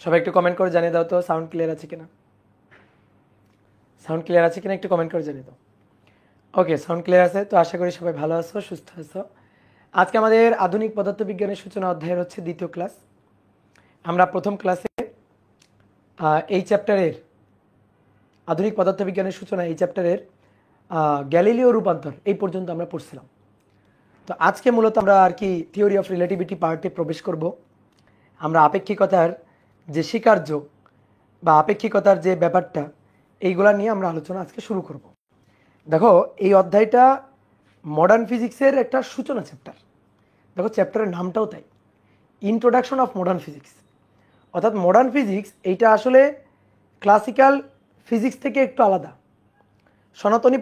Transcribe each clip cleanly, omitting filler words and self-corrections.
সবাই একটু কমেন্ট করে জানিয়ে দাও তো সাউন্ড ক্লিয়ার আছে কিনা, সাউন্ড ক্লিয়ার আছে কিনা একটু কমেন্ট করে জানিয়ে দাও। ওকে, সাউন্ড ক্লিয়ার আছে, তো আশা করি সবাই ভালো আছো, সুস্থ আছো। আজকে আমাদের আধুনিক পদার্থবিজ্ঞানের সূচনা অধ্যায়ের হচ্ছে দ্বিতীয় ক্লাস। আমরা প্রথম ক্লাসে এই চ্যাপ্টারের আধুনিক পদার্থবিজ্ঞানের সূচনা এই চ্যাপ্টারের গ্যালিলিও রূপান্তর এই পর্যন্ত আমরা পড়ছিলাম। তো আজকে মূলত আমরা আর কি থিওরি অফ রিলেটিভিটি পার্টে প্রবেশ করব। আমরা আপেক্ষিকতার যে স্বীকার্য বা আপেক্ষিকতার যে ব্যাপারটা এইগুলা নিয়ে আমরা আলোচনা আজকে শুরু করব। দেখো, এই অধ্যায়টা মডার্ন ফিজিক্সের একটা সূচনা চ্যাপ্টার। দেখো, চ্যাপ্টারের নামটাও তাই, ইন্ট্রোডাকশন অফ মডার্ন ফিজিক্স। অর্থাৎ মডার্ন ফিজিক্স এইটা আসলে ক্লাসিক্যাল ফিজিক্স থেকে একটু আলাদা। সনাতনী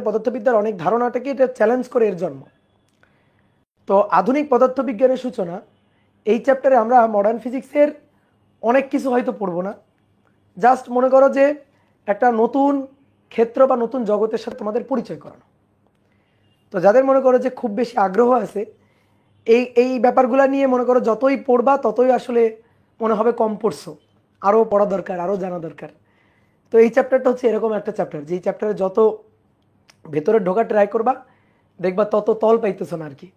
পদার্থবিদ্যার অনেক ধারণাটাকে এটা চ্যালেঞ্জ করে এর জন্ম। তো আধুনিক পদার্থবিজ্ঞানের সূচনা এই চ্যাপ্টারে আমরা মডার্ন ফিজিক্সের অনেক কিছু হয়তো পড়বো না, জাস্ট মনে করো যে একটা নতুন ক্ষেত্র বা নতুন জগতের সাথে তোমাদের পরিচয় করানো। তো যাদের মনে করো যে খুব বেশি আগ্রহ আছে এই ব্যাপারগুলো নিয়ে, মনে করো যতই পড়বা ততই আসলে মনে হবে কম পড়ছো, আরও পড়া দরকার, আরও জানা দরকার। তো এই চ্যাপ্টারটা হচ্ছে এরকম একটা চ্যাপ্টার, যেই চ্যাপ্টারে যত ভেতরে ঢোকা ট্রাই করবা দেখবা তত তল পাইতেছো না আর কি।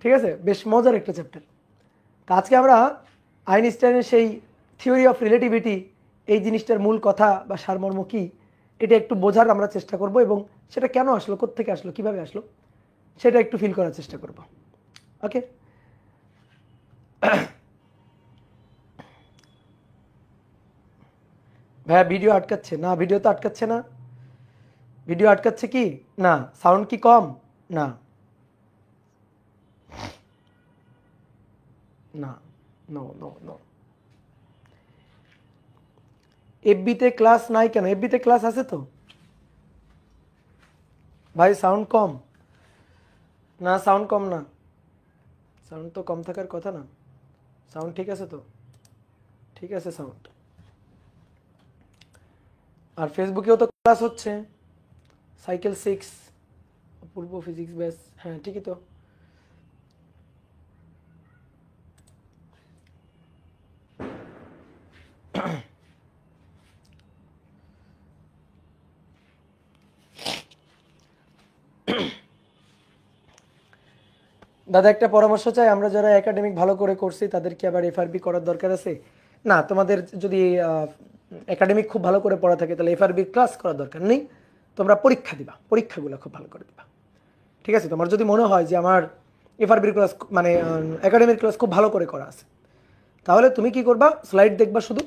ঠিক আছে, বেশ মজার একটা চ্যাপ্টার। তো আজকে আমরা আইনস্টাইনের সেই থিওরি অফ রিলেটিভিটি এই জিনিসটার মূল কথা বা সারমর্ম কী এটা একটু বোঝার আমরা চেষ্টা করব, এবং সেটা কেন আসলো, কোত্থেকে আসলো, কিভাবে আসলো সেটা একটু ফিল করার চেষ্টা করব। ওকে, ভাইয়া ভিডিও আটকাচ্ছে না? ভিডিও তো আটকাচ্ছে না। ভিডিও আটকাচ্ছে কি না? সাউন্ড কি কম? না না, নো নো নো। এফবিতে ক্লাস নাই কেন? এফবিতে ক্লাস আছে তো ভাই। সাউন্ড কম না, সাউন্ড কম না, সাউন্ড তো কম থাকার কথা না। সাউন্ড ঠিক আছে তো? ঠিক আছে সাউন্ড। আর ফেসবুকেও তো ক্লাস হচ্ছে, সাইকেল 6 পূর্ব ফিজিক্স ব্যাস, হ্যাঁ ঠিকই তো। দাদা একটা পরামর্শ চাই, আমরা যারা একাডেমিক ভালো করে করছি তাদের কি আবার এফআরবি করার দরকার আছে? না, তোমাদের যদি একাডেমিক খুব ভালো করে পড়া থাকে তাহলে এফআরবি ক্লাস করার দরকার নেই। তোমরা পরীক্ষা দিবা, পরীক্ষাগুলো খুব ভালো করে দিবা। ঠিক আছে, তোমার যদি মনে হয় যে আমার এফআরবির ক্লাস মানে একাডেমিক ক্লাস খুব ভালো করে করা আছে, তাহলে তুমি কি করবা, স্লাইড দেখবা শুধু।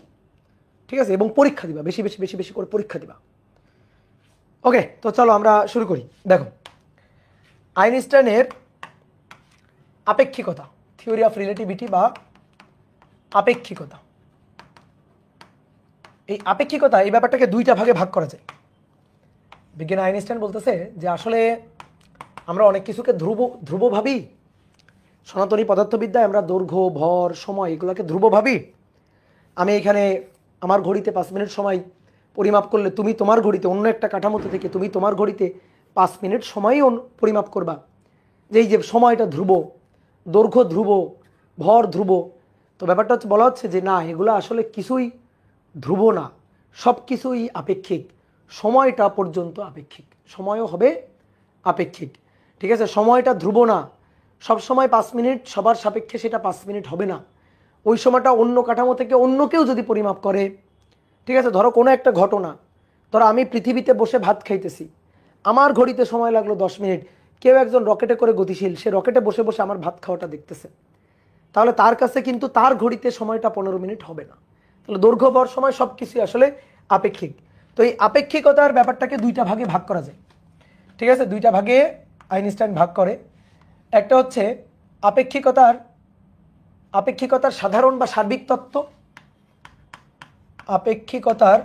ঠিক আছে, এবং পরীক্ষা দিবা, বেশি বেশি বেশি বেশি করে পরীক্ষা দিবা। ওকে, তো চলো আমরা শুরু করি। দেখো, আইনস্টাইনের আপেক্ষিকতা, থিওরি অফ রিলেটিভিটি বা আপেক্ষিকতা, এই আপেক্ষিকতা এই ব্যাপারটাকে দুইটা ভাগে ভাগ করা যায়। বিজ্ঞানী আইনস্টাইন বলতেছে যে আসলে আমরা অনেক কিছুকে ধ্রুব ভাবি। সনাতনী পদার্থবিদ্যায় আমরা দৈর্ঘ্য, ভর, সময় এগুলোকে ধ্রুব ভাবি। আমি এখানে আমার ঘড়িতে 5 মিনিট সময় পরিমাপ করলে তুমি তোমার ঘড়িতে অন্য একটা কাঠামোতে থেকে তুমি তোমার ঘড়িতে 5 মিনিট সময়ই পরিমাপ করবা, যে এই যে সময়টা ধ্রুব, দৈর্ঘ্য ধ্রুব, ভর ধ্রুব। তো ব্যাপারটা হচ্ছে, বলা হচ্ছে যে না, এগুলো আসলে কিছুই ধ্রুব না, সব কিছুই আপেক্ষিক। সময়টা পর্যন্ত আপেক্ষিক, সময়ও হবে আপেক্ষিক। ঠিক আছে, সময়টা ধ্রুব না, সব সময় 5 মিনিট সবার সাপেক্ষে সেটা 5 মিনিট হবে না। ওই সময়টা অন্য কাঠামো থেকে অন্য কেউ যদি পরিমাপ করে, ঠিক আছে, ধরো কোনো একটা ঘটনা, ধরো আমি পৃথিবীতে বসে ভাত খাইতেছি, আমার ঘড়িতে সময় লাগলো 10 মিনিট, কেউ একজন রকেটে করে গতিশীল, সে রকেটে বসে বসে আমার ভাত খাওয়াটা দেখতেছে, তাহলে তার কাছে কিন্তু তার ঘড়িতে সময়টা 15 মিনিট হবে না। তাহলে দৈর্ঘ্য, ভর, সময় সব কিছুই আসলে আপেক্ষিক। তো এই আপেক্ষিকতার ব্যাপারটাকে দুইটা ভাগে ভাগ করা যায়। ঠিক আছে, দুইটা ভাগে আইনস্টাইন ভাগ করে। একটা হচ্ছে আপেক্ষিকতার সাধারণ বা সার্বিক তত্ত্ব, আপেক্ষিকতার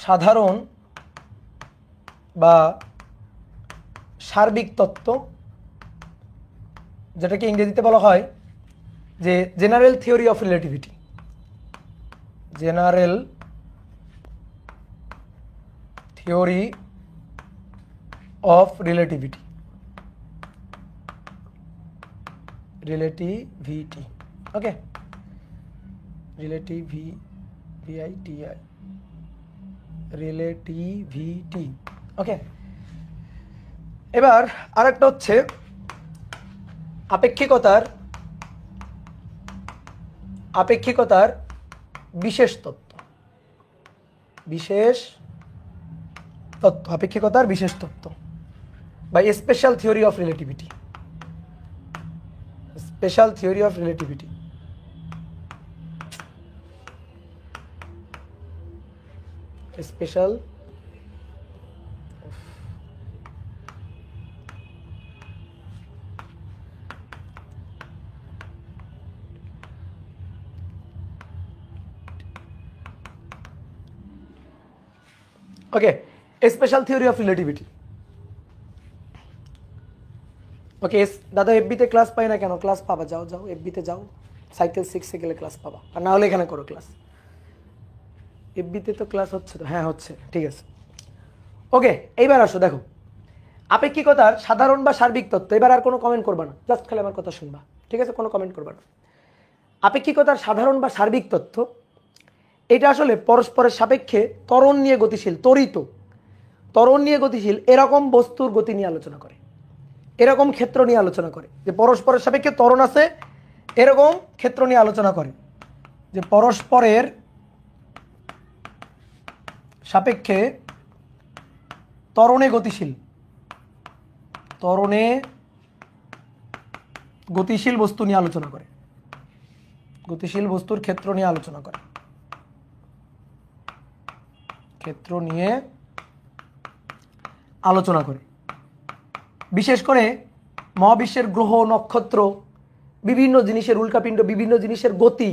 সাধারণ বা সার্বিক তত্ত্ব, যেটাকে ইংরেজিতে বলা হয় যে general theory of relativity. General theory of relativity. Relativity. Okay, relativity, relativity. Okay, এবার আরেকটা হচ্ছে আপেক্ষিকতার বিশেষ তত্ত্ব। আপেক্ষিকতার বিশেষ তত্ত্ব বা special theory of relativity. Special theory of relativity. Special okay, special theory of relativity. Okay দাদা, এফবিতে ক্লাস পাই না কেন? ক্লাস পাবা, যাও এফবিতে যাও, সাইকেল 6-এ গেলে ক্লাস পাবা, আর না হলে এখানে করো ক্লাস। এফবিতে তো ক্লাস হচ্ছে তো? হ্যাঁ হচ্ছে, ঠিক আছে। ওকে, এইবার আসো, দেখো আপেক্ষিকতার সাধারণ বা সার্বিক তত্ত্ব। এবার আর কোনো কমেন্ট করবা না, জাস্ট খালি আমার কথা শুনবা, ঠিক আছে? কোনো কমেন্ট করবা না। আপেক্ষিকতার সাধারণ বা সার্বিক তত্ত্ব, এটা আসলে পরস্পরের সাপেক্ষে ত্বরণ নিয়ে গতিশীল, ত্বরণ নিয়ে গতিশীল এরকম বস্তুর গতি নিয়ে আলোচনা করে, এরকম ক্ষেত্র নিয়ে আলোচনা করে, যে পরস্পরের সাপেক্ষে ত্বরণ আছে এরকম ক্ষেত্র নিয়ে আলোচনা করে, যে পরস্পরের সাপেক্ষে ত্বরণে গতিশীল বস্তু নিয়ে আলোচনা করে, গতিশীল বস্তুর ক্ষেত্র নিয়ে আলোচনা করে, ক্ষেত্র নিয়ে আলোচনা করে। বিশেষ করে মহাবিশ্বের গ্রহ, নক্ষত্র, বিভিন্ন জিনিসের উল্কাপিণ্ড, বিভিন্ন জিনিসের গতি,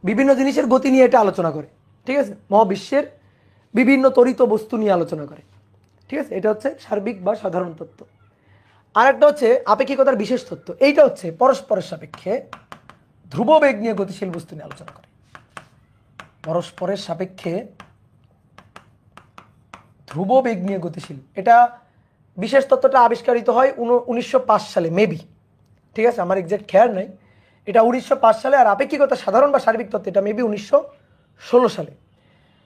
বিভিন্ন জিনিসের গতি নিয়ে এটা আলোচনা করে, ঠিক আছে? মহাবিশ্বের বিভিন্ন তড়িৎ বস্তু নিয়ে আলোচনা করে, ঠিক আছে? এটা হচ্ছে সার্বিক বা সাধারণ তত্ত্ব। আর একটা হচ্ছে আপেক্ষিকতার বিশেষ তত্ত্ব। এইটা হচ্ছে পরস্পরের সাপেক্ষে ধ্রুব বেগ নিয়ে গতিশীল বস্তু নিয়ে আলোচনা করে। পরস্পরের সাপেক্ষে ধ্রুব বেগ নিয়ে গতিশীল, এটা বিশেষ তত্ত্বটা আবিষ্কারিত হয় 1905 সালে মেবি, ঠিক আছে? আমার এক্সাক্ট খেয়াল নাই, এটা 1905 সালে। আর আপেক্ষিকতা সাধারণ বা সার্বিক তত্ত্ব এটা মেবি 1916 সালে।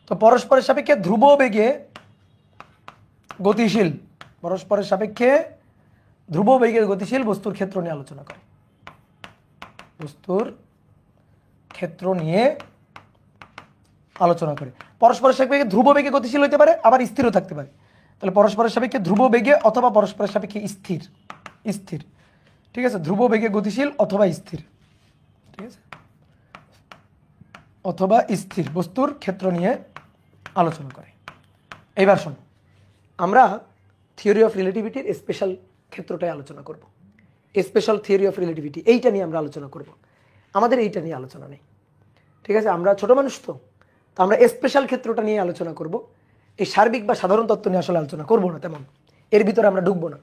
তো পরস্পরের সাপেক্ষে ধ্রুব বেগে গতিশীল, পরস্পরের সাপেক্ষে ধ্রুব বেগের গতিশীল বস্তুর ক্ষেত্র নিয়ে আলোচনা করে, বস্তুর ক্ষেত্র নিয়ে আলোচনা করে। পরস্পরের সাপেক্ষে ধ্রুব বেগে গতিশীল হতে পারে, আবার স্থিরও থাকতে পারে। তাহলে পরস্পরের সাপেক্ষে ধ্রুব বেগে অথবা পরস্পরের সাপেক্ষে স্থির, ঠিক আছে? ধ্রুব বেগে গতিশীল অথবা স্থির, ঠিক আছে? অথবা স্থির বস্তুর ক্ষেত্র নিয়ে আলোচনা করে। এইবার শোনো, আমরা থিওরি অফ রিলেটিভিটির স্পেশাল ক্ষেত্রটাই আলোচনা করব। স্পেশাল থিওরি অফ রিলেটিভিটি এইটা নিয়ে আমরা আলোচনা করব। আমাদের এইটা নিয়ে আলোচনা নেই, ঠিক আছে? আমরা ছোট মানুষ তো আমরা স্পেশাল ক্ষেত্রটা নিয়ে আলোচনা করব। এই সার্বিক বা সাধারণ তত্ত্ব নিয়ে আসলে আলোচনা করব না, তেমন এর ভিতরে আমরা ঢুকবো না।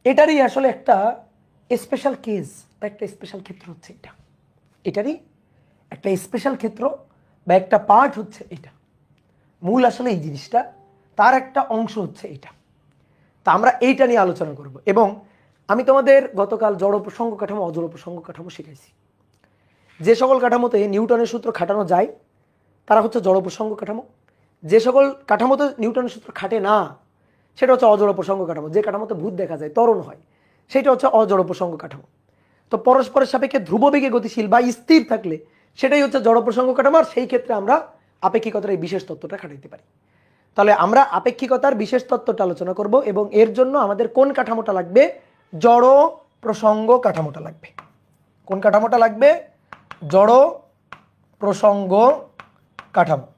এটারই আসলে একটা স্পেশাল কেস বা একটা স্পেশাল ক্ষেত্র হচ্ছে এটা, এটারই একটা স্পেশাল ক্ষেত্র বা একটা পার্ট হচ্ছে এটা। মূল আসলে এই জিনিসটা, তার একটা অংশ হচ্ছে এটা। তা আমরা এইটা নিয়ে আলোচনা করব। এবং আমি তোমাদের গতকাল জড় প্রসঙ্গ কাঠামো, অজড় প্রসঙ্গ কাঠামো শিখাইছি। যে সকল কাঠামোতে নিউটনের সূত্র খাটানো যায় তারা হচ্ছে জড় প্রসঙ্গ কাঠামো। যে সকল কাঠামোতে নিউটনের সূত্র খাটে না সেটা হচ্ছে অজড় প্রসঙ্গ কাঠামো। যে কাঠামোতে ভূত দেখা যায়, ত্বরণ হয়, সেটা হচ্ছে অজড় প্রসঙ্গ কাঠামো। তো পরস্পরের সাপেক্ষে ধ্রুব বেগে গতিশীল বা স্থির থাকলে সেটাই হচ্ছে জড় প্রসঙ্গ কাঠামো। আর সেই ক্ষেত্রে আমরা আপেক্ষিকতার এই বিশেষ তত্ত্বটা খাটাইতে পারি। তাহলে আমরা আপেক্ষিকতার বিশেষ তত্ত্বটা আলোচনা করব, এবং এর জন্য আমাদের কোন কাঠামোটা লাগবে? জড় প্রসঙ্গ কাঠামোটা লাগবে। কোন কাঠামোটা লাগবে? জড় প্রসঙ্গ কাঠামো।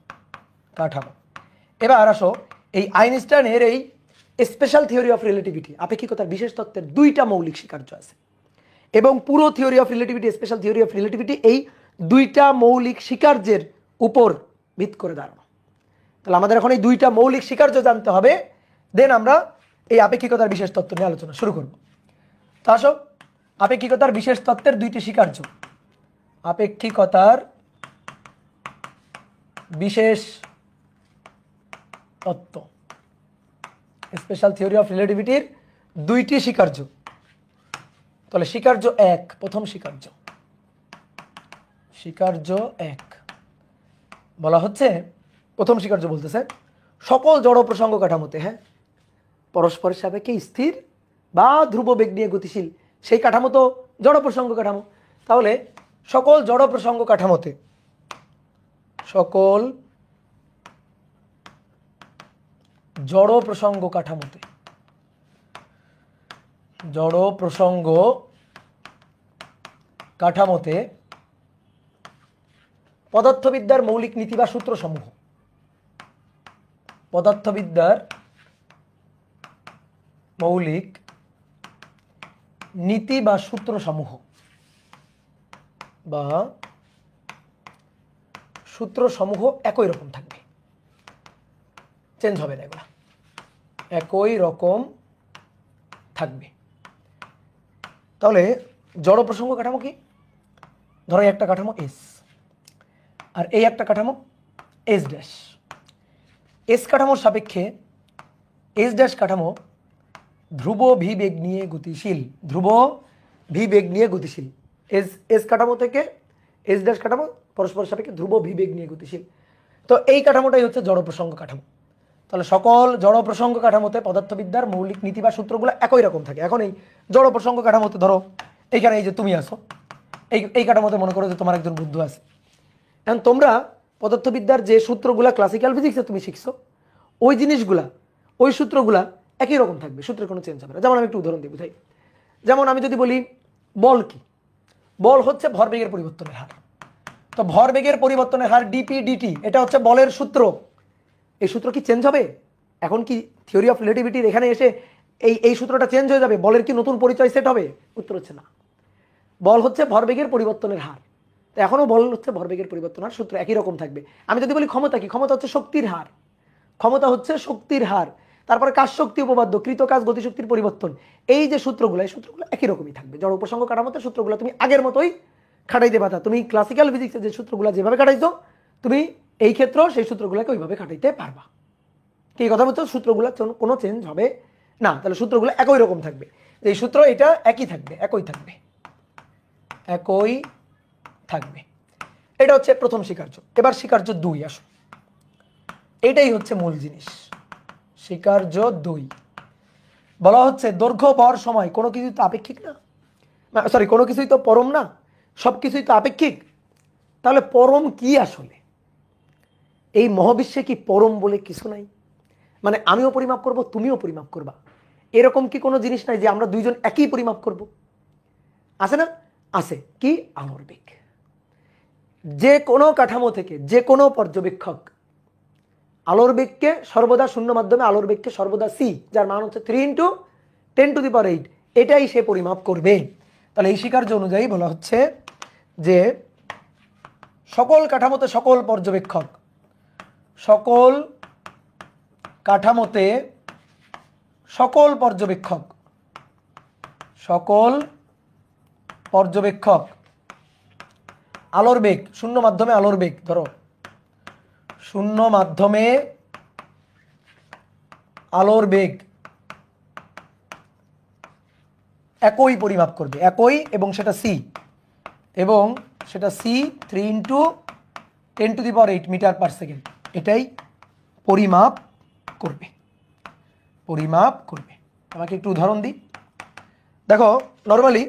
এবার আসো, এই আইনস্টাইনের এই স্পেশাল থিওরি অফ রিলেটিভিটি, আপেক্ষিকতার বিশেষ তত্ত্বের দুইটা মৌলিক স্বীকার্য আছে, এবং পুরো theory of relativity, special theory of relativity এই দুইটা মৌলিক স্বীকার্যের উপর ভিত্তি করে দাঁড়ানো। তাহলে আমাদের এখন এই দুইটা মৌলিক স্বীকার্য জানতে হবে, দেন আমরা এই আপেক্ষিকতার বিশেষ তত্ত্ব নিয়ে আলোচনা শুরু করব। তো আসো, আপেক্ষিকতার বিশেষ তত্ত্বের দুইটি স্বীকার্য। আপেক্ষিকতার বিশেষ তত্ত্ব, স্পেশাল থিওরি অফ রিলেটিভিটির দুইটি স্বীকার্য। তাহলে স্বীকার্য এক, প্রথম স্বীকার্য, স্বীকার্য এক বলা হচ্ছে, প্রথম স্বীকার্য বলতেছে সকল জড় প্রসঙ্গ কাঠামোতে, হ্যাঁ, পরস্পরের সাপেক্ষে স্থির বা ধ্রুব বেগ নিয়ে গতিশীল, সেই কাঠামো তো জড় প্রসঙ্গ কাঠামো। তাহলে সকল জড় প্রসঙ্গ কাঠামোতে, সকল জড় প্রসঙ্গ কাঠামোতে, জড় প্রসঙ্গ কাঠামোতে পদার্থবিদ্যার মৌলিক নীতি বা সূত্র সমূহ, পদার্থবিদ্যার মৌলিক নীতি বা সূত্র সমূহ বা সূত্র সমূহ একই রকম থাকবে, চেঞ্জ হবে না, এগুলা একই রকম থাকবে। তাহলে জড় প্রসঙ্গ কাঠামো কি? ধরো একটা কাঠামো এস, আর এই একটা কাঠামো এস ড্যাশ। এস কাঠামোর সাপেক্ষে এস ড্যাশ কাঠামো ধ্রুব ভি বেগ নিয়ে গতিশীল, ধ্রুব ভি বেগ নিয়ে গতিশীল। এস কাঠামো থেকে এস ড্যাশ কাঠামো পরস্পর সাপেক্ষে ধ্রুব ভি বেগ নিয়ে গতিশীল। তো এই কাঠামোটাই হচ্ছে জড় প্রসঙ্গ কাঠামো। তাহলে সকল জড় প্রসঙ্গ কাঠামোতে পদার্থবিদ্যার মৌলিক নীতি বা সূত্রগুলো একই রকম থাকে। এখন এই জড় প্রসঙ্গ কাঠামোতে ধরো এইখানে এই যে তুমি আসো, এই কাঠামোতে মনে করো যে তোমার একজন বুদ্ধ আছে। এখন তোমরা পদার্থবিদ্যার যে সূত্রগুলা ক্লাসিক্যাল ফিজিক্সে তুমি শিখছো, ওই জিনিসগুলা, ওই সূত্রগুলা একই রকম থাকবে, সূত্রের কোনো চেঞ্জ হবে না। যেমন আমি একটু উদাহরণ দিই বুঝাই। যেমন আমি যদি বলি বল কি, বল হচ্ছে ভরবেগের পরিবর্তনের হার। তো ভরবেগের পরিবর্তনের হার ডিপি ডিটি, এটা হচ্ছে বলের সূত্র। এই সূত্র কি চেঞ্জ হবে? এখন কি থিওরি অফ রিলেটিভিটির এখানে এসে এই সূত্রটা চেঞ্জ হয়ে যাবে? বলের কি নতুন পরিচয় সেট হবে? উত্তর হচ্ছে না। বল হচ্ছে ভরবেগের পরিবর্তনের হার, তো এখনও বল হচ্ছে ভরবেগের পরিবর্তন হার, সূত্র একই রকম থাকবে। আমি যদি বলি ক্ষমতা কি, ক্ষমতা হচ্ছে শক্তির হার, ক্ষমতা হচ্ছে শক্তির হার। তারপরে কাজ শক্তি উপপাদ্য, কৃত কাজ গতিশক্তির পরিবর্তন, এই যে সূত্রগুলো, এই সূত্রগুলো একই রকমই থাকবে। জড় উপসঙ্গ কাঠামোতে সূত্রগুলো তুমি আগের মতোই খাটাইতে পারতা। তুমি ক্লাসিক্যাল ফিজিক্সের যে সূত্রগুলো যেভাবে খাটাইছো, তুমি এই ক্ষেত্রেও সেই সূত্রগুলোকে ওইভাবে খাটাইতে পারবা। কি কথা বলছো? সূত্রগুলো কোনো চেঞ্জ হবে না। তাহলে সূত্রগুলো একই রকম থাকবে। এই সূত্র এটা একই থাকবে, একই থাকবে, একই থাকবে। এটা হচ্ছে প্রথম স্বীকার্য। এবার স্বীকার্য দুই আসো, এটাই হচ্ছে মূল জিনিস। স্বীকার্য দুই বলা হচ্ছে দৈর্ঘ্য ভর সময় কোনো কিছুই তো আপেক্ষিক না, সরি কোনো কিছুই তো পরম না, সব কিছুই তো আপেক্ষিক। তাহলে পরম কি আসলে? এই মহাবিশ্বে কি পরম বলে কিছু নাই? মানে আমিও পরিমাপ করব, তুমিও পরিমাপ করবা, এরকম কি কোনো জিনিস নাই যে আমরা দুইজন একই পরিমাপ করব? আছে না? আছে। কি? আলোর বেগ। যে কোনো কাঠামো থেকে যে কোনো পর্যবেক্ষক আলোর বেগকে সর্বদা শূন্য মাধ্যমে, আলোর বেগকে সর্বদা সি, যার মান হচ্ছে 3 × 10⁸, এটাই সে পরিমাপ করবে। তাহলে এই স্বীকার্য অনুযায়ী বলা হচ্ছে যে সকল কাঠামোতে সকল পর্যবেক্ষক, সকল কাঠামোতে সকল পর্যবেক্ষক, সকল পর্যবেক্ষক আলোর বেগ, শূন্য মাধ্যমে আলোর বেগ, ধরো শূন্য মাধ্যমে আলোর বেগ একই পরিমাপ করবে, একই, এবং সেটা সি, এবং সেটা সি 3 × 10⁸ মিটার/সেকেন্ড, এটাই পরিমাপ করবে, পরিমাপ করবে। আমাকে একটু উদাহরণ দিই। দেখো নর্মালি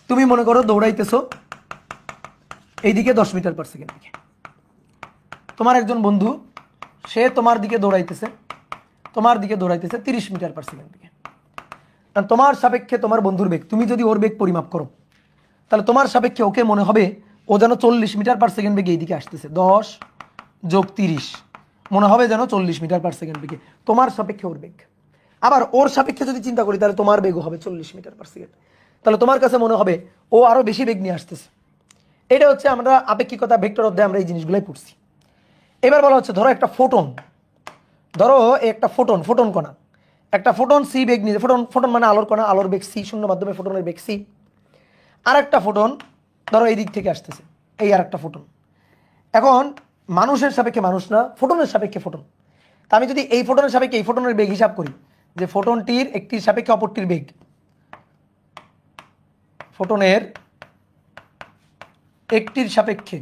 তুমি মনে করো দৌড়াইতেছো এইদিকে 10 মিটার/সেকেন্ড দিকে, তোমার একজন বন্ধু সে তোমার দিকে দৌড়াইতেছে, তোমার দিকে দৌড়াইতেছে 30 মিটার/সেকেন্ড দিকে। তোমার সাপেক্ষে তোমার বন্ধুর বেগ, তুমি যদি ওর বেগ পরিমাপ করো, তাহলে তোমার সাপেক্ষে ওকে মনে হবে ও যেন 40 মিটার/সেকেন্ড বেগে এইদিকে আসতেছে। 10 + 30 মনে হবে যেন 40 মিটার/সেকেন্ড বেগে, তোমার সাপেক্ষে ওর বেগ। আবার ওর সাপেক্ষে যদি চিন্তা করি, তাহলে তোমার বেগও হবে 40 মিটার/সেকেন্ড। তাহলে তোমার কাছে মনে হবে ও আরো বেশি বেগ নিয়ে আসতেছে। এটা হচ্ছে আমরা আপেক্ষিকতা ভেক্টর অধ্যায়ে আমরা এই জিনিসগুলোই পড়ছি। এবার বলা হচ্ছে ধরো একটা ফোটন, ধরো একটা ফোটন, ফোটন কণা, একটা ফোটন সি বেগ নিয়ে, ফোটন, ফোটন মানে আলোর কণা, আলোর বেগ সি, শূন্য মাধ্যমে ফোটনের বেগ সি। আর একটা ফোটন ধরো এই দিক থেকে আসতেছে, এই আর একটা ফোটন। এখন মানুষের সাপেক্ষে মানুষ না, ফোটনের সাপেক্ষে ফোটন। তা আমি যদি এই ফোটনের সাপেক্ষে এই ফোটনের বেগ হিসাব করি, যে ফোটনটির একটির সাপেক্ষে অপরটির বেগ, ফোটনের একটির সাপেক্ষে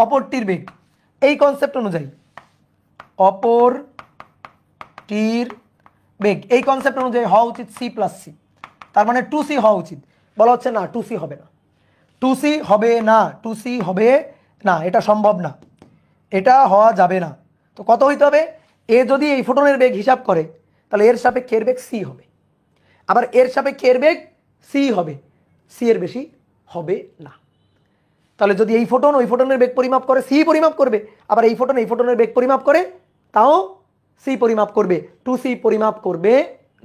অপরটির বেগ, এই কনসেপ্ট অনুযায়ী অপরটির বেগ, এই কনসেপ্ট অনুযায়ী হওয়া উচিত সি প্লাস সি, তার মানে 2c হওয়া উচিত। বলা হচ্ছে না 2c হবে না, 2c হবে না, 2c হবে না, এটা সম্ভব না, এটা হওয়া যাবে না। তো কত হইতে হবে? এ যদি এই ফোটনের বেগ হিসাব করে তাহলে এর সাপেক্ষে এর বেগ সি হবে, আবার এর সাপেক্ষে এর বেগ সি হবে, সি এর বেশি হবে না। তাহলে যদি এই ফোটন ওই ফোটনের বেগ পরিমাপ করে, সি পরিমাপ করবে, আবার এই ফোটন এই ফোটনের বেগ পরিমাপ করে, তাও সি পরিমাপ করবে, 2c পরিমাপ করবে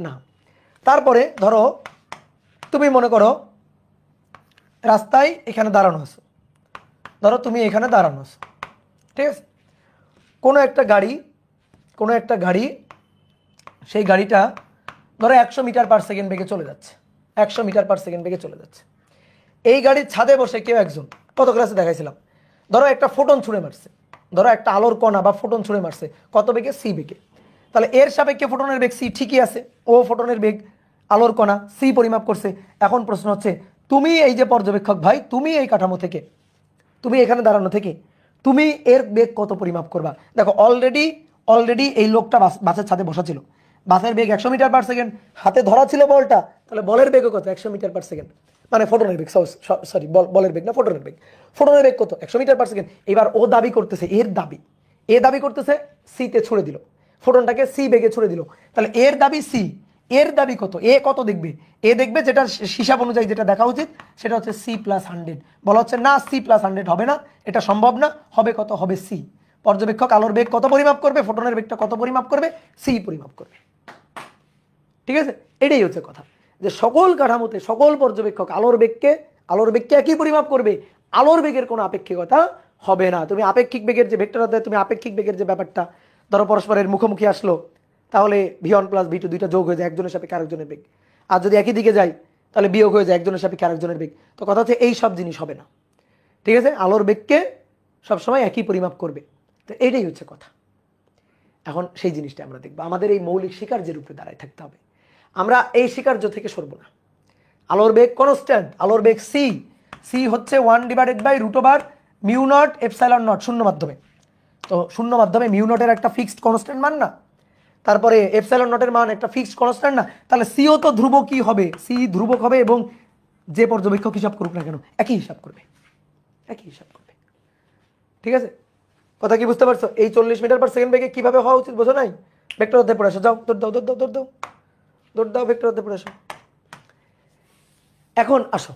না। তারপরে ধরো তুমি মনে করো রাস্তায় এখানে দাঁড়ানো আছো, ধরো তুমি এখানে দাঁড়ানো আছো, ঠিক আছে? কোনো একটা গাড়ি সেই গাড়িটা ধরো 100 মিটার পার সেকেন্ড বেগে চলে যাচ্ছে, 100 মিটার পার সেকেন্ড বেগে চলে যাচ্ছে। এই গাড়ির ছাদে বসে কেউ একজন, কত ক্লাসে দেখাইছিলাম, ধরো একটা ফোটন ছুঁড়ে মারছে, ধরো একটা আলোর কণা বা ফোটন ছুঁড়ে মারছে, কত বেগে? সি বেগে। তাহলে এর সাপেক্ষে ফোটনের বেগ সি ঠিকই আছে, ও ফোটনের বেগ আলোর কণা সি পরিমাপ করছে। এখন প্রশ্ন হচ্ছে, তুমি এই যে পর্যবেক্ষক ভাই, তুমি এই কাঠামো থেকে, তুমি এখানে দাঁড়ানো থেকে তুমি এর বেগ কত পরিমাপ করবা? দেখো অলরেডি এই লোকটা বাসের ছাদে বসা ছিল, বাসের বেগ 100 মিটার পার সেকেন্ড, হাতে ধরা ছিল বলটা, তাহলে বলের বেগও কত? 100 মিটার পার সেকেন্ড, মানে ফোটনের বেগ, সরি বলের বেগ না, ফোটনের বেগ কত? 100 মিটার পার সেকেন্ড। এবার ও দাবি করতেছে, এ দাবি করতেছে সিতে ছুড়ে দিল, ফোটনটাকে সি বেগে ছুড়ে দিল, তাহলে এর দাবি সি, এর দাবি কত? এ কত দেখবে? এ দেখবে যেটা হিসাব অনুযায়ী যেটা দেখা উচিত সেটা হচ্ছে সি প্লাস 100। বলা হচ্ছে না, সি প্লাস 100 হবে না, এটা সম্ভব না, হবে কত? হবে সি। পর্যবেক্ষক আলোর বেগ কত পরিমাপ করবে? ফোটনের বেগটা কত পরিমাপ করবে? সি পরিমাপ করবে। ঠিক আছে, এটাই হচ্ছে কথা, যে সকল কাঠামোতে সকল পর্যবেক্ষক আলোর বেগকে একই পরিমাপ করবে, আলোর বেগের কোনো আপেক্ষিকতা হবে না। তুমি আপেক্ষিক বেগের যে ভেক্টর দেয়, তুমি আপেক্ষিক বেগের যে ব্যাপারটা, ধরো পরস্পরের মুখোমুখি আসলো, তাহলে v1 প্লাস v2 দুইটা যোগ হয়ে যায় একজনের সাপেক্ষে আরেকজনের বেগ, আর যদি একই দিকে যায় তাহলে বিয়োগ হয়ে যায় একজনের সাপেক্ষে আরেকজনের বেগ। তো কথা হচ্ছে এই সব জিনিস হবে না, ঠিক আছে? আলোর বেগকে সবসময় একই পরিমাপ করবে, তো এইটাই হচ্ছে কথা। এখন সেই জিনিসটা আমরা দেখবো, আমাদের এই মৌলিক স্বীকার্যের উপরে দাঁড়ায় থাকতে হবে, আমরা এই স্বীকার্য থেকে সরব না। আলোর বেগ কনস্ট্যান্ট, আলোর বেগ সি, সি হচ্ছে 1/√μ0 শূন্য মাধ্যমে, তো শূন্য মাধ্যমে μ0 একটা ফিক্সড কনস্ট্যান্ট মান না, তারপরে এপসাইলন0 মান একটা ফিক্সড কনস্ট্যান্ট না, তাহলে সিও তো ধ্রুবক কি হবে? সি ধ্রুবক হবে, এবং যে পর্যবেক্ষক হিসাব করুক না কেন একই হিসাব করবে। ঠিক আছে, কথা কি বুঝতে পারছো? এই 40 মিটার পার সেকেন্ড বেগে কিভাবে হওয়া উচিত বোঝো নাই? ভেক্টর অধ্যায় পড়ে আসো, যাও দৌড় দাও ভেক্টর অধ্যায় পড়ে আসো। এখন আসো,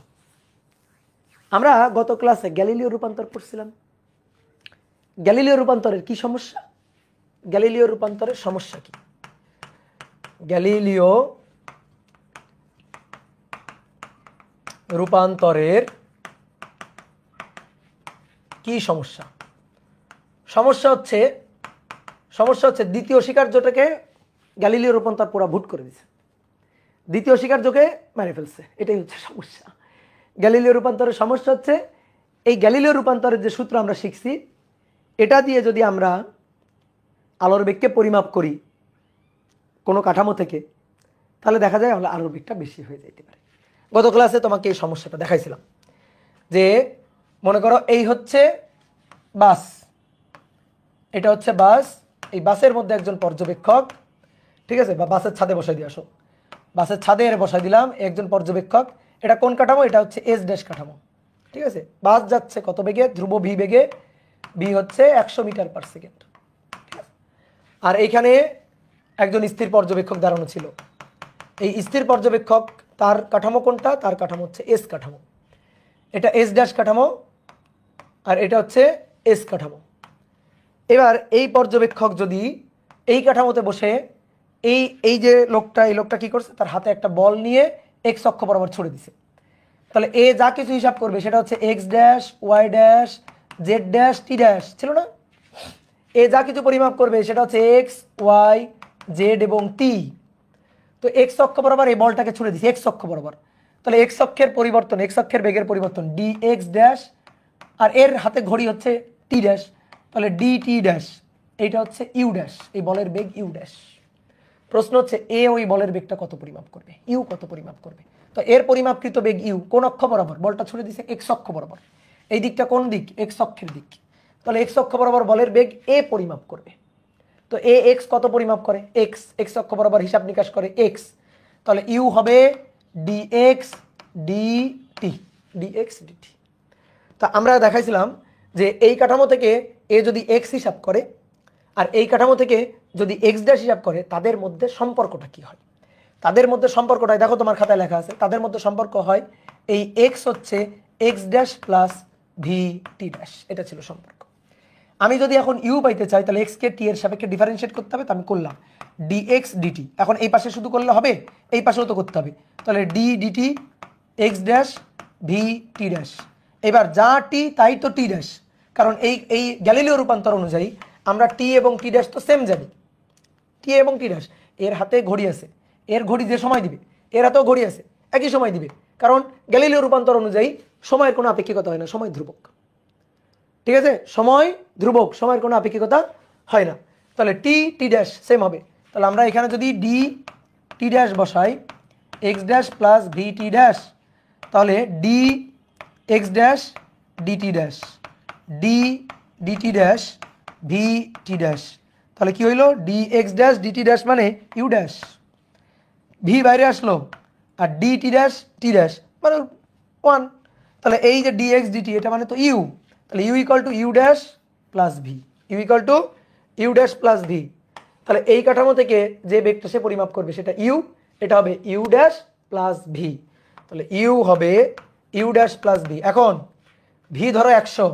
আমরা গত ক্লাসে গ্যালিলিও রূপান্তর পড়ছিলাম। গ্যালিলিও রূপান্তরের কি সমস্যা? গ্যালিলিও রূপান্তরের সমস্যা কি? গ্যালিলিও রূপান্তরের কি সমস্যা? সমস্যা হচ্ছে দ্বিতীয় স্বীকার্যটাকে গ্যালিলিও রূপান্তর পুরো ভুট করে দিয়েছে, দ্বিতীয় স্বীকার্যকে মেরে ফেলছে, এটাই হচ্ছে সমস্যা। গ্যালিলিও রূপান্তরের সমস্যা হচ্ছে এই গ্যালিলিও রূপান্তরের যে সূত্র আমরা শিখছি, এটা দিয়ে যদি আমরা আলোর বেগকে পরিমাপ করি কোনো কাঠামো থেকে, তাহলে দেখা যায় আলোর বেগটা বেশি হয়ে যেতে পারে। গত ক্লাসে তোমাকে এই সমস্যাটা দেখাইছিলাম, যে মনে করো এই হচ্ছে বাস, এটা হচ্ছে বাস, এই বাসের মধ্যে একজন পর্যবেক্ষক, ঠিক আছে, বা বাসের ছাদে বসাই দিয়ে আসো, বাসের ছাদে এর বসাই দিলাম একজন পর্যবেক্ষক। এটা কোন কাঠামো? এটা হচ্ছে এস ড্যাশ কাঠামো, ঠিক আছে। বাস যাচ্ছে কত বেগে? ধ্রুব ভি বেগে, ভি হচ্ছে 100 মিটার পার সেকেন্ড, আর এইখানে একজন স্থির পর্যবেক্ষক দাঁড়ানো ছিল। এই স্থির পর্যবেক্ষক তার কাঠামো কোনটা? তার কাঠামো হচ্ছে এস কাঠামো, এটা এস ড্যাশ কাঠামো, আর এটা হচ্ছে এস কাঠামো। এবার এই পর্যবেক্ষক যদি এই কাঠামোতে বসে এই যে লোকটা কি করছে, তার হাতে একটা বল নিয়ে এক্স অক্ষ বরাবর ছুড়ে দিছে, তাহলে এ যা কিছু হিসাব করবে সেটা হচ্ছে X dash, Y dash, Z dash, টি ড্যাশ, ছিল না? এ যা কিছু পরিমাপ করবে সেটা হচ্ছে এক্স, ওয়াই, জেড এবং টি। তো এক্স অক্ষ বরাবর এই বলটাকে ছুড়ে দিছে, এক্স অক্ষ বরাবর, তাহলে এক্স অক্ষের পরিবর্তন, এক্স অক্ষের বেগের পরিবর্তন ডি এক্স ড্যাশ, আর এর হাতে ঘড়ি হচ্ছে টি ড্যাশ, তাহলে ডি টি ড্যাশ, এইটা হচ্ছে ইউ ড্যাশ, এই বলের বেগ ইউ ড্যাশ। প্রশ্ন হচ্ছে এ ওই বলের বেগটা কত পরিমাপ করবে, ইউ কত পরিমাপ করবে। তো এর পরিমাপকৃত বেগ ইউ কোন অক্ষ বরাবর, বলটা ছুড়ে দিছে এক্স অক্ষ বরাবর, এই দিকটা কোন দিক, এক্স অক্ষের দিক, তাহলে এক্স অক্ষ বরাবর বলের বেগ এ পরিমাপ করবে। তো এ এক্স কত পরিমাপ করে, এক্স, এক্স অক্ষ বরাবর হিসাব নিকাশ করে এক্স, তাহলে ইউ হবে D X D T, D X D T. তা আমরা দেখাইছিলাম যে এই কাঠামো থেকে এ যদি এক্স হিসাব করে আর এই কাঠামো থেকে যদি এক্স ড্যাশ হিসাব করে, তাদের মধ্যে সম্পর্কটা কি হয়। তাদের মধ্যে সম্পর্কটা দেখো তোমার খাতায় লেখা আছে, তাদের মধ্যে সম্পর্ক হয় এই এক্স হচ্ছে X dash plus V T dash, এটা ছিল সম্পর্ক। আমি যদি এখন ইউ পাইতে চাই তাহলে এক্স কে টি এর সাপেক্ষে ডিফারেন্সিয়েট করতে হবে, তো আমি করলাম ডি এক্স ডিটি। এখন এই পাশে শুধু করলে হবে, এই পাশেও তো করতে হবে, তাহলে D D T X dash V T dash. এবার যা টি তাই তো টি ড্যাশ, কারণ এই গ্যালিলিও রূপান্তর অনুযায়ী আমরা টি এবং টি ড্যাশ তো সেম জানি, টি এবং টি ড্যাশ। এর হাতে ঘড়ি আছে, এর ঘড়ি যে সময় দিবে এর হাতেও ঘড়ি আছে, একই সময় দিবে, কারণ গ্যালিলিও রূপান্তর অনুযায়ী সময়ের কোনো আপেক্ষিকতা হয় না, সময় ধ্রুবক। ঠিক আছে, সময় ধ্রুবক, সময়ের কোনো আপেক্ষিকতা হয় না। তাহলে টি টি ড্যাশ সেম হবে। তাহলে আমরা এখানে যদি ডি টি ড্যাশ বসাই X dash plus V T dash, তাহলে D X dash DT dash, D DT dash V T dash, তাহলে কি হইল D X dash DT dash মানে ইউ ড্যাশ, ভি বাইরে আসলো, আর ডি টি ড্যাশ মানে ওয়ান। তাহলে এই যে ডি এক্স ডিটি এটা মানে তো ইউ, তাহলে U equal to U dash plus V, U equal to U dash plus V. তাহলে এই কাঠামো থেকে যে বেগটা সে পরিমাপ করবে সেটা ইউ, এটা হবে ইউ ড্যাশ প্লাস ভি, তাহলে ইউ হবে ইউ ড্যাশ প্লাস ভি। এখন ভি ধরো 100,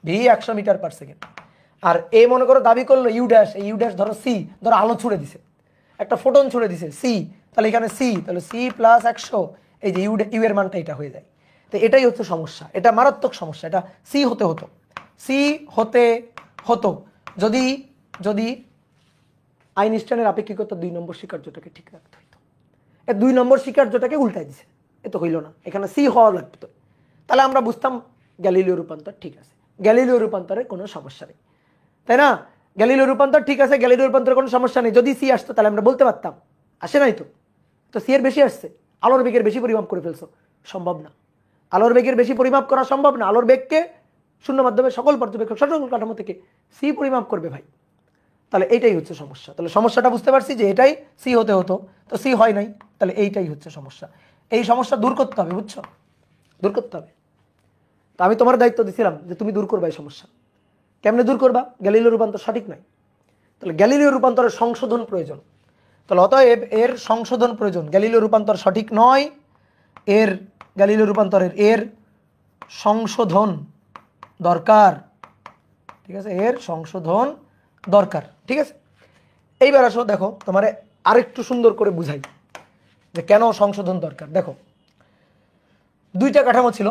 ভি 100 মিটার পার সেকেন্ড, আর এ মনে করো দাবি করলো ইউ ড্যাশ, এই ইউ ড্যাশ ধরো সি, ধরো আলো ছুড়ে দিছে, একটা ফোটন ছুড়ে দিছে সি, তাহলে এখানে সি, তাহলে সি প্লাস 100, এই যে ইউ এর মানটা এটা হয়ে যায়। তো এটাই হচ্ছে সমস্যা, এটা মারাত্মক সমস্যা। এটা সি হতে হতো, সি হতে হতো যদি যদি আইনস্টাইনের আপেক্ষিকতা 2 নম্বর স্বীকার্যটাকে ঠিক রাখতে হইতো। এ 2 নম্বর স্বীকার্যটাকে উল্টাই দিছে, এ তো হইল না, এখানে সি হওয়া লাগতো, তাহলে আমরা বুঝতাম গ্যালিলিও রূপান্তর ঠিক আছে, গ্যালিলিও রূপান্তরের কোনো সমস্যা নেই, তাই না? গ্যালিলিও রূপান্তর ঠিক আছে, গ্যালিলিও রূপান্তরের কোনো সমস্যা নেই। যদি সি আসতো তাহলে আমরা বলতে পারতাম, আসে নাই তো, তো সি এর বেশি আসছে, আলোর বেগের বেশি পরিমাপ করে ফেলছো, সম্ভব না। আলোর বেগের বেশি পরিমাপ করা সম্ভব না, আলোর বেগকে শূন্য মাধ্যমে সকল পর্যবেক্ষক সকল কাঠামো থেকে সি পরিমাপ করবে ভাই, তাহলে এইটাই হচ্ছে সমস্যা। তাহলে সমস্যাটা বুঝতে পারছি যে এটাই সি হতে হতো, তো সি হয় নাই, তাহলে এইটাই হচ্ছে সমস্যা। এই সমস্যা দূর করতে হবে, বুঝছো, দূর করতে হবে। তা আমি তোমার দায়িত্ব দিছিলাম যে তুমি দূর করবা এই সমস্যা। কেমনে দূর করবা? গ্যালিলিও রূপান্তর সঠিক নয়, তাহলে গ্যালিলিও রূপান্তরের সংশোধন প্রয়োজন। তাহলে অতএব এর সংশোধন প্রয়োজন, গ্যালিলিও রূপান্তর সঠিক নয়, এর গ্যালিলিও রূপান্তরের এর সংশোধন দরকার। ঠিক আছে, এর সংশোধন দরকার। ঠিক আছে, এইবার আসো দেখো তোমারে আরেকটু সুন্দর করে বুঝাই যে কেন সংশোধন দরকার। দেখো দুইটা কাঠামো ছিল,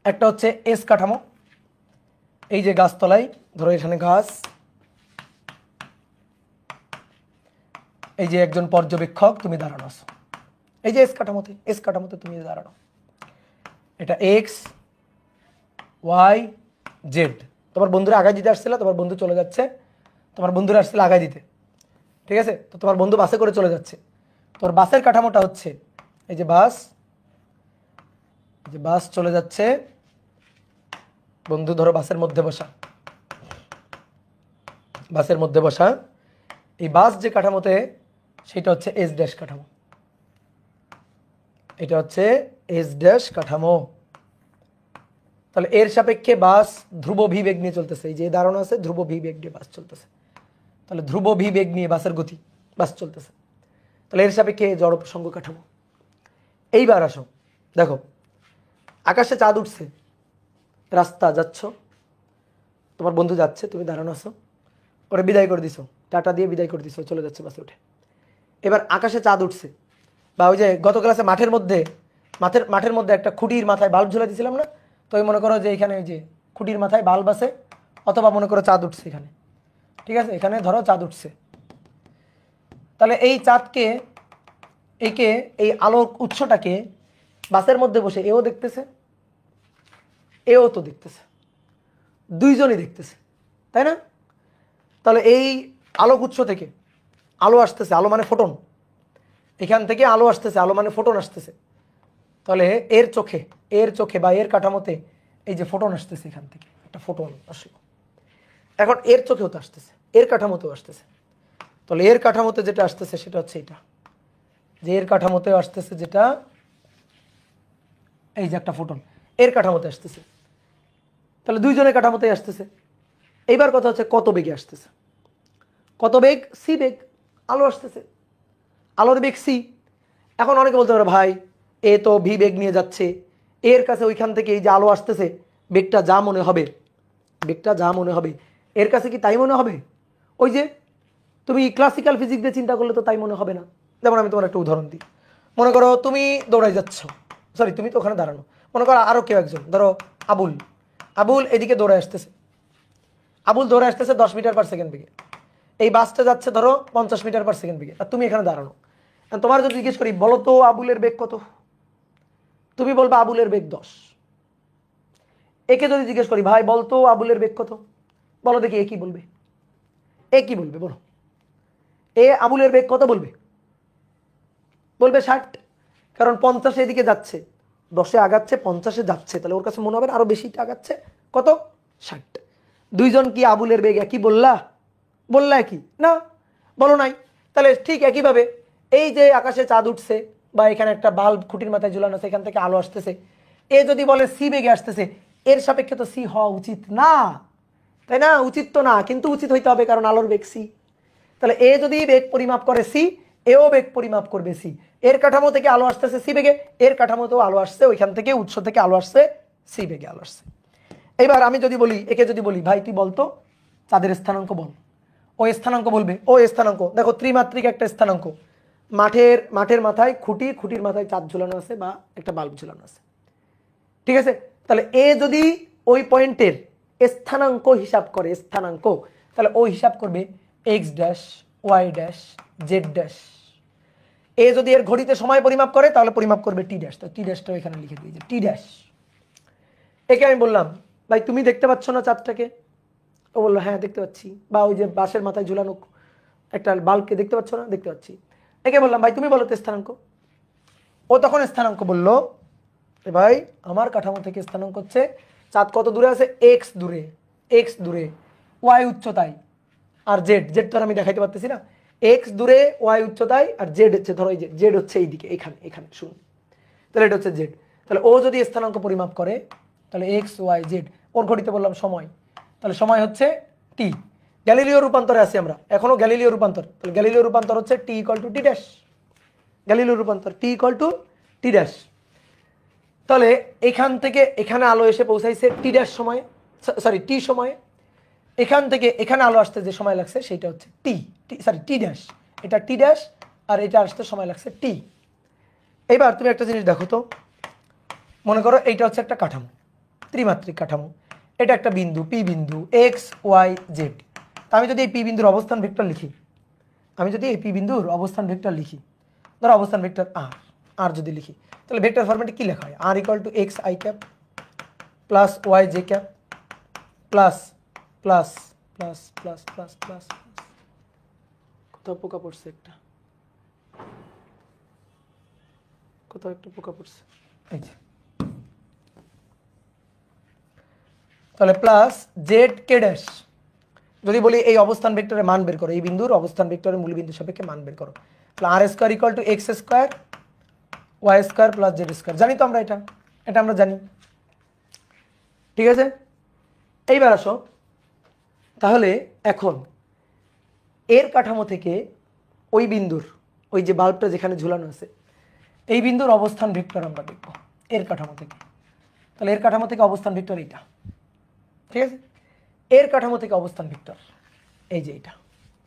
একটা হচ্ছে এস কাঠামো, এই যে গাছতলায় ধরো এখানে গাছ, এই যে একজন পর্যবেক্ষক তুমি দাঁড়ানো আছো, এই যে এস কাঠামোতে তুমি দাঁড়ানো, এটা এক্স ওয়াই জেড। তোমার বন্ধুরা আগায় দিতে আসছিল, তোমার বন্ধু চলে যাচ্ছে, তোমার বন্ধুরা আসছিল আগায় দিতে, ঠিক আছে, তো তোমার বন্ধু বাসে করে চলে যাচ্ছে। তোর বাসের কাঠামোটা হচ্ছে এই যে বাস, বাস চলে যাচ্ছে, বন্ধু ধরো বাসের মধ্যে বসা, বাসের মধ্যে বসা, এই বাস যে কাঠামোতে সেটা হচ্ছে এস ড্যাশ কাঠামো, এটা হচ্ছে এস ড্যাশ কাঠামো। তাহলে এর সাপেক্ষে বাস ধ্রুব ভি বেগ নিয়ে চলতেছে, এই যে দাঁড়ানো আছে ধ্রুব ভি বেগ নিয়ে বাস চলতেছে, তাহলে ধ্রুব ভি বেগ নিয়ে বাসের গতি, বাস চলতেছে, তাহলে এর সাপেক্ষে জড় প্রসঙ্গ কাঠামো। এইবার আসো দেখো আকাশে চাঁদ উঠছে, রাস্তা যাচ্ছ, তোমার বন্ধু যাচ্ছে, তুমি দাঁড়ানো আছো, ওরা বিদায় করে দিছো, টাটা দিয়ে বিদায় করে দিছো, চলে যাচ্ছে বাসে উঠে। এবার আকাশে চাঁদ উঠছে, বা ওই যে গত ক্লাসে মাঠের মধ্যে একটা খুঁটির মাথায় বাল্ব ঝুলে দিয়েছিলাম না, তো ওই মনে করো যে এখানে ওই যে খুঁটির মাথায় বাল্ব আছে, অথবা মনে করো চাঁদ উঠছে এখানে, ঠিক আছে, এখানে ধরো চাঁদ উঠছে, তাহলে এই চাঁদকে একে এই আলোক উৎসটাকে বাসের মধ্যে বসে এও দেখতেছে, এও তো দেখতেছে, দুইজনই দেখতেছে, তাই না? তাহলে এই আলোক উৎস থেকে আলো আসতেছে, আলো মানে ফোটন, এখান থেকে আলো আসতেছে, আলো মানে ফোটন আসতেছে। তাহলে এর চোখে বা এর কাঠামোতে এই যে ফোটন আসতেছে, এখান থেকে একটা ফোটন আসলো, এখন এর চোখেও তো আসতেছে, এর কাঠামোতেও আসতেছে। তাহলে এর কাঠামোতে যেটা আসতেছে সেটা হচ্ছে এটা, যে এর কাঠামোতেও আসতেছে যেটা, এই যে একটা ফোটন এর কাঠামোতে আসতেছে, তাহলে দুইজনের কাঠামোতেই আসতেছে। এইবার কথা হচ্ছে কত বেগে আসতেছে, কত বেগ? সি বেগ, আলো আসতেছে, আলোর বেগ সি। এখন অনেকে বলতে পারে ভাই এ তো ভি বেগ নিয়ে যাচ্ছে, এর কাছে ওইখান থেকে এই যে আলো আসতেছে বেগটা যা মনে হবে, বেগটা যা মনে হবে এর কাছে কি তাই মনে হবে? ওই যে তুমি ক্লাসিক্যাল ফিজিক্স দিয়ে চিন্তা করলে তো তাই মনে হবে না। যেমন আমি তোমার একটা উদাহরণ দিই, মনে করো তুমি দৌড়াই যাচ্ছ, সরি তুমি তো ওখানে দাঁড়ানো, মনে করো আরও কেউ একজন, ধরো আবুল, আবুল এদিকে দৌড়ে আসতেছে, আবুল দৌড়ে আসতেছে 10 মিটার পার সেকেন্ড বেগে, এই বাসটা যাচ্ছে ধরো 50 মিটার পার সেকেন্ড বেগে, আর তুমি এখানে দাঁড়ানো। তোমার যদি জিজ্ঞেস করি বলো তো আবুলের বেগ কত, তুমি বলবে আবুলের বেগ 10। একে যদি জিজ্ঞেস করি ভাই বলতো আবুলের বেগ কত, বলো দেখি এ কি বলবে, এ কি বলবে বলো, এ আবুলের বেগ কত বলবে? বলবে 60, কারণ 50 এদিকে যাচ্ছে, 10-এ আগাচ্ছে, 50-এ যাচ্ছে, তাহলে ওর কাছে মনে হবে আরো বেশি আগাচ্ছে, কত? 60। দুইজন কি আবুলের বেগ একই বললা? বললা একই না, বলো নাই। তাহলে ঠিক একইভাবে এই যে আকাশে চাঁদ উঠছে বা এখানে একটা বাল্ব খুঁটির মাথায় ঝুলানো আছে, এখান থেকে আলো আসতেছে, এ যদি বলে সি বেগে আসতেছে, এর সাপেক্ষে তো সি হওয়া উচিত না, তাই না? উচিত তো না, কিন্তু উচিত হইতে হবে কারণ আলোর বেগ সি। তাহলে এ যদি বেগ পরিমাপ করে সি, এও বেগ পরিমাপ করবে সি। এর কাঠামো থেকে আলো আসতেছে সি বেগে, এর কাঠামোতেও আলো আসছে, ওইখান থেকে উৎস থেকে আলো আসছে, সি বেগে আলো আসছে। এবার আমি যদি বলি, একে যদি বলি ভাই তুই বলতো চাঁদের স্থানাঙ্ক বল, ও স্থানাঙ্ক বলবে, ও স্থানাঙ্ক দেখো ত্রিমাত্রিক একটা স্থানাঙ্ক, মাঠের মাথায় খুঁটি, খুঁটির মাথায় চাঁদ ঝুলানো আছে বা একটা বাল্ব ঝুলানো আছে, ঠিক আছে? তাহলে এ যদি ওই পয়েন্টের স্থানাঙ্ক হিসাব করে, স্থানাঙ্ক, তাহলে ও হিসাব করবে X dash, Y dash, Z dash. এ যদি এর ঘড়িতে সময় পরিমাপ করে তাহলে পরিমাপ করবে টি ড্যাশ, তো টি ড্যাশটাও এখানে লিখে দিই যে টি ড্যাশ। একে আমি বললাম ভাই তুমি দেখতে পাচ্ছ না চাঁদটাকে? ও বললো হ্যাঁ দেখতে পাচ্ছি, বা ওই যে বাঁশের মাথায় ঝুলানো একটা বাল্বকে দেখতে পাচ্ছ না? দেখতে পাচ্ছি। একে বললাম ভাই তুমি বলো তো স্থানাঙ্ক, ও তখন স্থানাঙ্ক বললো ভাই আমার কাঠামো থেকে স্থানাঙ্ক হচ্ছে চাঁদ কত দূরে আছে, এক্স দূরে, এক্স দূরে, ওয়াই উচ্চতায়, আর জেড, জেড তো আর আমি দেখাইতে পারতেছি না, এক্স দূরে, ওয়াই উচ্চতায়, আর জেড হচ্ছে ধরো এই যে জেড হচ্ছে এইদিকে, এখানে এখানে শুনুন, তাহলে এটা হচ্ছে জেড। তাহলে ও যদি স্থানাঙ্ক পরিমাপ করে তাহলে এক্স ওয়াই জেড, ওর ঘড়িতে বললাম সময়, তাহলে সময় হচ্ছে টি। গ্যালিলিও রূপান্তরে আছি আমরা এখনো, গ্যালিলিও রূপান্তর, তাহলে গ্যালিলিও রূপান্তর হচ্ছে T equal to T dash, Galileo রূপান্তর T equal to T dash. তাহলে এখান থেকে এখানে আলো এসে পৌঁছাইছে টি ড্যাশ সময়ে, সরি টি সময়ে, এখান থেকে এখানে আলো আসতে যে সময় লাগছে সেটা হচ্ছে টি, সরি টি ড্যাশ, এটা টি ড্যাশ, আর এটা আসতে সময় লাগছে টি। এবার তুমি একটা জিনিস দেখো তো, মনে করো এইটা হচ্ছে একটা কাঠামো, ত্রিমাত্রিক কাঠামো, এটা একটা বিন্দু পি বিন্দু, এক্স ওয়াই জেড। তা আমি যদি এই পি বিন্দুর অবস্থান ভেক্টর লিখি, আমি যদি এই পি বিন্দুর অবস্থান ভেক্টর লিখি, ধরো অবস্থান ভেক্টর আর, আর যদি লিখি তাহলে ভেক্টর ফরম্যাটে কি লেখা হয়? R equal to X I cap plus Y J cap plus plus plus plus plus plus, কোথাও পোকা পড়ছে একটা, কোথাও একটা পোকা পড়ছে, এই যে, তাহলে প্লাস জেড কে ড্যাশ। যদি বলি এই অবস্থান ভেক্টরের মান বের করো, এই বিন্দুর অবস্থান ভেক্টরের মূল বিন্দু সাপেক্ষে মান বের করো, তাহলে R square equal to X square Y square plus Z square. জানি তো আমরা এটা, এটা আমরা জানি, ঠিক আছে? এইবার আসো, তাহলে এখন এর কাঠামো থেকে ওই বিন্দুর, ওই যে বাল্বটা যেখানে ঝুলানো আছে, এই বিন্দুর অবস্থান ভেক্টর আমরা দেখব এর কাঠামো থেকে। তাহলে এর কাঠামো থেকে অবস্থান ভেক্টর এইটা, ঠিক আছে? এর কাঠামো থেকে অবস্থান ভেক্টর এই যে এটা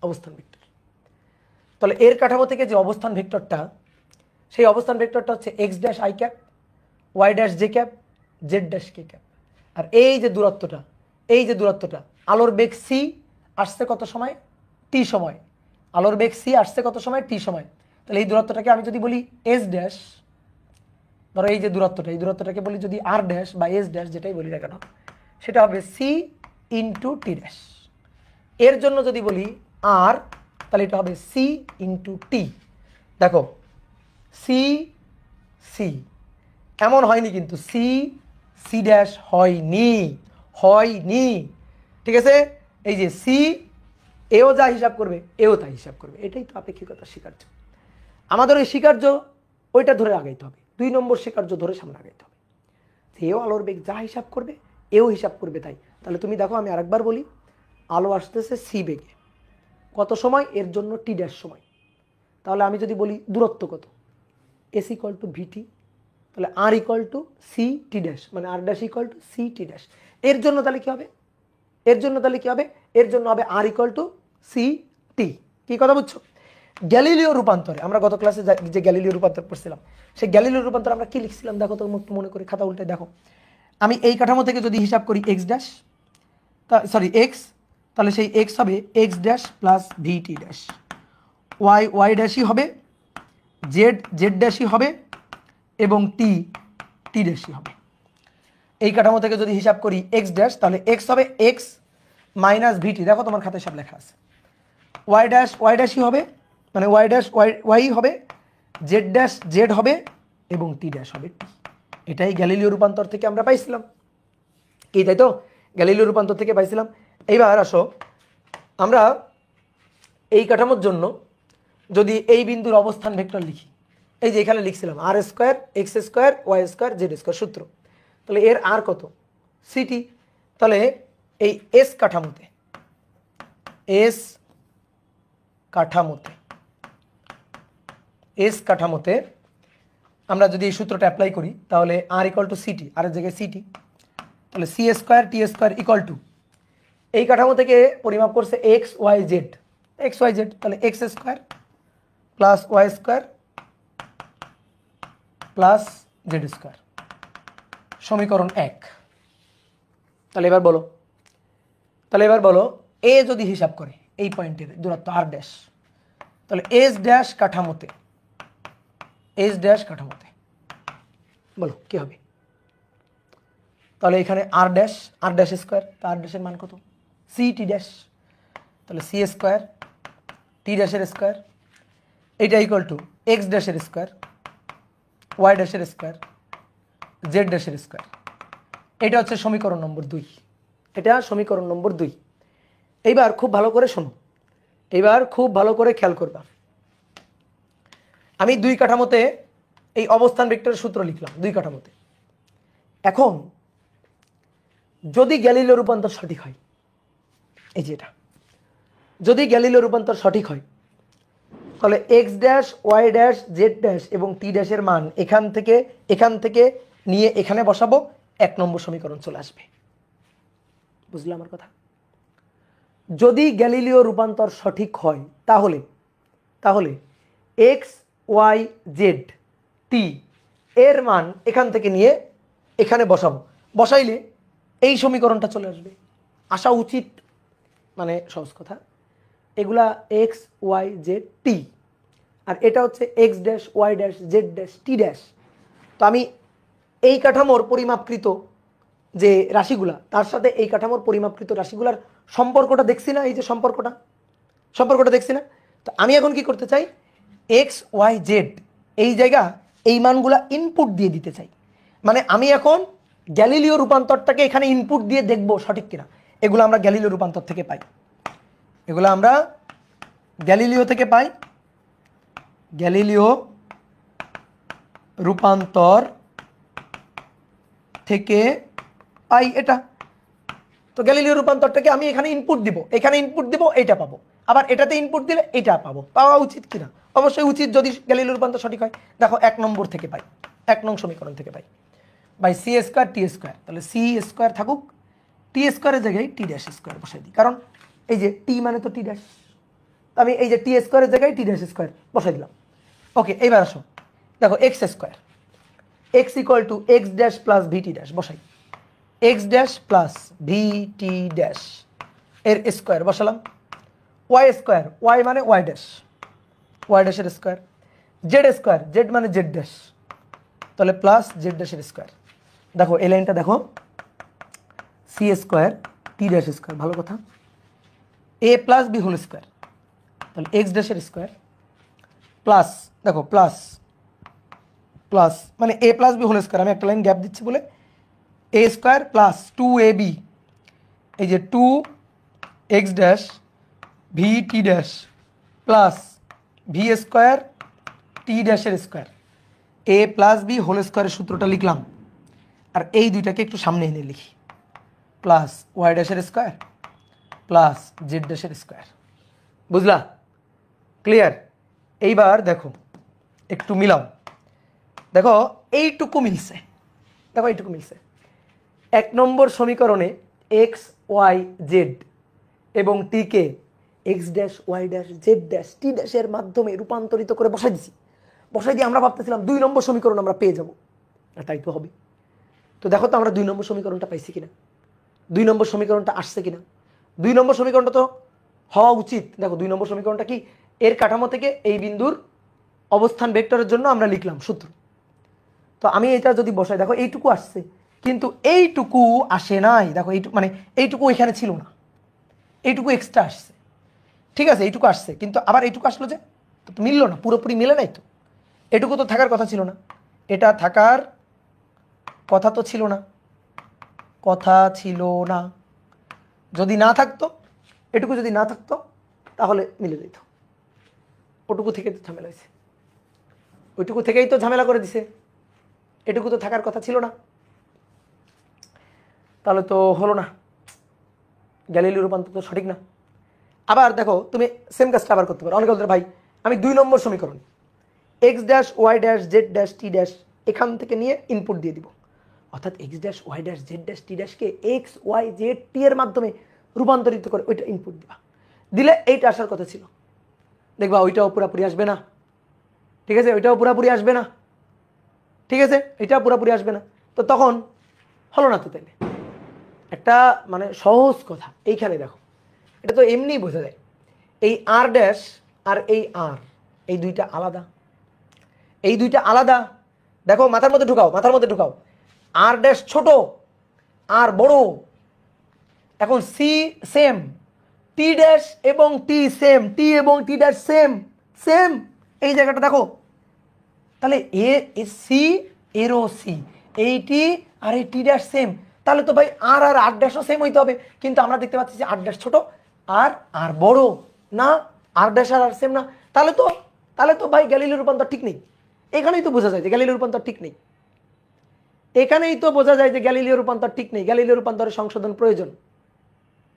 অবস্থান ভেক্টর। তাহলে এর কাঠামো থেকে যে অবস্থান ভেক্টরটা, সেই অবস্থান ভেক্টরটা হচ্ছে X dash I cap, Y dash J cap, Z dash K cap. আর এই যে দূরত্বটা, এই যে দূরত্বটা, আলোর বেগ সি আসছে কত সময়? টি সময়। আলোর বেগ সি আসছে কত সময়? টি সময়। তো তাহলে এই দূরত্বটাকে আমি যদি বলি এস ড্যাশ, ধরো এই যে দূরত্বটা, এই দূরত্বটাকে বলি যদি আর ড্যাশ বা এস ড্যাশ যেটাই বলি না কেন, সেটা হবে সি ইন্টু টি ড্যাশ। এর জন্য যদি বলি আর, তাহলে এটা হবে সি ইন্টু টি। দেখো সি সি এমন হয়নি কিন্তু, সি সি ড্যাশ হয়নি, হয়নি, ঠিক আছে। এই যে সি এও যা হিসাব করবে এও তা হিসাব করবে, এটাই তো আপেক্ষিকতার স্বীকার্য। আমাদের ওই স্বীকার্য ওইটা ধরে আগাইতে হবে, 2 নম্বর স্বীকার্য ধরে সামনে আগাইতে হবে। এও আলোর বেগ যা হিসাব করবে এও হিসাব করবে তাই। তাহলে তুমি দেখো আমি আরেকবার বলি, আলো আসতেছে সি বেগে, কত সময়, এর জন্য টি ড্যাশ সময়। তাহলে আমি যদি বলি দূরত্ব কত, এস ইকুয়াল টু ভিটি, তাহলে R equal to C T dash, মানে R dash equal to C T dash. এর জন্য তাহলে কি হবে, এর জন্য তাহলে কি হবে, এর জন্য হবে আর ইকুয়াল টু সি টি। কি কথা বুঝছো? গ্যালিলিও রূপান্তরে আমরা গত ক্লাসে যে গ্যালিলিও রূপান্তর পড়ছিলাম, সেই গ্যালিলিও রূপান্তর আমরা কি লিখছিলাম দেখো তো, মনে করে খাতা উল্টে দেখো। আমি এই কাঠামো থেকে যদি হিসাব করি এক্স ড্যাশ, সরি এক্স, তাহলে সেই এক্স হবে এক্স ড্যাশ প্লাস ভিটি ড্যাশ, ওয়াই ওয়াই ড্যাশই হবে, জেড জেড ড্যাশই হবে, এবং টি টি ড্যাশই হবে। এই কাঠামো থেকে যদি হিসাব করি এক্স ড্যাশ, তাহলে এক্স হবে এক্স মাইনাস ভিটি, দেখো তোমার খাতায় সব লেখা আছে। ওয়াই ড্যাশই হবে, মানে ওয়াই ড্যাশ ওয়াই হবে, জেড ড্যাশ জেড হবে, এবং টি ড্যাশ হবে টি। এটাই গ্যালিলিও রূপান্তর থেকে আমরা পাইছিলাম, কি তাই তো? গ্যালিলিও রূপান্তর থেকে পাইছিলাম। এইবার আসো আমরা এই কাঠামোর জন্য যদি এই বিন্দুর অবস্থান ভেক্টর লিখি, এই যে এখানে লিখছিলাম R square X square Y square Z square সূত্র, তাহলে এর আর কত, সিটি। তাহলে এই এস কাঠামোতে, এস কাঠামোতে, এস কাঠামোতে আমরা যদি এই সূত্রটা অ্যাপ্লাই করি, তাহলে R equal to CT, R এর জায়গায় সিটি, তাহলে C square T square equal to, এই কাঠামো থেকে পরিমাপ করছে X Y Z, X Y Z, তাহলে X square plus Y square plus Z square, সমীকরণ 1। তাহলে এবার বলো এ যদি হিসাব করে এই পয়েন্টের দূরত্ব আর ড্যাশ, তাহলে এস ড্যাশ কাঠামোতে, এস ড্যাশ কাঠামোতে বলো কি হবে? তাহলে এখানে আর ড্যাশ স্কোয়ার, তো আর ড্যাশের মান কত, সি টি ড্যাশ, তাহলে সি স্কোয়ার টি ড্যাশের স্কোয়ার, এইটা ইকুয়াল টু এক্স ড্যাশের স্কোয়ার ওয়াই ড্যাশের স্কোয়ার জেড ড্যাশের স্কোয়ার। এটা হচ্ছে সমীকরণ নম্বর 2, এটা সমীকরণ নম্বর 2। এইবার খুব ভালো করে শোনো, এইবার খুব ভালো করে খেয়াল করবা। আমি 2 কাঠামোতে এই অবস্থান ভেক্টরের সূত্র লিখলাম 2 কাঠামোতে। এখন যদি গ্যালিলিও রূপান্তর সঠিক হয়, এই যে এটা, যদি গ্যালিলিও রূপান্তর সঠিক হয়, তাহলে x dash Y dash Z dash এবং টি ড্যাশের মান এখান থেকে নিয়ে এখানে বসাবো, 1 নম্বর সমীকরণ চলে আসবে। বুঝলে আমার কথা? যদি গ্যালিলিও রূপান্তর সঠিক হয় তাহলে এক্স ওয়াই জেড টি এর মান এখান থেকে নিয়ে এখানে বসাইলে এই সমীকরণটা চলে আসবে, আসা উচিত। মানে সহজ কথা, এগুলা এক্স ওয়াই জেড টি, আর এটা হচ্ছে X dash Y dash Z dash টি ড্যাশ। তো আমি এই কাঠামোর পরিমাপকৃত যে রাশিগুলা, তার সাথে এই কাঠামোর পরিমাপকৃত রাশিগুলার সম্পর্কটা দেখছি না, এই যে সম্পর্কটা দেখছি না। তো আমি এখন কি করতে চাই, এক্স ওয়াই জেড এই জায়গা এই মানগুলা ইনপুট দিয়ে দিতে চাই। মানে আমি এখন গ্যালিলিও রূপান্তরটাকে এখানে ইনপুট দিয়ে দেখব সঠিক কিনা। এগুলো আমরা গ্যালিলিও রূপান্তর থেকে পাই, এগুলো আমরা গ্যালিলিও থেকে পাই, গ্যালিলিও রূপান্তর থেকে পাই এটা। তো গ্যালিলিও রূপান্তরটাকে আমি এখানে ইনপুট দিব, এইটা পাবো, আবার এটাতে ইনপুট দিলে এটা পাবো। পাওয়া উচিত কিনা? অবশ্যই উচিত, যদি গ্যালিলিও রূপান্তর সঠিক হয়। দেখো 1 নম্বর থেকে পাই, 1 নং সমীকরণ থেকে পাই, by C square T square, তাহলে সি স্কোয়ার থাকুক, টি স্কোয়ারের জায়গায় টি ড্যাশ স্কোয়ার বসাই দিই, কারণ এই যে টি মানে তো টি ড্যাশ, আমি এই যে টি স্কোয়ারের জায়গায় টি ড্যাশ স্কোয়ার বসাই দিলাম। ওকে, এইবার আসো দেখো X square, X equal to x dash plus VT dash বসাই, এক্স ড্যাশ প্লাস ভিটি ড্যাশ এর স্কোয়ার বসালাম, ওয়াই স্কোয়ার, ওয়াই মানে ওয়াই ড্যাশের স্কোয়ার, জেড স্কোয়ার, জেড মানে জেড ড্যাশ, তাহলে প্লাস জেড ড্যাশের স্কোয়ার। দেখো এই লাইনটা দেখো, C square T dash square, ভালো কথা, A plus B whole square, তাহলে এক্স ড্যাশের স্কোয়ার প্লাস, দেখো প্লাস প্লাস মানে A plus B whole square, আমি একটা লাইন গ্যাপ দিচ্ছি বলে এ স্কোয়ার প্লাস 2ab, এই যে 2x dash V T dash plus V square T ড্যাশের square, A plus B whole স্কোয়ারের সূত্রটা লিখলাম, আর এই দুইটাকে একটু সামনে এনে লিখি, প্লাস ওয়াই ড্যাশের স্কোয়ার প্লাস জেড ড্যাশের স্কোয়ার। বুঝলা? ক্লিয়ার? এইবার দেখো একটু মিলাও, দেখো এইটুকু মিলছে, দেখো এইটুকু মিলছে। 1 নম্বর সমীকরণে এক্স ওয়াই জেড এবং টিকে X dash Y dash Z dash টি ড্যাশের মাধ্যমে রূপান্তরিত করে বসাই দিছি। বসাই দিয়ে আমরা ভাবতেছিলাম 2 নম্বর সমীকরণ আমরা পেয়ে যাব, আর তাই তো হবে। তো দেখো তো আমরা 2 নম্বর সমীকরণটা পাইছি কিনা, 2 নম্বর সমীকরণটা আসছে কিনা। 2 নম্বর সমীকরণটা তো হওয়া উচিত। দেখো 2 নম্বর সমীকরণটা কি, এর কাঠামো থেকে এই বিন্দুর অবস্থান ভেক্টরের জন্য আমরা লিখলাম সূত্র। তো আমি এটা যদি বসাই, দেখো এইটুকু আসছে, কিন্তু এইটুকু আসে নাই। দেখো এইটুকু মানে এইটুকু এখানে ছিল না, এইটুকু এক্সট্রা আসছে। ঠিক আছে, এইটুকু আসছে, কিন্তু আবার এইটুকু আসলো যে, তো মিললো না, পুরোপুরি মিলে নাই তো। এটুকু তো থাকার কথা ছিল না, এটা থাকার কথা তো ছিল না, কথা ছিল না। যদি না থাকতো, এটুকু যদি না থাকতো তাহলে মিলে যেত। ওটুকু থেকে তো ঝামেলা হয়েছে, ওইটুকু থেকেই তো ঝামেলা করে দিছে। এটুকু তো থাকার কথা ছিল না, তাহলে তো হলো না, গ্যালিলিও রূপান্তর তো সঠিক না। আবার দেখো তুমি সেম কাজটা আবার করতে পারো। অনেকে বলতে ভাই আমি 2 নম্বর সমীকরণ X dash Y dash Z dash টি ড্যাশ এখান থেকে নিয়ে ইনপুট দিয়ে দিব, অর্থাৎ X dash Y dash Z dash T ড্যাশকে এক্স ওয়াই জেড টি এর মাধ্যমে রূপান্তরিত করে ওইটা ইনপুট দিবা, দিলে এইটা আসার কথা ছিল। দেখবা ওইটাও পুরাপুরি আসবে না, ঠিক আছে, ওইটাও পুরাপুরি আসবে না, ঠিক আছে, এটাও পুরাপুরি আসবে না। তো তখন হলো না তো। তাইলে একটা মানে সহজ কথা এইখানে দেখো, এটা তো এমনিই বোঝা যায়, এই আর ড্যাশ আর এই আর, এই দুইটা আলাদা, এই দুইটা আলাদা। দেখো মাথার মধ্যে ঢুকাও, মাথার মধ্যে ঢুকাও, আর ড্যাশ ছোট আর বড়, এখন সি সেম, টি ড্যাশ এবং টি সেম, টি এবং টি ড্যাশ সেম সেম, এই জায়গাটা দেখো। তাহলে এ সি এরও সি, এই টি আর এই টি ড্যাশ সেম, তাহলে তো ভাই আর আর আর ড্যাশও সেম হইতে হবে। কিন্তু আমরা দেখতে পাচ্ছি যে আর ড্যাশ ছোট আর আর বড় না, আর ড্যাশ আর আর সেম না, তাহলে তো ভাই গ্যালিলিও রূপান্তর ঠিক নেই। এখানেই তো বোঝা যায় যে গ্যালিলিও রূপান্তর ঠিক নেই, এখানেই তো বোঝা যায় যে গ্যালিলিও রূপান্তর ঠিক নেই, গ্যালিলিও রূপান্তরের সংশোধন প্রয়োজন।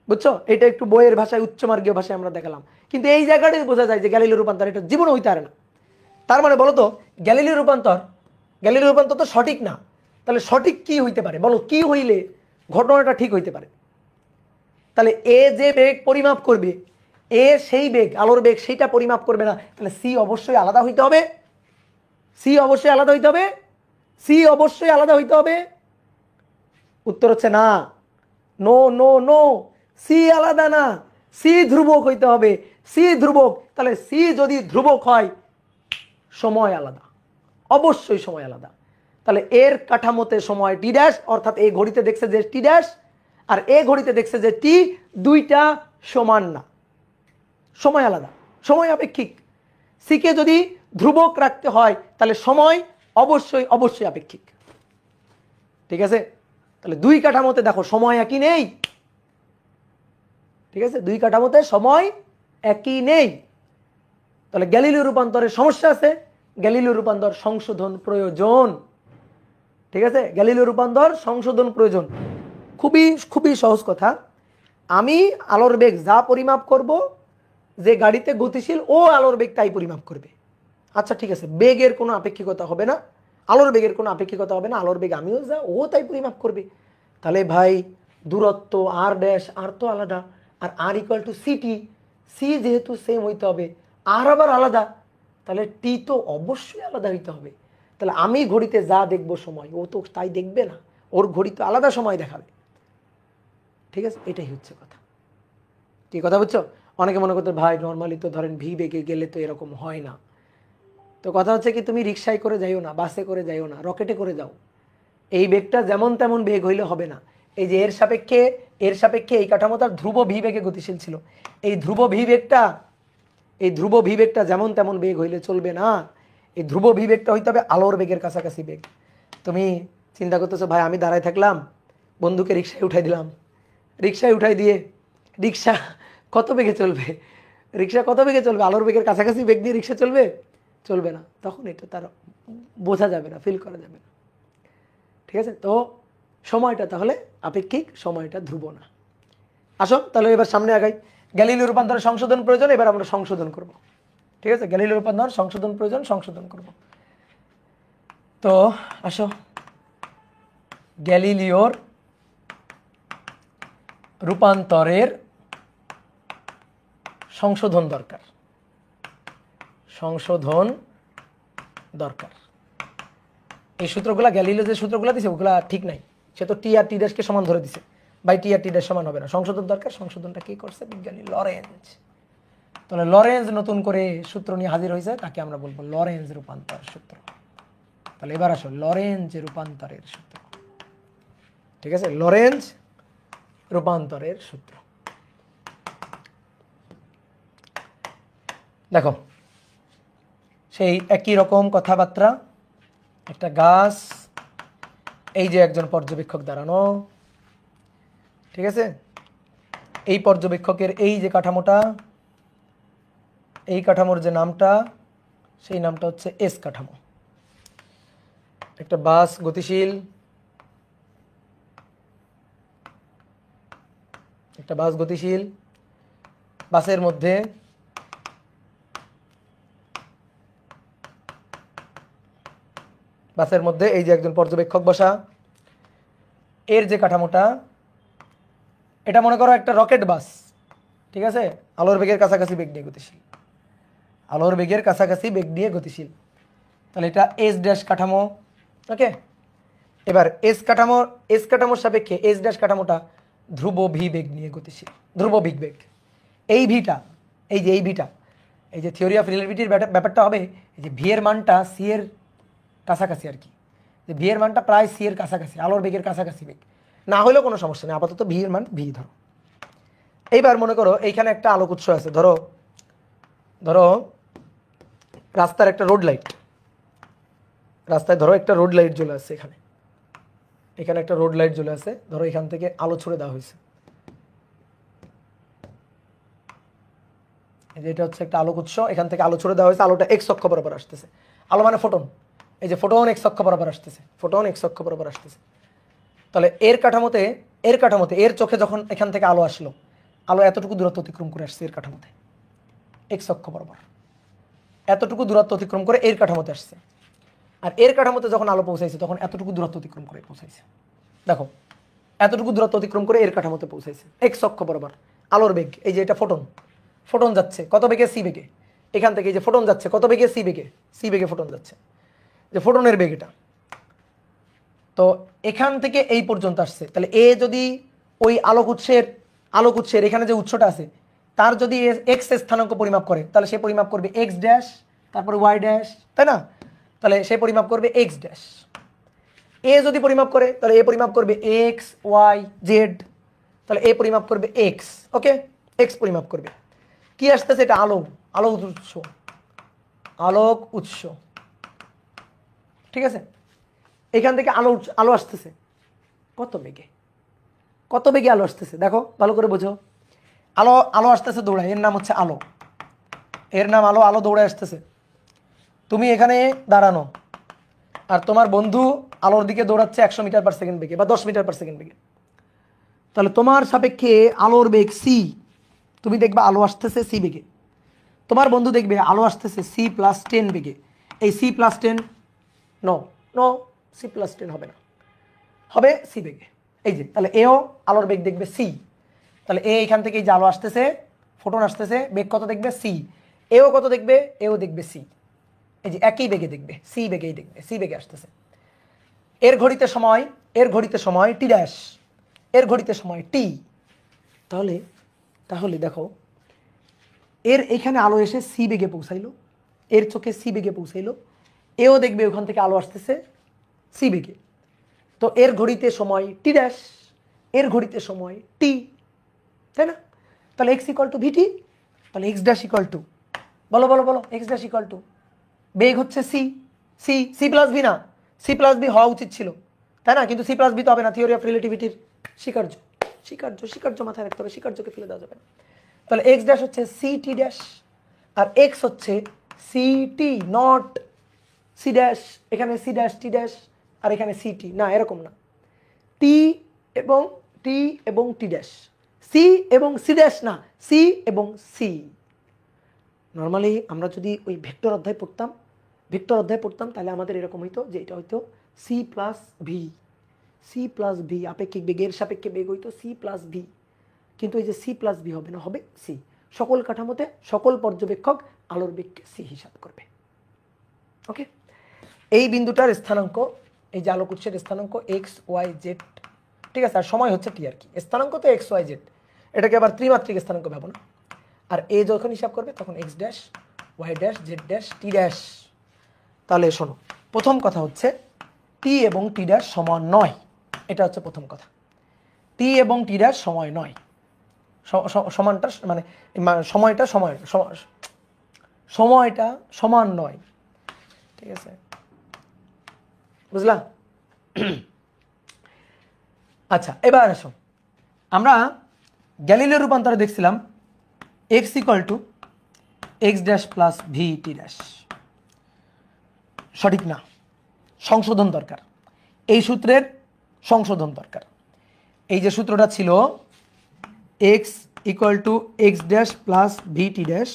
বুঝছো? এটা একটু বইয়ের ভাষায় উচ্চমার্গীয় ভাষায় আমরা দেখালাম, কিন্তু এই জায়গাটাই বোঝা যায় যে গ্যালিলিও রূপান্তর এটা জীবনে হইতে পারে না। তার মানে বলো তো গ্যালিলিও রূপান্তর তো সঠিক না, তাহলে সঠিক কি হইতে পারে বলো, কি হইলে ঘটনাটা ঠিক হইতে পারে? তাহলে এ যে বেগ পরিমাপ করবে, এ সেই বেগ আলোর বেগ সেইটা পরিমাপ করবে না, তাহলে সি অবশ্যই আলাদা হইতে হবে, সি অবশ্যই আলাদা হইতে হবে, সি অবশ্যই আলাদা হইতে হবে। উত্তর হচ্ছে না, নো নো নো, সি আলাদা না, সি ধ্রুবক হইতে হবে, সি ধ্রুবক। তাহলে সি যদি ধ্রুবক হয় সময় আলাদা, অবশ্যই সময় আলাদা। তাহলে এর কাঠামোতে সময় টি ড্যাশ, অর্থাৎ এই ঘড়িতে দেখছে যে টি ড্যাশ আর এ ঘড়িতে দেখছে যে টি, দুইটা সমান না, সময় আলাদা, সময় আপেক্ষিক। সিকে যদি ধ্রুবক রাখতে হয় তাহলে সময় অবশ্যই অবশ্যই আপেক্ষিক। ঠিক আছে, তাহলে দুই কাঠামোতে দেখো সময় একই নেই, ঠিক আছে, দুই কাঠামোতে সময় একই নেই। তাহলে গ্যালিলিও রূপান্তরের সমস্যা আছে, গ্যালিলিও রূপান্তর সংশোধন প্রয়োজন। ঠিক আছে, গ্যালিলিও রূপান্তর সংশোধন প্রয়োজন। খুবই খুবই সহজ কথা, আমি আলোর বেগ যা পরিমাপ করব, যে গাড়িতে গতিশীল ও আলোর বেগ তাই পরিমাপ করবে। আচ্ছা ঠিক আছে, বেগের কোনো আপেক্ষিকতা হবে না, আলোর বেগের কোনো আপেক্ষিকতা হবে না, আলোর বেগ আমিও যা ও তাই পরিমাপ করবে। তাহলে ভাই দূরত্ব আর ড্যাশ আর তো আলাদা, আর আর ইকুয়াল টু সিটি, সি যেহেতু সেম হইতে হবে, আর আবার আলাদা, তাহলে টি তো অবশ্যই আলাদা হইতে হবে। তাহলে আমি ঘড়িতে যা দেখবো সময়, ও তো তাই দেখবে না, ওর ঘড়ি তো আলাদা সময় দেখাবে। ঠিক আছে, এটাই হচ্ছে কথা। কি কথা বুঝছো? অনেকে মনে করতে ভাই নর্মালি তো ধরেন ভি বেগে গেলে তো এরকম হয় না, তো তো কথা হচ্ছে কি, তুমি রিক্সায় করে যাইও না, বাসে করে যাইও না, রকেটে করে যাও। এই বেগটা যেমন তেমন বেগ হইলে হবে না। এই যে এর সাপেক্ষে এই কাঠামোটার ধ্রুব ভি বেগে গতিশীল ছিল। এই ধ্রুব ভি বেগটা যেমন তেমন বেগ হইলে চলবে না। এই ধ্রুব ভি বেগটা হইতে হবে আলোর বেগের কাছাকাছি বেগ। তুমি চিন্তা করতেছো, ভাই আমি দাঁড়ায় থাকলাম, বন্ধুকে রিক্সায় উঠাই দিলাম, রিক্সায় উঠাই দিয়ে রিক্সা কত বেগে চলবে? আলোর বেগের কাছাকাছি বেগ দিয়ে রিক্সা চলবে না। তখন এটা তার বোঝা যাবে না, ফিল করা যাবে না। ঠিক আছে? তো সময়টা তাহলে আপেক্ষিক, সময়টা ধ্রুব না। আসো তাহলে এবার সামনে আগাই। গ্যালিলিও রূপান্তরের সংশোধন প্রয়োজন, এবার আমরা সংশোধন করব। ঠিক আছে? গ্যালিলিও রূপান্তর সংশোধন প্রয়োজন, সংশোধন করব। তো আসো, গ্যালিলিওর রূপান্তরের সংশোধন দরকার। এই সূত্রগুলা, গ্যালিলিও যে সূত্রগুলো দিছে ওগুলা ঠিক নাই। সে তো টি আর টি ড্যাশকে সমান ধরে দিছে, বাই টি আর টি ড্যাশ সমান হবে না, সংশোধন দরকার। সংশোধনটা কি করছে বিজ্ঞানী লরেঞ্জ। তাহলে লরেঞ্জ নতুন করে সূত্র নিয়ে হাজির হয়েছে, তাকে আমরা বলবো লরেঞ্জ রূপান্তর সূত্র। তাহলে এবার আসো লরেঞ্জ রূপান্তরের সূত্র। ঠিক আছে? লরেঞ্জ রূপান্তরের সূত্র। দেখো, সেই একই রকম কথাবার্তা। একটা গাছ, এই যে একজন পর্যবেক্ষক দাঁড়ানো, ঠিক আছে? এই পর্যবেক্ষকের এই যে কাঠামোটা, এই কাঠামোর যে নামটা, সেই নামটা হচ্ছে এস কাঠামো। একটা বাস গতিশীল, বাসের মধ্যে এই যে একজন পর্যবেক্ষক বসা, এর যে কাঠামোটা, এটা মনে করো একটা রকেট বাস। ঠিক আছে? আলোর বেগের কাছাকাছি বেগ নিয়ে গতিশীল। তাহলে এটা এস ড্যাশ কাঠামো। ওকে, এবার এস কাঠামোর সাপেক্ষে এস ড্যাশ কাঠামোটা ধ্রুব ভি বেগ নিয়ে গতিশীল, ধ্রুব ভিগ বেগ। এই যে থিওরি অফ রিলেটিভিটির ব্যাপারটা হবে, এই যে ভি এর মানটা সি এর কাছাকাছি আর কি, যে ভি এর মানটা প্রায় সি এর কাছাকাছি, আলোর বেগের কাছাকাছি বেগ না হলেও কোনো সমস্যা নেই, আপাতত ভি এর মান ভি ধরো। এইবার মনে করো এইখানে একটা আলোক উৎস আছে, ধরো রাস্তার একটা রোড লাইট, রাস্তায় ধরো একটা রোড লাইট জ্বলে আছে, এখানে একটা রোড লাইট জ্বলে আছে। ধরো এখান থেকে আলো ছুড়ে দেওয়া হয়েছে, এটা হচ্ছে একটা আলোক উৎস, এখান থেকে আলো ছুড়ে দেওয়া হয়েছে, আলোটা এক্স অক্ষ বরাবর আসতেছে। আলো মানে ফোটন, এই যে ফোটন এক্স অক্ষ বরাবর আসতেছে, তাহলে এর কাঠামোতে এর চোখে যখন এখান থেকে আলো আসলো, আলো এতটুকু দূরত্ব অতিক্রম করে আসছে এর কাঠামোতে, এক্স অক্ষ বরাবর এতটুকু দূরত্ব অতিক্রম করে এর কাঠামোতে আসছে। আর এর কাঠামোতে যখন আলো পৌঁছাইছে তখন এতটুকু দূরত্ব অতিক্রম করে পৌঁছাইছে। দেখো, এতটুকু দূরত্ব অতিক্রম করে এর কাঠামোতে পৌঁছাইছে এক্স অক্ষ বরাবর। আলোর বেগ, এই যে এটা ফোটন যাচ্ছে কত বেগে? সি বেগে। এখান থেকে এই যে ফোটন যাচ্ছে কত বেগে? সি বেগে ফোটন যাচ্ছে, যে ফোটনের বেগ এটা। তো এখান থেকে এই পর্যন্ত আসছে, তাহলে এ যদি ওই আলোক উৎসের এখানে যে উৎসটা আছে তার যদি এক্স স্থানাঙ্ক পরিমাপ করে, তাহলে সে পরিমাপ করবে এক্স ড্যাশ, তারপরে ওয়াই ড্যাশ, তাই না? তাহলে সে পরিমাপ করবে এক্স ড্যাশ। এ যদি পরিমাপ করে তাহলে এ পরিমাপ করবে এক্স ওয়াই জেড, তাহলে এ পরিমাপ করবে এক্স। ওকে, এক্স পরিমাপ করবে। কি আসতেছে? এটা আলোক উৎস। ঠিক আছে? এখান থেকে আলো আসতেছে কত বেগে আলো আসতেছে? দেখো ভালো করে বোঝো। আলো আসতেছে দৌড়ায়, এর নাম হচ্ছে আলো, আলো দৌড়ে আসতেছে। তুমি এখানে দাঁড়ানো আর তোমার বন্ধু আলোর দিকে দৌড়াচ্ছে 100 মিটার পার সেকেন্ড বেগে বা 10 মিটার পার সেকেন্ড বেগে। তাহলে তোমার সাপেক্ষে আলোর বেগ সি, তুমি দেখবে আলো আসতেছে সি বেগে, তোমার বন্ধু দেখবে আলো আসতেছে সি প্লাস 10 বেগে। এই C plus 10 no C plus 10 হবে না, হবে সি বেগে। এই যে তাহলে এও আলোর বেগ দেখবে সি, তাহলে এ এখান থেকে এই যে আলো আসতেছে, ফোটন আসতেছে, বেগ কত দেখবে? সি। এও কত দেখবে? এও দেখবে সি। এই যে একই বেগে দেখবে, সি বেগেই দেখবে, সি বেগে আসতেছে। এর ঘড়িতে সময় টি ড্যাশ, এর ঘড়িতে সময় টি। তাহলে দেখো, এর এখানে আলো এসে সি বেগে পৌঁছাইলো, এর চোখে সি বেগে পৌঁছাইলো, এও দেখবে ওখান থেকে আলো আসতেছে সি বেগে। তো এর ঘড়িতে সময় টি ড্যাশ, এর ঘড়িতে সময় টি, তাই না? তাহলে এক্স ইকুয়াল টু ভিটি, তাহলে এক্স ড্যাশ ইকুয়াল টু, বলো বলো বলো, এক্স ড্যাশ ইকুয়াল টু বেগ হচ্ছে C, C C plus B না, সি প্লাস বি হওয়া উচিত ছিল, তাই না? কিন্তু সি প্লাস বি তো হবে না, থিওরি অফ রিলেটিভিটির স্বীকার্য, স্বীকার্য স্বীকার্য মাথায় রাখতে হবে, স্বীকার্যকে ফেলে দেওয়া যাবে না। তাহলে এক্স ড্যাশ হচ্ছে সি টি ড্যাশ, আর এক্স হচ্ছে c t not c dash, এখানে সি ড্যাশ টি ড্যাশ আর এখানে সি টি, না এরকম না, টি এবং টি ড্যাশ, সি এবং সি ড্যাশ না, সি এবং সি। নর্মালি আমরা যদি ওই ভেক্টর অধ্যায় পড়তাম তাহলে আমাদের এরকম হইতো যে এটা হইতো c plus v, c plus v, আপেক্ষিক বেগের সাপেক্ষে বেগ হইতো সি প্লাস ভি, কিন্তু এই যে সি প্লাস ভি হবে না, হবে সি। সকল কাঠামোতে সকল পর্যবেক্ষক আলোর বেগকে সি হিসাব করবে। ওকে, এই বিন্দুটার স্থানাঙ্ক, এই যে আলোক উৎসের স্থানাঙ্ক এক্স ওয়াই জেড, ঠিক আছে, আর সময় হচ্ছে টি আর কি, স্থানাঙ্ক তো এক্স ওয়াই জেড, এটাকে আবার ত্রিমাত্রিক স্থানাঙ্ক ভাবো না। আর এ যখন হিসাব করবে তখন X dash Y dash Z dash টি ড্যাশ। তাহলে শোনো, প্রথম কথা হচ্ছে টি এবং টি ড্যাশ সমান নয়, এটা হচ্ছে প্রথম কথা। টি এবং টি ড্যাশ সময় নয়, সমানটা মানে সময়টা সময়টা সমান নয়, ঠিক আছে, বুঝলা? আচ্ছা, এবার আসো, আমরা গ্যালিলিও রূপান্তরে দেখছিলাম x equal to x dash plus V T dash, সঠিক না, সংশোধন দরকার, এই সূত্রের সংশোধন দরকার। এই যে সূত্রটা ছিল x equal to x dash plus V T dash,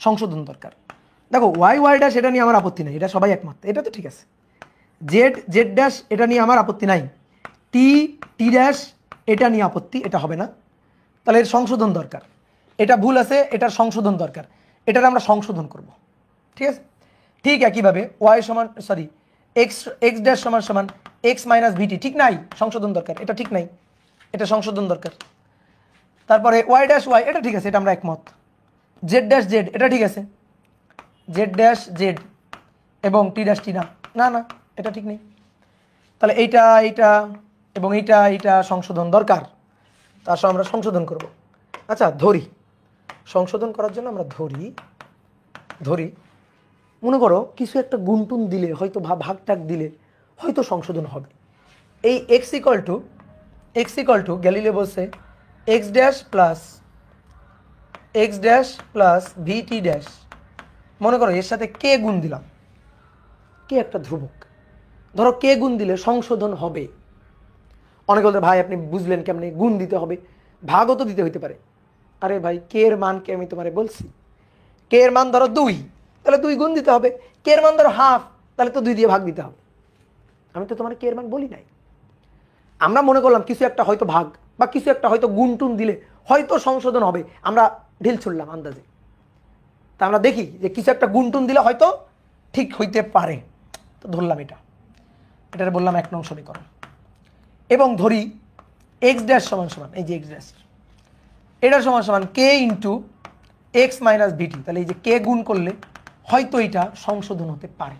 সংশোধন দরকার। দেখো ওয়াই ড্যাশ এটা নিয়ে আমার আপত্তি নাই, এটা সবাই একমত, এটা তো ঠিক আছে। জেড ড্যাশ এটা নিয়ে আমার আপত্তি নাই, টি ড্যাশ এটা নিয়ে আপত্তি, এটা হবে না, তাহলে এর সংশোধন দরকার। এটা ভুল আছে, এটার সংশোধন দরকার, এটার আমরা সংশোধন করব, ঠিক আছে। ঠিক একইভাবে ওয়াই সমান সরি এক্স ড্যাশ সমান সমান এক্স মাইনাস ভিটি, ঠিক নাই, সংশোধন দরকার, এটা ঠিক নাই, এটা সংশোধন দরকার। তারপরে ওয়াই ড্যাশ ওয়াই, এটা ঠিক আছে, এটা আমরা একমত। জেড ড্যাশ জেড, এটা ঠিক আছে, জেড ড্যাশ জেড এবং টি ড্যাশ টি না, না না, এটা ঠিক নেই। তাহলে এইটা এবং এইটা সংশোধন দরকার, তার সব আমরা সংশোধন করব। আচ্ছা ধরি, সংশোধন করার জন্য আমরা ধরি মনে করো কিছু একটা গুণটুন দিলে, হয়তো ভাগ টাগ দিলে হয়তো সংশোধন হবে। এই এক্স ইকুয়াল টু গ্যালিলিও বলছে x dash plus V T dash, মনে করো এর সাথে কে গুণ দিলাম, কে একটা ধ্রুবক, ধরো কে গুণ দিলে সংশোধন হবে। অনেকে বলতে ভাই আপনি বুঝলেন কেমনি, গুণ দিতে হবে, ভাগও তো দিতে হইতে পারে। আরে ভাই কে এর মানকে আমি তোমারে বলছি, কে এর মান ধরো 2, তাহলে 2 গুণ দিতে হবে। কে এর মান ধরো হাফ, তাহলে তো 2 দিয়ে ভাগ দিতে হবে। আমি তো তোমার কে এর মান বলি নাই, আমরা মনে করলাম কিছু একটা হয়তো ভাগ বা কিছু একটা হয়তো গুণ টুন দিলে হয়তো সংশোধন হবে, আমরা ঢিল ছুড়লাম আন্দাজে। তা আমরা দেখি যে কিছু একটা গুণ টুন দিলে হয়তো ঠিক হইতে পারে, তো ধরলাম এটার বললাম 1 নং সমীকরণ। এবং ধরি এক্স ড্যাশ সমান সমান, এই যে এক্স ড্যাশ এটার সমান সমান কে ইন্টু এক্স মাইনাস ভিটি, তাহলে এই যে কে গুণ করলে হয়তো এটা সংশোধন হতে পারে।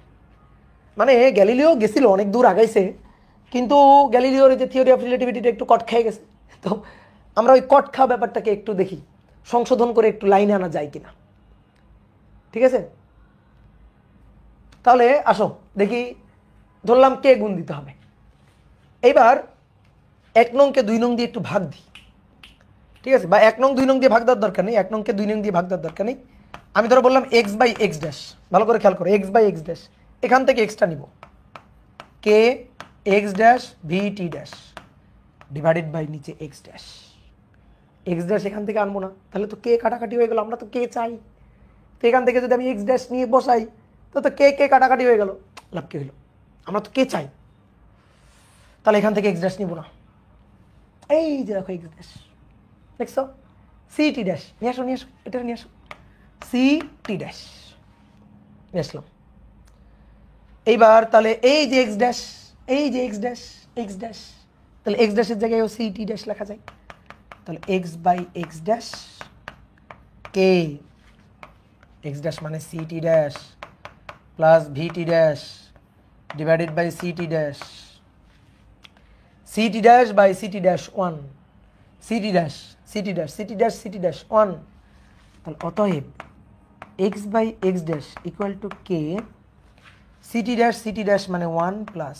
মানে গ্যালিলিও গেছিল অনেক দূর আগাইছে, কিন্তু গ্যালিলিওর যে থিওরি অফ রিলেটিভিটিটা একটু কট খেয়ে গেছে, তো আমরা ওই কট খাওয়া ব্যাপারটাকে একটু দেখি, সংশোধন করে একটু লাইনে আনা যায় কিনা, ঠিক আছে। তাহলে আসো দেখি, ধরলাম কে গুণ দিতে হবে। এইবার 1 নংকে 2 নং দিয়ে একটু ভাগ দিই, ঠিক আছে, বা 1 নং 2 নং দিয়ে ভাগ দেওয়ার দরকার নেই, 1 নংকে 2 নং দিয়ে ভাগ দেওয়ার দরকার নেই। আমি ধরো বললাম এক্স বাই এক্স ড্যাশ, ভালো করে খেয়াল করো, এক্স বাই এক্স ড্যাশ, এখান থেকে এক্সটা নিব, K x dash V T dash divided by নিচে এক্স ড্যাশ এখান থেকে আনবো না, তাহলে তো কে কাটাকাটি হয়ে গেল, আমরা তো কে চাই, তো এখান থেকে যদি আমি এক্স ড্যাশ নিয়ে বসাই তো কে কাটাকাটি হয়ে গেল, লাভ কি হইল, আমরা তো কে চাই, তাহলে এখান থেকে এক্স ড্যাশ নিব না। এই যে দেখো এক্স ড্যাশ, দেখছো, সি টি ড্যাশ নিয়ে আসো এটা নিয়ে আসো, সি টি ড্যাশ নিয়ে আসলাম। এইবার তাহলে এই যে এক্স ড্যাশ, তাহলে এক্স ড্যাশের জায়গায় সি টি ড্যাশ লেখা যায়, তাহলে X by X dash K x dash মানে city dash plus VT dash divided by CT dash, CT dash by CT dash 1, CT dash CT dash CT dash CT dash 1। তাহলে অতএব X by X dash equal to K, CT dash মানে 1 plus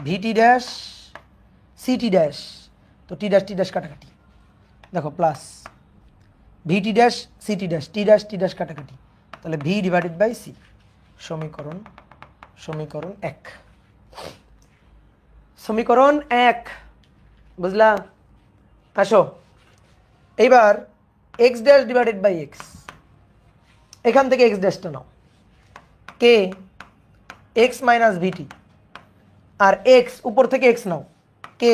ভিটি dash CT dash, তো T dash কাটাকাটি, দেখো plus ভিটি dash CT dash টি dash কাটাকাটি, তাহলে b divided by C. সমীকরণ 1, সমীকরণ 1 বুঝলা? আসো এইবার x dash divided by x, এখান থেকে এক্স ড্যাশটা নাও, কে এক্স মাইনাস ভিটি, আর এক্স উপর থেকে এক্স নাও, কে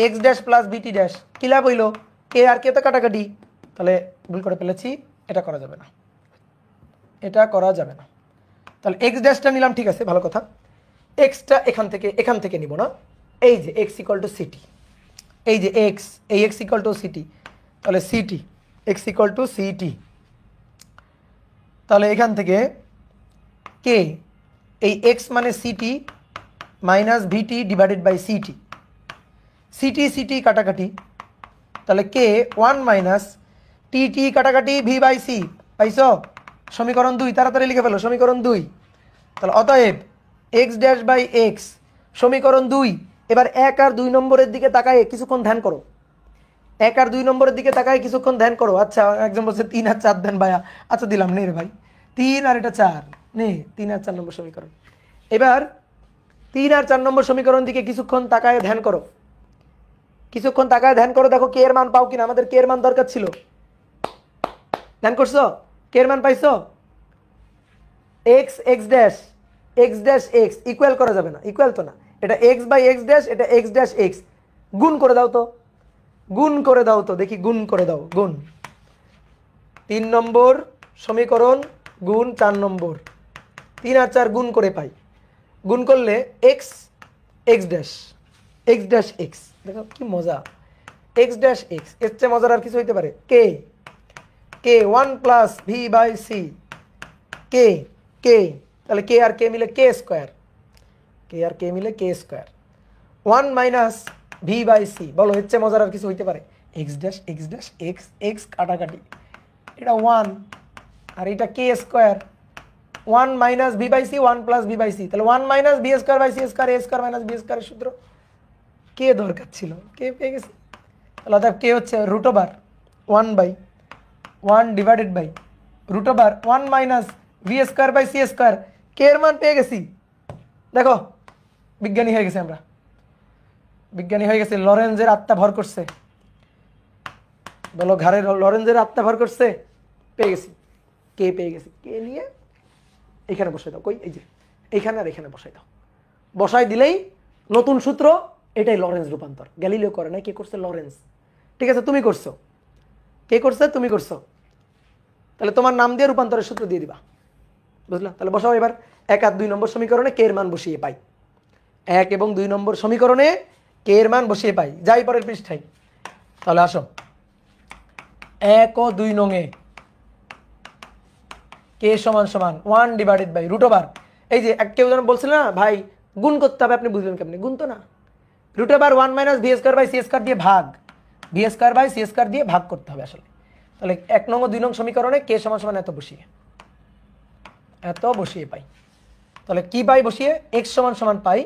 এক্স ড্যাশ প্লাস ভিটি ড্যাশ, কি লাভ হইল? কে আর কে তো কাটাকাটি, তাহলে ভুল করে ফেলেছি, এটা করা যাবে না, এটা করা যাবে না। তাহলে এক্স ড্যাশটা নিলাম, ঠিক আছে ভালো কথা, এক্সটা এখান থেকে নিব না, এই যে এক্স ইকুয়াল টু সিটি, এই যে এক্স, এই এক্স ইকুয়াল টু সিটি, তাহলে city x equal to city, তাহলে এখান থেকে কে এই এক্স মানে city minus VT divided by city, city কাটাকাটি, তাহলে কে 1 মাইনাস টি কাটাকাটি ভি বাই সি, পাইছ? সমীকরণ 2, তাড়াতাড়ি লিখে ফেলো, সমীকরণ 2। তাহলে অতএব এক্স ড্যাশ বাই এক্স, সমীকরণ 2। এবার 1 আর 2 নম্বরের দিকে তাকায় কিছুক্ষণ ধ্যান করো, 1 আর 2 নম্বরের দিকে তাকায় কিছুক্ষণ ধ্যান করো। আচ্ছা একজন বলছে 3 আর 4 দেন ভাইয়া, আচ্ছা দিলাম, নে রে ভাই 3 আর এটা 4, নে 3 আর 4 নম্বর সমীকরণ। এবার 3 আর 4 নম্বর সমীকরণ দিকে কিছুক্ষণ তাকায় ধ্যান করো, কিছুক্ষণ তাকায় ধ্যান করো, দেখো কে এর মান পাও কিনা, আমাদের কে এর মান দরকার ছিল, ধ্যান করছো? কে এর মান পাইছো? এক্স ড্যাশ এক্স ইকুয়াল করা যাবে না, ইকুয়াল তো না, এটা এক্স বাই এক্স ড্যাশ, এটা এক্স ড্যাশ এক্স, গুণ করে দাও তো, গুণ করে দাও তো দেখি, গুণ করে দাও, গুণ 3 নম্বর সমীকরণ গুণ 4 নম্বর, 3 আর 4 গুণ করে পাই, গুণ করলে এক্স ড্যাশ এক্স, দেখো কি মজা, এক্স ড্যাশ এক্স, এর চেয়ে মজার আর কিছু হইতে পারে? K 1 plus V by C, K তাহলে কে আর কে মিলে K square, 1 minus V by C, বলো এর চেয়ে মজার আর কিছু হইতে পারে? এক্স ড্যাশ এক্স কাটাকাটি, এটা 1 আর এটা K square, 1 minus V by C 1 plus V by C, তাহলে 1 minus B square by C square, A square minus B স্কোয়ারের সূত্র, কে দরকার ছিল, কে পেয়ে গেছি। তাহলে অর্থাৎ কে হচ্ছে root over 1/1 divided by root over 1 minus V square by C square, K এর মান পেয়ে গেছি। দেখো বিজ্ঞানী হয়ে গেছে, আমরা বিজ্ঞানী হয়ে গেছে, লরেন্জের আত্মা ভর করছে, বলো ঘরে লরেন্জের আত্মা ভর করছে, পেয়ে গেছি, কে পেয়ে গেছি, কে নিয়ে এখানে বসাই দাও, কই এই যে এইখানে আর এখানে বসাই দাও, বসাই দিলেই নতুন সূত্র, এটাই লরেন্জ রূপান্তর। গ্যালিলিও করে না, কে করছে? লরেন্জ। ঠিক আছে, তুমি করছো, কে করছে? তুমি করছো, তাহলে তোমার নাম দিয়ে রূপান্তরের সূত্র দিয়ে দিবা, বুঝলা? তাহলে বসাও এবার 1 আর 2 নম্বর সমীকরণে কে এর মান বসিয়ে পাই, 1 এবং 2 নম্বর সমীকরণে কে এর মান বসিয়ে পাই, যাই পরের পৃষ্ঠায়। তাহলে আসো 1 ও 2 নঙে কে সমান 1 ডিভাইডেড বাই রুট ওভার, এই যে কেউ যেন বলছিল না ভাই গুণ করতে হবে, আপনি বুঝলেন কেমনি? গুণ তো না, root over 1 minus V square by C square দিয়ে ভাগ, v square by C square দিয়ে ভাগ করতে হবে আসলে। তাহলে 1 নং ও 2 নং সমীকরণে কে সমান এত বসিয়ে পাই, তাহলে কি পাই বসিয়ে? এক্স সমান পাই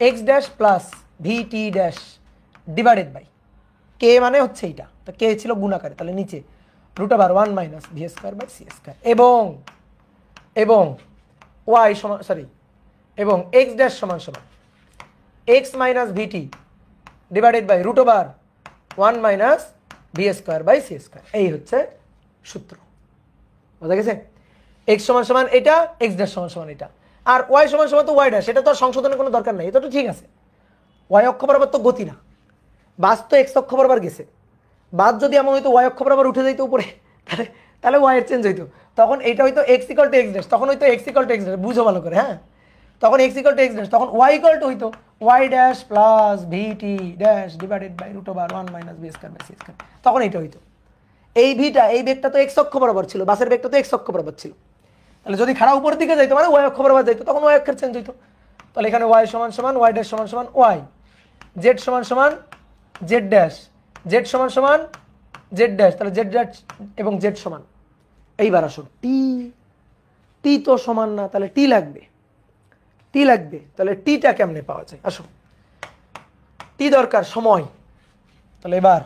X dash plus VT dash divided by K মানে হচ্ছে এইটা, তো কে ছিল গুণাকারে, তাহলে নিচে root over 1 minus V square by C square, এবং ওয়াই সমান এবং এক্স ড্যাশ সমান x minus VT divided by root over 1 minus V square by C square, এই হচ্ছে সূত্র। বোঝা গেছে? এক্স সমান এটা, এক্স ড্যাশ সমান এটা, আর ওয়াই সমান তো ওয়াই ড্যাশ, এটা তো আর সংশোধনের কোনো দরকার নেই, এটা তো ঠিক আছে। ওয়াই অক্ষ বরাবর তো গতি না, বাস তো এক্স অক্ষ বরাবর গেছে, বাস যদি এমন হইতো ওয়াই অক্ষ বরাবর উঠে যাইতো উপরে, তাহলে ওয়াই এর চেঞ্জ হইতো, তখন এইটা হইতো x equal to x dash, তখন হইতো x equal to x dash, বুঝো ভালো করে, হ্যাঁ, তখন x equal to x dash, তখন ওয়াই ইকুয়াল টু হইতো y dash plus VT dash divided by root over 1 minus V square by C square, তখন এইটা হইতো। এই ভিটা এই বেগটা তো এক্স অক্ষ বরাবর ছিল, বাসের বেগটা তো এক্স অক্ষ বরাবর ছিল, তাহলে যদি খাড়া উপর দিকে যাইতো মানে ওয়াই অক্ষ বরাবর যাইতো, তখন ওয়াই অক্ষের চেঞ্জ হইতো। তাহলে এখানে ওয়াই সমান সমান ওয়াই ড্যাশ সমান সমান ওয়াই, জেড সমান সমান জেড ড্যাশ, জেড সমান সমান জেড ড্যাশ, তাহলে জেড ড্যাশ এবং জেড সমান। এইবার আসো টি, টি তো সমান না, তাহলে টি লাগবে, টি লাগবে, তাহলে টিটা কেমনে পাওয়া যায়? আসো টি দরকার সময়, তাহলে এবার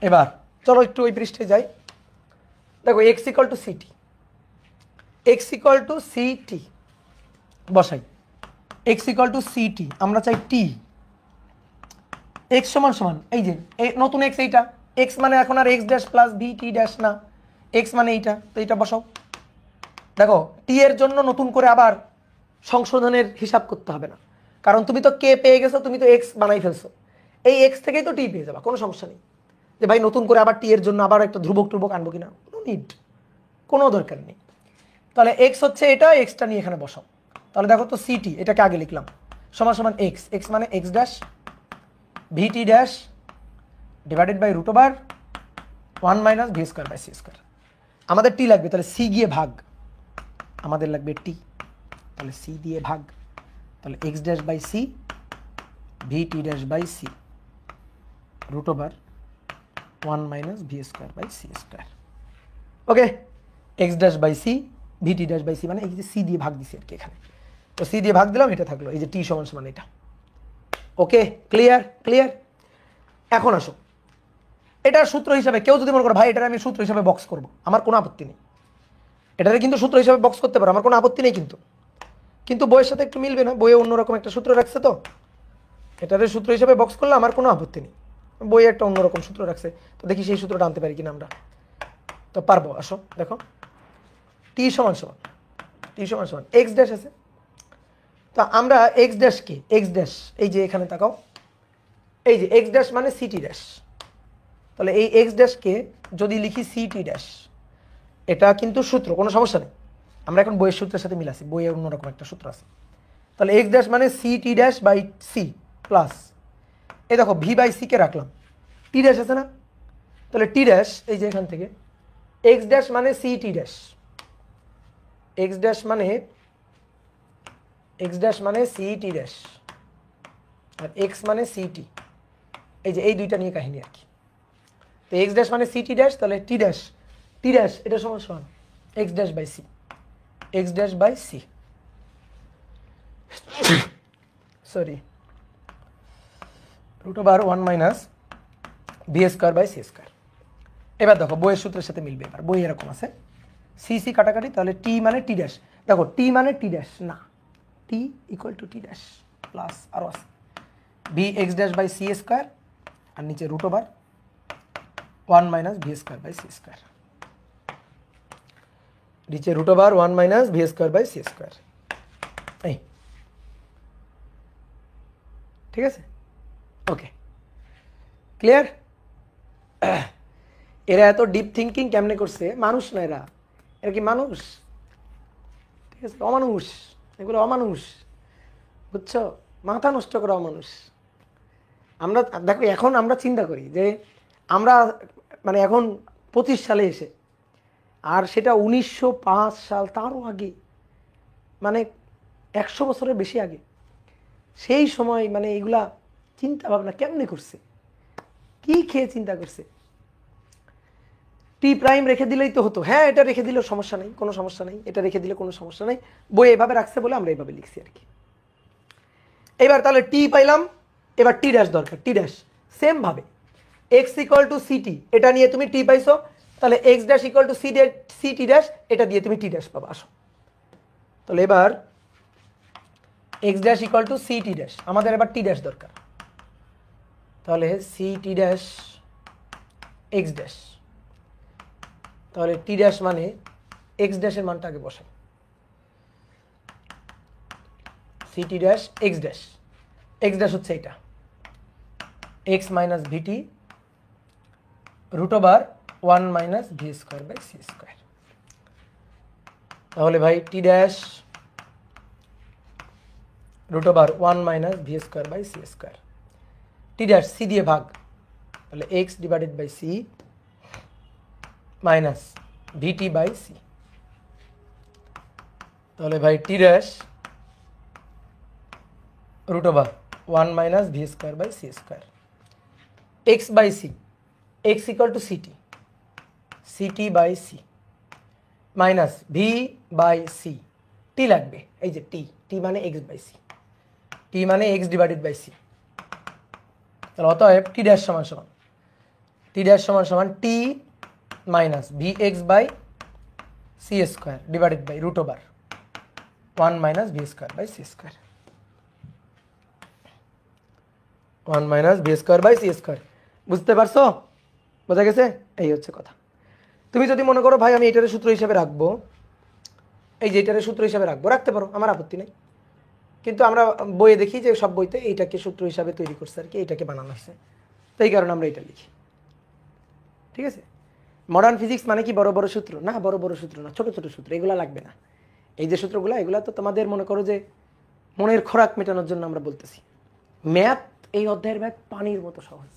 এবার চলো একটু ওই পৃষ্ঠে যাই। দেখো x equal to city, x equal to city বসাই, এক্স ইকুয়াল টু সিটি, আমরা চাই টি, এক্স সমান সমান এই যে নতুন এক্স, এইটা এক্স মানে এখন আর X dash plus V T dash না, এক্স মানে এইটা, তো এইটা বসাও। দেখো টি এর জন্য নতুন করে আবার সংশোধনের হিসাব করতে হবে না, কারণ তুমি তো কে পেয়ে গেছো, তুমি তো এক্স বানাই ফেলছো, এই এক্স থেকেই তো টি পেয়ে যাবা, কোনো সমস্যা নেই। যে ভাই নতুন করে আবার টি এর জন্য আবার একটা ধ্রুবক টুবক আনবো কিনা, নো নিড, কোনো দরকার নেই। তাহলে এক্স হচ্ছে এটা, এক্সটা নিয়ে এখানে বসাও। তাহলে দেখো তো সিটি, এটাকে আগে লিখলাম, সমান সমান এক্স, এক্স মানে x dash v t dash divided by root over 1 minus V square by C square. আমাদের টি লাগবে, তাহলে সি গিয়ে ভাগ, আমাদের লাগবে টি, তাহলে সি দিয়ে ভাগ, তাহলে x dash by c v t dash by c root over 1 minus V square by C square. Okay, x dash by c v t dash by c মানে এই যে সি দিয়ে ভাগ দিছি আর কি এখানে, তো সি দিয়ে ভাগ দিলাম, এটা থাকলো এই যে টি সমান সমান এটা। ওকে, ক্লিয়ার ক্লিয়ার। এখন আসো এটার সূত্র হিসাবে কেউ যদি মনে করো ভাই এটার আমি সূত্র হিসাবে বক্স করব, আমার কোনো আপত্তি নেই, এটারে কিন্তু সূত্র হিসাবে বক্স করতে পারো, আমার কোনো আপত্তি নেই, কিন্তু বইয়ের সাথে একটু মিলবে না, বইয়ে অন্যরকম একটা সূত্র রাখছে, তো এটারে সূত্র হিসাবে বক্স করলে আমার কোনো আপত্তি নেই, বইয়ে একটা অন্যরকম সূত্র রাখছে, তো দেখি সেই সূত্রটা আনতে পারি কিনা আমরা। তো পারবো, আসো দেখো টি সমান সমান, টি সমান সমান এক্স ড্যাশ আছে, তো আমরা এক্স ড্যাশকে, এক্স ড্যাশ এই যে এখানে তাকাও, এই যে এক্স ড্যাশ মানে সিটি ড্যাশ, তাহলে এই এক্স ড্যাশকে যদি লিখি সিটি ড্যাশ, এটা কিন্তু সূত্র, কোনো সমস্যা নেই, আমরা এখন বইয়ের সূত্রের সাথে মিলাছি, বইয়ে অন্যরকম একটা সূত্র আছে। তাহলে এক্স ড্যাশ মানে city dash by c plus, এই দেখো ভি বাই সিকে রাখলাম, টি ড্যাশ আছে না, তাহলে টি ড্যাশ এই যে এখান থেকে এক্স ড্যাশ মানে সিটি ড্যাশ, এক্স ড্যাশ মানে এক্স ড্যাশ মানে সিটি ড্যাশ আর এক্স মানে সিটি, এই যে এই দুইটা নিয়ে কাহিনী আর কি। তো এক্স ড্যাশ মানে সিটি ড্যাশ, তাহলে টি ড্যাশ, টি ড্যাশ এটা সমান সমান x dash by C, x dash by c, sorry root over 1 minus V square by C square. এবার দেখো বইয়ের সূত্রের সাথে মিলবে, এবার বই এরকম আছে সি সি কাটাকাটি, তাহলে টি মানে টি ড্যাশ, দেখো টি মানে টি ড্যাশ না, T equal to T dash plus আরও আছে V x dash by C square, আর নিচে root over 1 minus V square by C square, নিচে root over 1 minus V square by C square. এই ঠিক আছে, ওকে ক্লিয়ার। এরা এত ডিপ থিঙ্কিং কেমনে করছে, মানুষ না এরা, এরা কি মানুষ? ঠিক আছে, অমানুষ, এগুলো অমানুষ, বুঝছো, মাথা নষ্ট করা অমানুষ। আমরা দেখো এখন আমরা চিন্তা করি যে আমরা মানে এখন 25 সালে এসে, আর সেটা 1905 সাল, তারও আগে, মানে 100 বছরের বেশি আগে, সেই সময় মানে এগুলা চিন্তা ভাবনা কেমনে করছে, কি খেয়ে চিন্তা করছে। টি প্রাইম রেখে দিলেই তো হতো, হ্যাঁ এটা রেখে দিলেও সমস্যা নেই, কোনো সমস্যা নেই, এটা রেখে দিলে কোনো সমস্যা নেই, বই এভাবে রাখছে বলে আমরা এইভাবে লিখছি আর কি। এবার তাহলে টি পাইলাম, এবার টি ড্যাশ দরকার, টি ড্যাশ সেম ভাবে এক্স ইকুয়াল টু সিটি, এটা নিয়ে তুমি টি পাইছো, তাহলে x dash equal to C T dash, এটা দিয়ে তুমি টি ড্যাশ পাবা। আসো তাহলে এবার x dash equal to C T dash, আমাদের এবার টি ড্যাশ দরকার, তাহলে সি টি ড্যাশ এক্স ড্যাশ, তাহলে টি ড্যাশ মানে এক্স ড্যাশের মানটা আগে বসাই, সি টি dash x dash, x dash হচ্ছে এটা x minus VT root over 1 minus V square by C square. তাহলে ভাই T dash root over 1 minus V square by C square, T dash C দিয়ে ভাগ, তাহলে X divided by C minus VT by C. তাহলে ভাই T dash root over 1 minus V square by C square X by C, X equal to CT, CT by C minus V by C, T লাগবে, এই যে টি, T মানে x by C, টি মানে x divided by C. তাহলে অতএব টি dash সমান সমান, টি dash সমান সমান T minus V x by C square divided by root over 1 minus V square by C square, 1 minus V square by C square. বুঝতে পারছো? বোঝা গেছে? এই হচ্ছে কথা। তুমি যদি মনে করো ভাই আমি এটার সূত্র হিসাবে রাখবো, এই যে এটার সূত্র হিসাবে রাখবো, রাখতে পারো, আমার আপত্তি নেই। কিন্তু আমরা বইয়ে দেখি যে সব বইতে এইটাকে সূত্র হিসাবে তৈরি করছে আর কি, এইটাকে বানানো হয়েছে, তো এই কারণে আমরা এটা লিখি। ঠিক আছে? মডার্ন ফিজিক্স মানে কি বড় বড় সূত্র? না, বড় বড় সূত্র না, ছোট ছোট সূত্র, এগুলো লাগবে না। এই যে সূত্রগুলো, এগুলো তো তোমাদের মনে করো যে মনের খোরাক মেটানোর জন্য আমরা বলতেছি। ম্যাথ, এই অধ্যায়ের ম্যাথ পানির মতো সহজ,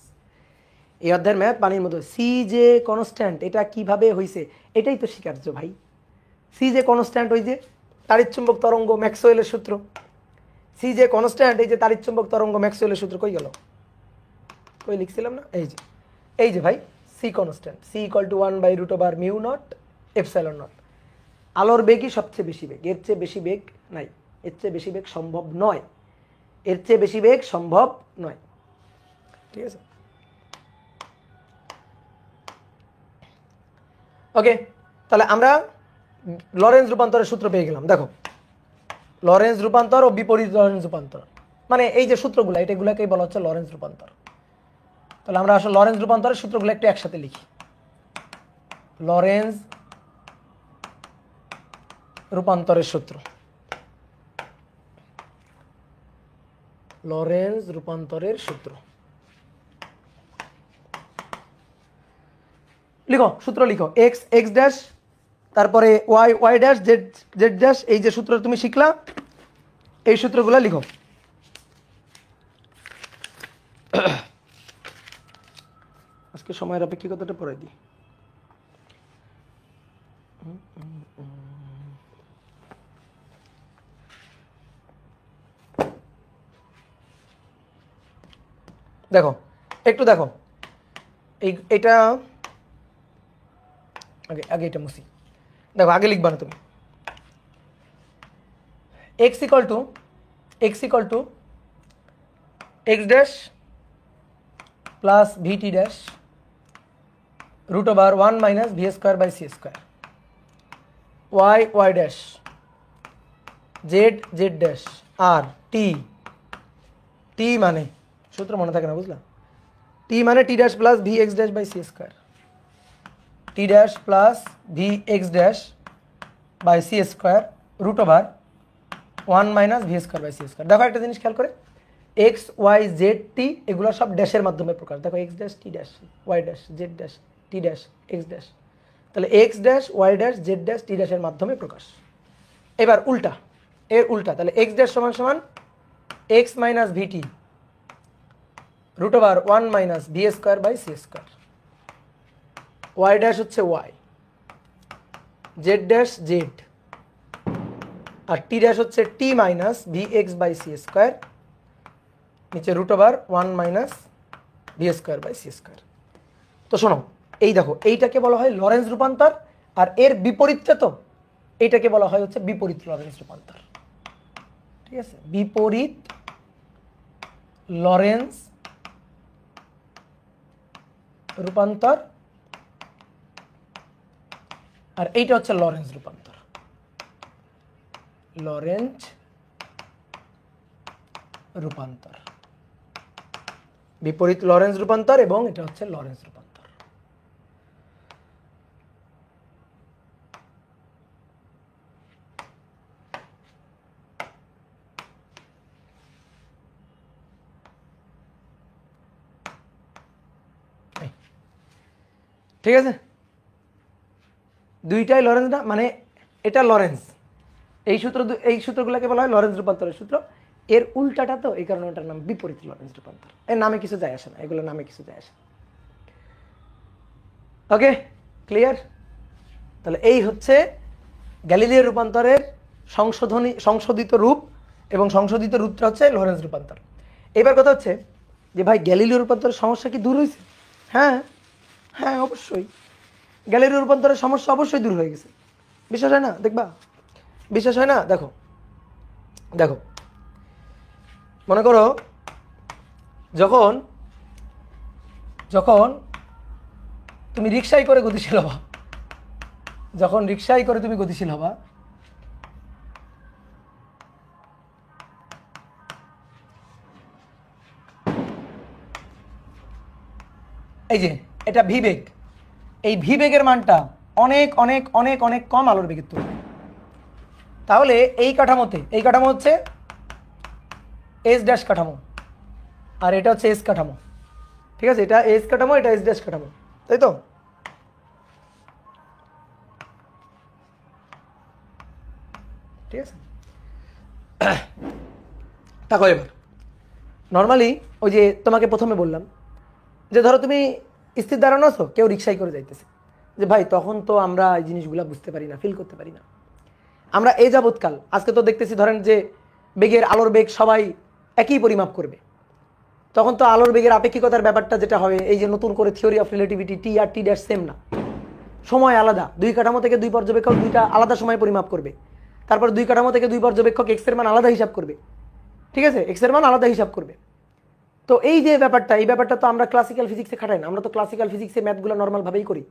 এই অধ্যায়ের ম্যাথ পানির মতো। সি যে কনস্ট্যান্ট, এটা কিভাবে হয়েছে এটাই তো স্বীকার্য ভাই। সি যে কনস্ট্যান্ট, ওই যে তাড়িৎচুম্বক তরঙ্গ ম্যাক্সওয়েলের সূত্র, সি যে কনস্ট্যান্ট, এই যে তাড়িৎচুম্বক তরঙ্গ ম্যাক্সওয়েলের সূত্র, কই গেল? কই লিখছিলাম না? এই যে ভাই c constant, c equal to 1 by root over mu naught epsilon naught. আলোর বেগই সবচেয়ে বেশি বেগ, এর চেয়ে বেশি বেগ নাই, এর চেয়ে বেশি বেগ সম্ভব নয়, এর চেয়ে বেশি বেগ সম্ভব নয়। ঠিক আছে? ওকে, তাহলে আমরা লরেন্জ রূপান্তরের সূত্র পেয়ে গেলাম। দেখো, লরেন্জ রূপান্তর ও বিপরীত লরেন্জ রূপান্তর, মানে এই যে সূত্রগুলো, এটাগুলোকেই বলা হচ্ছে লরেন্জ রূপান্তর। তাহলে আমরা আসলে লরেন্জ রূপান্তরের সূত্রগুলো একটু একসাথে লিখি। লরেন্জ রূপান্তরের সূত্র, লরেন্জ রূপান্তরের সূত্র লিখো, সূত্র লিখো, এক্স এক্স ড্যাশ, তারপরে y Y dash, Z Z dash. এই যে সূত্র তুমি শিখলা, এই সূত্রগুলো লিখো। আজকে সময়ের অপেক্ষিকতাটা পরে দিই। দেখো, একটু দেখো, এটা আগে আগে এটা মুছি। দেখো, আগে লিখবা না তুমি। X equal to x dash plus VT dash root over 1 minus V square by C square, Y Y dash, Z Z dash, আর টি, টি মানে সূত্র মনে থাকে না, বুঝলা? টি মানে T dash plus V x dash by C square, T dash plus V x dash by C square root over 1 minus V square by C square. দেখো একটা জিনিস খেয়াল করে, এক্স ওয়াই জেড টি এগুলো সব ড্যাশের মাধ্যমে প্রকাশ। দেখো, এক্স ড্যাশ টি dash Y dash Z dash টি ড্যাশ এক্স ড্যাশ, তাহলে x dash Y dash Z dash টি ড্যাশের মাধ্যমে প্রকাশ। এবার উল্টা, এর উল্টা, তাহলে এক্স ড্যাশ সমান সমান x minus VT root over 1 minus V square by C square, y dash হচ্ছে ওয়াই, জেড ড্যাশ জেড, আর টি ড্যাশ হচ্ছে t minus V x by C square, নিচে root over 1 minus V square by C square. তো শোনো, এই দেখো, এইটাকে বলা হয় লরেন্জ রূপান্তর, আর এর বিপরীতটা তো এইটাকে বলা হয় হচ্ছে বিপরীত লরেন্জ রূপান্তর। ঠিক আছে? বিপরীত লরেন্জ রূপান্তর, আর এইটা হচ্ছে লরেন্জ রূপান্তর, লরেঞ্জ রূপান্তর, বিপরীত লরেন্জ রূপান্তর, এবং এটা হচ্ছে লরেন্জ রূপান্তর। ঠিক আছে? দুইটাই লরেন্জ না, মানে এটা লরেন্জ, এই সূত্র, এই সূত্রগুলোকে বলা হয় লরেন্জ রূপান্তরের সূত্র। এর উল্টাটা তো, এই কারণে ওটার নাম বিপরীত লরেন্জ রূপান্তর। এর নামে কিছু যায় আসে না, এগুলোর নামে কিছু যায় আসে। ওকে, ক্লিয়ার? তাহলে এই হচ্ছে গ্যালিলিও রূপান্তরের সংশোধিত রূপ, এবং সংশোধিত রূপটা হচ্ছে লরেন্স রূপান্তর। এবার কথা হচ্ছে যে ভাই গ্যালিলিও রূপান্তরের সমস্যা কি দূর হয়েছে? হ্যাঁ হ্যাঁ, অবশ্যই গ্যালিলিও রূপান্তরের সমস্যা অবশ্যই দূর হয়ে গেছে। বিশ্বাস হয় না? দেখবা, বিশ্বাস হয় না? দেখো দেখো, মনে করো যখন যখন তুমি রিক্সায় করে গতিশীল হবা, যখন রিক্সায় করে তুমি গতিশীল হবা, এই যে এটা ভি বেগ, এই ভি বেগের মানটা অনেক অনেক অনেক অনেক কম আলোর বেগের তুলনায়। তাহলে এই কাঠামো হচ্ছে এস ড্যাশ কাঠামো, আর এটা হচ্ছে এস কাঠামো। ঠিক আছে, এটা এস কাঠামো, এটা এস ড্যাশ কাঠামো, তাই তো? ঠিক আছে, দেখো এবার নর্মালি ওই যে তোমাকে প্রথমে বললাম যে ধরো তুমি স্থির দাঁড়ানো আছো, কেউ রিক্সায় করে যাইতেছে, যে ভাই তখন তো আমরা এই জিনিসগুলো বুঝতে পারি না, ফিল করতে পারি না। আমরা এই যাবৎকাল আজকে তো দেখতেছি ধরেন যে বেগের আলোর বেগ সবাই একই পরিমাপ করবে, তখন তো আলোর বেগের আপেক্ষিকতার ব্যাপারটা যেটা হবে, এই যে নতুন করে থিওরি অফ রিলেটিভিটি, টি আর টি ড্যাশ সেম না, সময় আলাদা, দুই কাঠামো থেকে দুই পর্যবেক্ষক দুইটা আলাদা সময় পরিমাপ করবে, তারপর দুই কাঠামো থেকে দুই পর্যবেক্ষক এক্স এর মান আলাদা হিসাব করবে। ঠিক আছে, এক্স এর মান আলাদা হিসাব করবে। তো এই যে ব্যাপারটা, এই ব্যাপারটা তো আমরা ক্লাসিক্যাল ফিজিক্সে খাটাই না, আমরা তো ক্লাসিক্যাল ফিজিক্সে ম্যাথগুলো নর্মালভাবেই করি,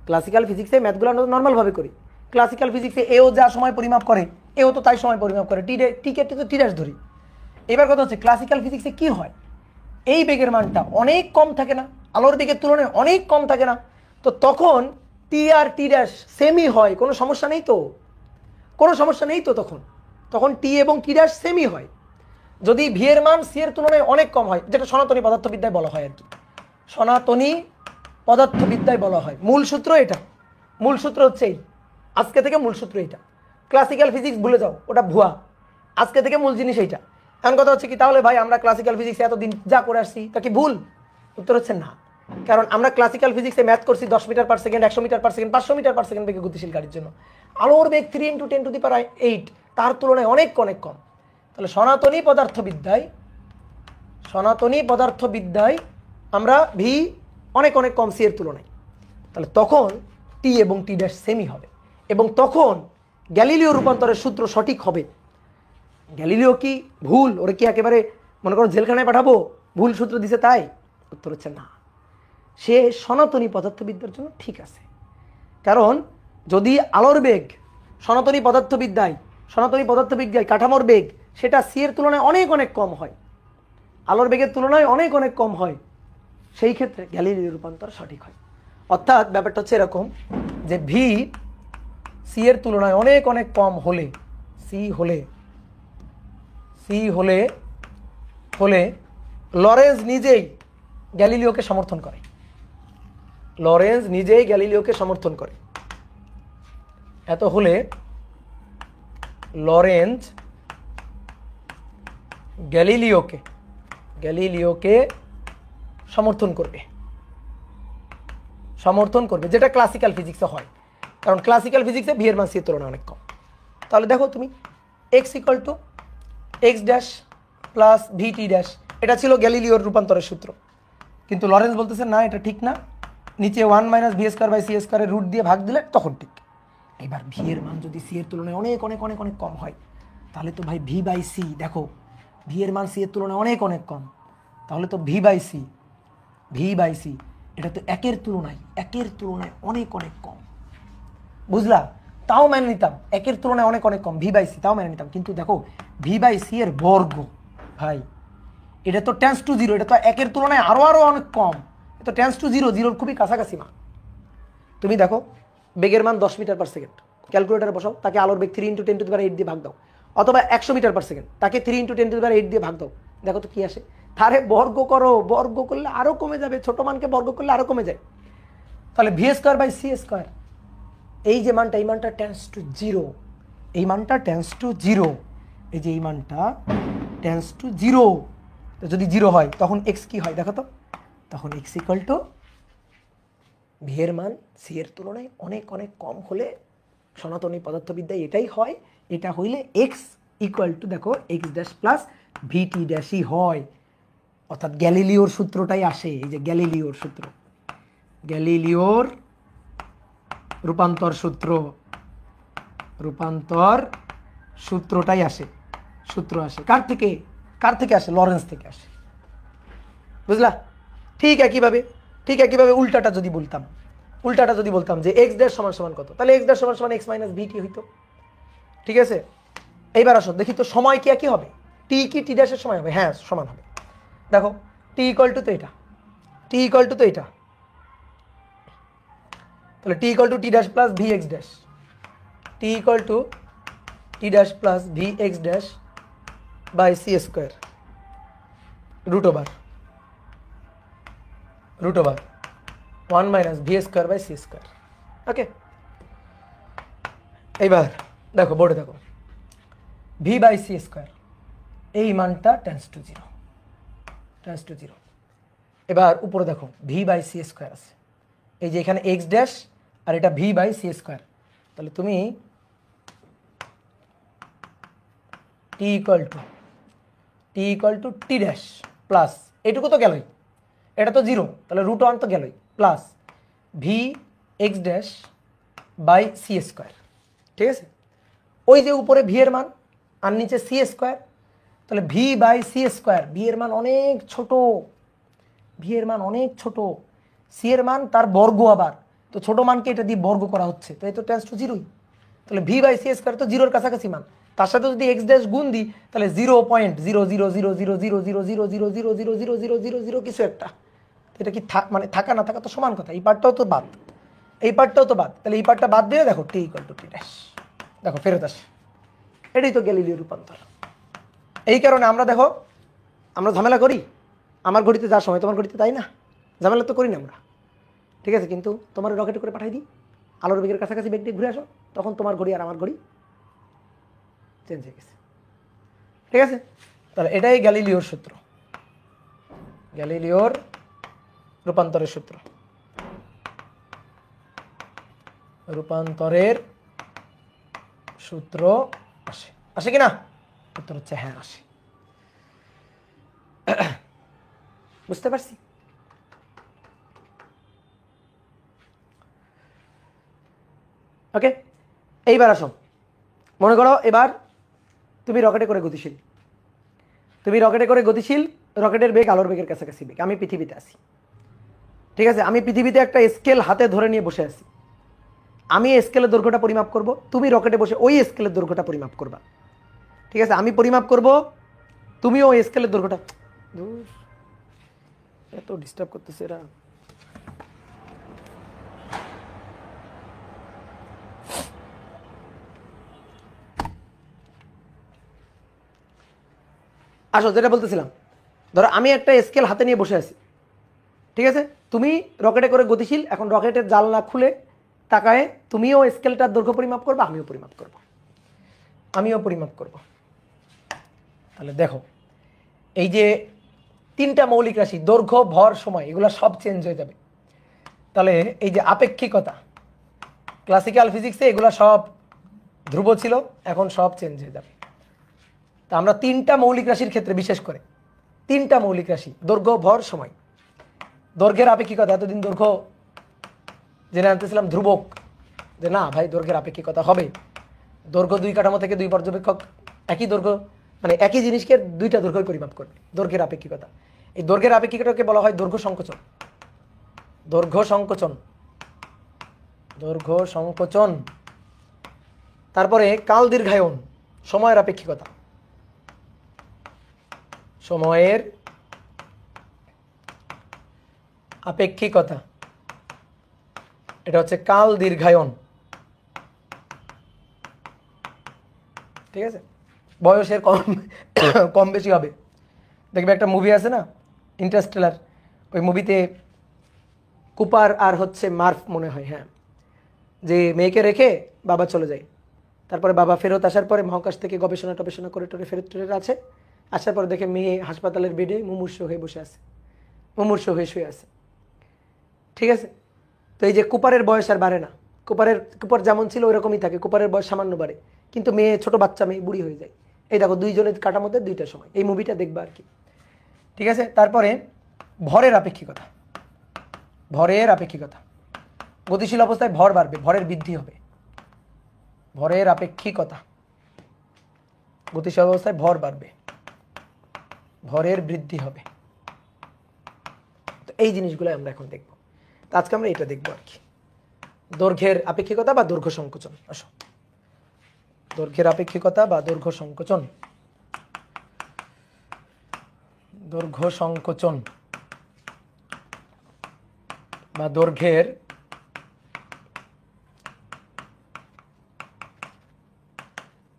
ক্লাসিক্যাল ফিজিক্সে ম্যাথগুলো নর্মালভাবে করি। ক্লাসিক্যাল ফিজিক্সে এও যা সময় পরিমাপ করে, এও তো তাই সময় পরিমাপ করে, টিকে তো টি ড্যাশ ধরি। এবার কথা হচ্ছে ক্লাসিক্যাল ফিজিক্সে কি হয়, এই বেগের মানটা অনেক কম থাকে না, আলোর বেগের তুলনায় অনেক কম থাকে না, তো তখন টি আর টি ড্যাশ সেমই হয়, কোনো সমস্যা নেই তো, কোনো সমস্যা নেই তো, তখন টি এবং টি ড্যাশ সেমই হয়। যদি ভি এর মান সি এর তুলনায় অনেক কম হয়, যেটা সনাতনী পদার্থবিদ্যায় বলা হয় আর কি, সনাতনী পদার্থবিদ্যায় বলা হয়, মূল সূত্র এটা, মূল সূত্র হচ্ছে এই, আজকে থেকে মূল সূত্র এইটা। ক্লাসিক্যাল ফিজিক্স ভুলে যাও, ওটা ভুয়া, আজকে থেকে মূল জিনিস এইটা। এখন কথা হচ্ছে কি, তাহলে ভাই আমরা ক্লাসিক্যাল ফিজিক্সে এতদিন যা করে আসছি তা কি ভুল? উত্তর হচ্ছে না, কারণ আমরা ক্লাসিক্যাল ফিজিক্সে ম্যাথ করছি 10 metre per second, 100 metre per second, 500 metre per second বেগে গতিশীল গাড়ির জন্য। আলোর বেগ 3 × 10⁸ তার তুলনায় অনেক অনেক কম। তাহলে সনাতনী পদার্থবিদ্যায় আমরা ভি অনেক অনেক কম সি এর তুলনায়, তাহলে তখন টি এবং টি ড্যাশ সেমই হবে, এবং তখন গ্যালিলিও রূপান্তরের সূত্র সঠিক হবে। গ্যালিলিও কি ভুল? ওরে কি একেবারে মনে করো জেলখানায় পাঠাবো, ভুল সূত্র দিছে তাই? উত্তর হচ্ছে না, সে সনাতনী পদার্থবিদ্যার জন্য ঠিক আছে। কারণ যদি আলোর বেগ সনাতনী পদার্থবিদ্যায় কাঠামোর বেগ সেটা সি এর তুলনায় অনেক অনেক কম হয়, আলোর বেগের তুলনায় অনেক অনেক কম হয়, সেই ক্ষেত্রে গ্যালিলিও রূপান্তর সঠিক হয়। অর্থাৎ ব্যাপারটা হচ্ছে এরকম যে ভি সি এর তুলনায় অনেক অনেক কম হলে, হলে লরেন্জ নিজেই গ্যালিলিওকে সমর্থন করে, এত হলে লরেন্জ গ্যালিলিওকে সমর্থন করবে, যেটা ক্লাসিক্যাল ফিজিক্সে হয়, কারণ ক্লাসিক্যাল ফিজিক্সে ভি এর মান সি এর তুলনায় অনেক কম। তাহলে দেখো তুমি X equal to x dash plus V T dash, এটা ছিল গ্যালিলিওর রূপান্তরের সূত্র, কিন্তু লরেন্স বলতেছে না, এটা ঠিক না, নিচে 1 - v² এর রুট দিয়ে ভাগ দিলে তখন ঠিক। এবার ভি এর মান যদি সি এর তুলনায় অনেক অনেক অনেক অনেক কম হয়, তাহলে তো ভাই ভি বাই সি, দেখো ভি এর মান সি এর তুলনায় অনেক অনেক কম, তাহলে তো ভি বাই সি এটা তো একের তুলনায় অনেক অনেক কম, বুঝলা? তাও মেনে নিতাম, একের তুলনায় অনেক অনেক কম, ভি বাই সি তাও মেনে নিতাম, কিন্তু দেখো ভি বাই সি এর বর্গ, ভাই এটা তো টেন্স টু 0, এটা তো একের তুলনায় আরো অনেক কম, এটা টেন্স টু 0, 0-র খুবই কাছাকাছি মান। তুমি দেখো বেগের মান 10 মিটার পার সেকেন্ড, ক্যালকুলেটারে বসাও, তাকে আলোর বেগ 3 × 10⁸ দিয়ে ভাগ দাও, অথবা 100 মিটার পার সেকেন্ড, তাকে 3 × 10⁸ দিয়ে ভাগ দাও, দেখো তো কি আসে। তারে বর্গ করো, বর্গ করলে আরো কমে যাবে, ছোট মানকে বর্গ করলে আরো কমে যায়, তাহলে v² / c², এই যে মানটা, এই মানটা টেন্স টু 0, এই মানটা টেন্স টু 0, এই যে এই মানটা টেন্স টু 0, তো যদি 0 হয় তখন x কি হয় দেখো তো, তখন x ইকুয়াল টু ভি এর মান সি এর তুলনায় অনেক অনেক কম হলে সনাতনী পদার্থবিদ্যায় এটাই হয়, এটা হইলে এক্স ইকুয়াল টু দেখো এক্স ড্যাশ প্লাস ভিটি ড্যাশই হয়, অর্থাৎ গ্যালিলিওর সূত্রটাই আসে। এই যে গ্যালিলিওর সূত্র, গ্যালিলিওর রূপান্তর সূত্র, রূপান্তর সূত্রটাই আসে, সূত্র আসে কার থেকে, কার থেকে আসে? লরেন্স থেকে আসে, বুঝলা? ঠিক একইভাবে উল্টাটা যদি বলতাম যে এক্স ড্যাশ সমান সমান কত, তাহলে এক্স ড্যাশ সমান সমান এক্স মাইনাস ভি টি হইতো। ঠিক আছে, এইবার আসো দেখি তো সময় কি একই হবে? টি কি টি ড্যাশের সময় হবে? হ্যাঁ সমান হবে। দেখো টি ইকুয়াল টু তো এটা, টি ইকুয়াল টু তো এটা, তাহলে t equal to T dash plus V x dash, t equal to T dash plus V x dash by C square root over 1 minus V square by C square. Okay, এইবার দেখো বোর্ডে দেখো V by C square, এই মানটা tends to zero. এবার উপরে দেখো V by C square আছে, এই যে এখানে এক্স ড্যাশ আর এটা ভি বাই সি স্কোয়ার, তাহলে তুমি t equal to T dash plus এইটুকু তো গেলই, এটা তো জিরো, তাহলে রুট 1 তো গেলই, plus V x dash by C square. ঠিক আছে, ওই যে উপরে ভি এর মান আর নিচে সি স্কোয়ার, তাহলে v by C square, v এর মান অনেক ছোট, সি এর মান তার বর্গ, আবার তো ছোট মানকে এটা দিয়ে বর্গ করা হচ্ছে, তো এই তো টেন্স টু জিরোই। তাহলে ভি বাই সি স্কোয়ার তো জিরোর কাছাকাছি মান, তার সাথে যদি এক্স ড্যাশ গুণ দিই তাহলে 0.000000000000000 কিছু একটা, এটা কি মানে থাকা না থাকা তো সমান কথা, এই পার্টটাও তো বাদ, তাহলে এই পার্টটা বাদ দিয়ে দেখো টি ইকুয়াল টু টি ড্যাশ, দেখো ফেরত আসে, এটাই তো গ্যালিলিও রূপান্তর। এই কারণে আমরা দেখো আমরা ঝামেলা করি, আমার ঘড়িতে যার সময় তোমার ঘড়িতে তাই না, ঝামেলা তো করি না আমরা। ঠিক আছে, কিন্তু তোমার রকেটে করে পাঠাই দিই, আলোর বেগের কাছাকাছি বেগ দিয়ে ঘুরে আসো, তখন তোমার ঘড়ি আর আমার ঘড়ি চেঞ্জ হয়ে গেছে। ঠিক আছে, তাহলে এটাই গ্যালিলিওর সূত্র, গ্যালিলিওর রূপান্তরের সূত্র, রূপান্তরের সূত্র আসে কি না? উত্তর হচ্ছে হ্যাঁ আসে। বুঝতে পারছি? ওকে, এইবার আসো, মনে করো এবার তুমি রকেটে করে গতিশীল, রকেটের বেগ আলোর বেগের কাছাকাছি বেগ, আমি পৃথিবীতে আছি। ঠিক আছে, আমি পৃথিবীতে একটা স্কেল হাতে ধরে নিয়ে বসে আছি, আমি স্কেলের দৈর্ঘ্যটা পরিমাপ করব, তুমি রকেটে বসে ওই স্কেলের দৈর্ঘ্যটা পরিমাপ করবা। ঠিক আছে, আমি পরিমাপ করব, তুমিও ওই স্কেলের দৈর্ঘ্যটা, এত ডিস্টার্ব করতেছে এরা। আসো, যেটা বলতেছিলাম, ধরো আমি একটা স্কেল হাতে নিয়ে বসে আছি, ঠিক আছে, তুমি রকেটে করে গতিশীল, এখন রকেটের জানলা খুলে তাকায় তুমিও স্কেলটার দৈর্ঘ্য পরিমাপ করবে, আমিও পরিমাপ করব। তাহলে দেখো এই যে তিনটা মৌলিক রাশি দৈর্ঘ্য, ভর, সময়, এগুলো সব চেঞ্জ হয়ে যাবে। তাহলে এই যে আপেক্ষিকতা, ক্লাসিক্যাল ফিজিক্সে এগুলো সব ধ্রুব ছিল, এখন সব চেঞ্জ হয়ে যাবে। তা আমরা তিনটা মৌলিক রাশির ক্ষেত্রে, বিশেষ করে তিনটা মৌলিক রাশি দৈর্ঘ্য, ভর, সময়, দৈর্ঘ্যের আপেক্ষিকতা, এতদিন দৈর্ঘ্য জেনে আনতেছিলাম ধ্রুবক, যে না ভাই দৈর্ঘ্যের আপেক্ষিকতা হবে, দৈর্ঘ্য দুই কাঠামো থেকে দুই পর্যবেক্ষক একই দৈর্ঘ্য, মানে একই জিনিসকে দুইটা দৈর্ঘ্য পরিমাপ করবে, দৈর্ঘ্যের আপেক্ষিকতা। এই দৈর্ঘ্যের আপেক্ষিকতাকে বলা হয় দৈর্ঘ্য সংকোচন। তারপরে কাল দীর্ঘায়ন, সময়ের আপেক্ষিকতা, এটা হচ্ছে কাল দীর্ঘায়ন। ঠিক আছে, বয়সের কম বেশি হবে। দেখবে একটা মুভি আছে না, ইন্টারস্টেলার, ওই মুভিতে কুপার আর হচ্ছে মার্ফ মনে হয়, হ্যাঁ, যে মেয়েকে রেখে বাবা চলে যায়, তারপরে বাবা ফেরত আসার পরে মহাকাশ থেকে গবেষণা করে ফেরত আছে, আসার পরে দেখে মেয়ে হাসপাতালের বেডে মুমূর্ষু হয়ে শুয়ে আছে। ঠিক আছে, তো এই যে কুপারের বয়স আর বাড়ে না, কুপার যেমন ছিল ওইরকমই থাকে, কুপারের বয়স সামান্য বাড়ে, কিন্তু মেয়ে ছোট বাচ্চা মেয়ে বুড়ি হয়ে যায়। এই দেখো দুইজনের কাটার মধ্যে দুইটার সময়, এই মুভিটা দেখবা আর কি। ঠিক আছে, তারপরে ভরের আপেক্ষিকতা। ভরের আপেক্ষিকতা, গতিশীল অবস্থায় ভর বাড়বে, ভরের বৃদ্ধি হবে। ভরের আপেক্ষিকতা, গতিশীল অবস্থায় ভর বাড়বে, ভরের বৃদ্ধি হবে। তো এই জিনিসগুলো আমরা এখন দেখব। তো আজকে আমরা এটা দেখবো আর কি, দৈর্ঘ্যের আপেক্ষিকতা বা দৈর্ঘ্য সংকোচন। আসো, দৈর্ঘ্যের আপেক্ষিকতা বা দৈর্ঘ্য সংকোচন। দৈর্ঘ্য সংকোচন বা দৈর্ঘ্যের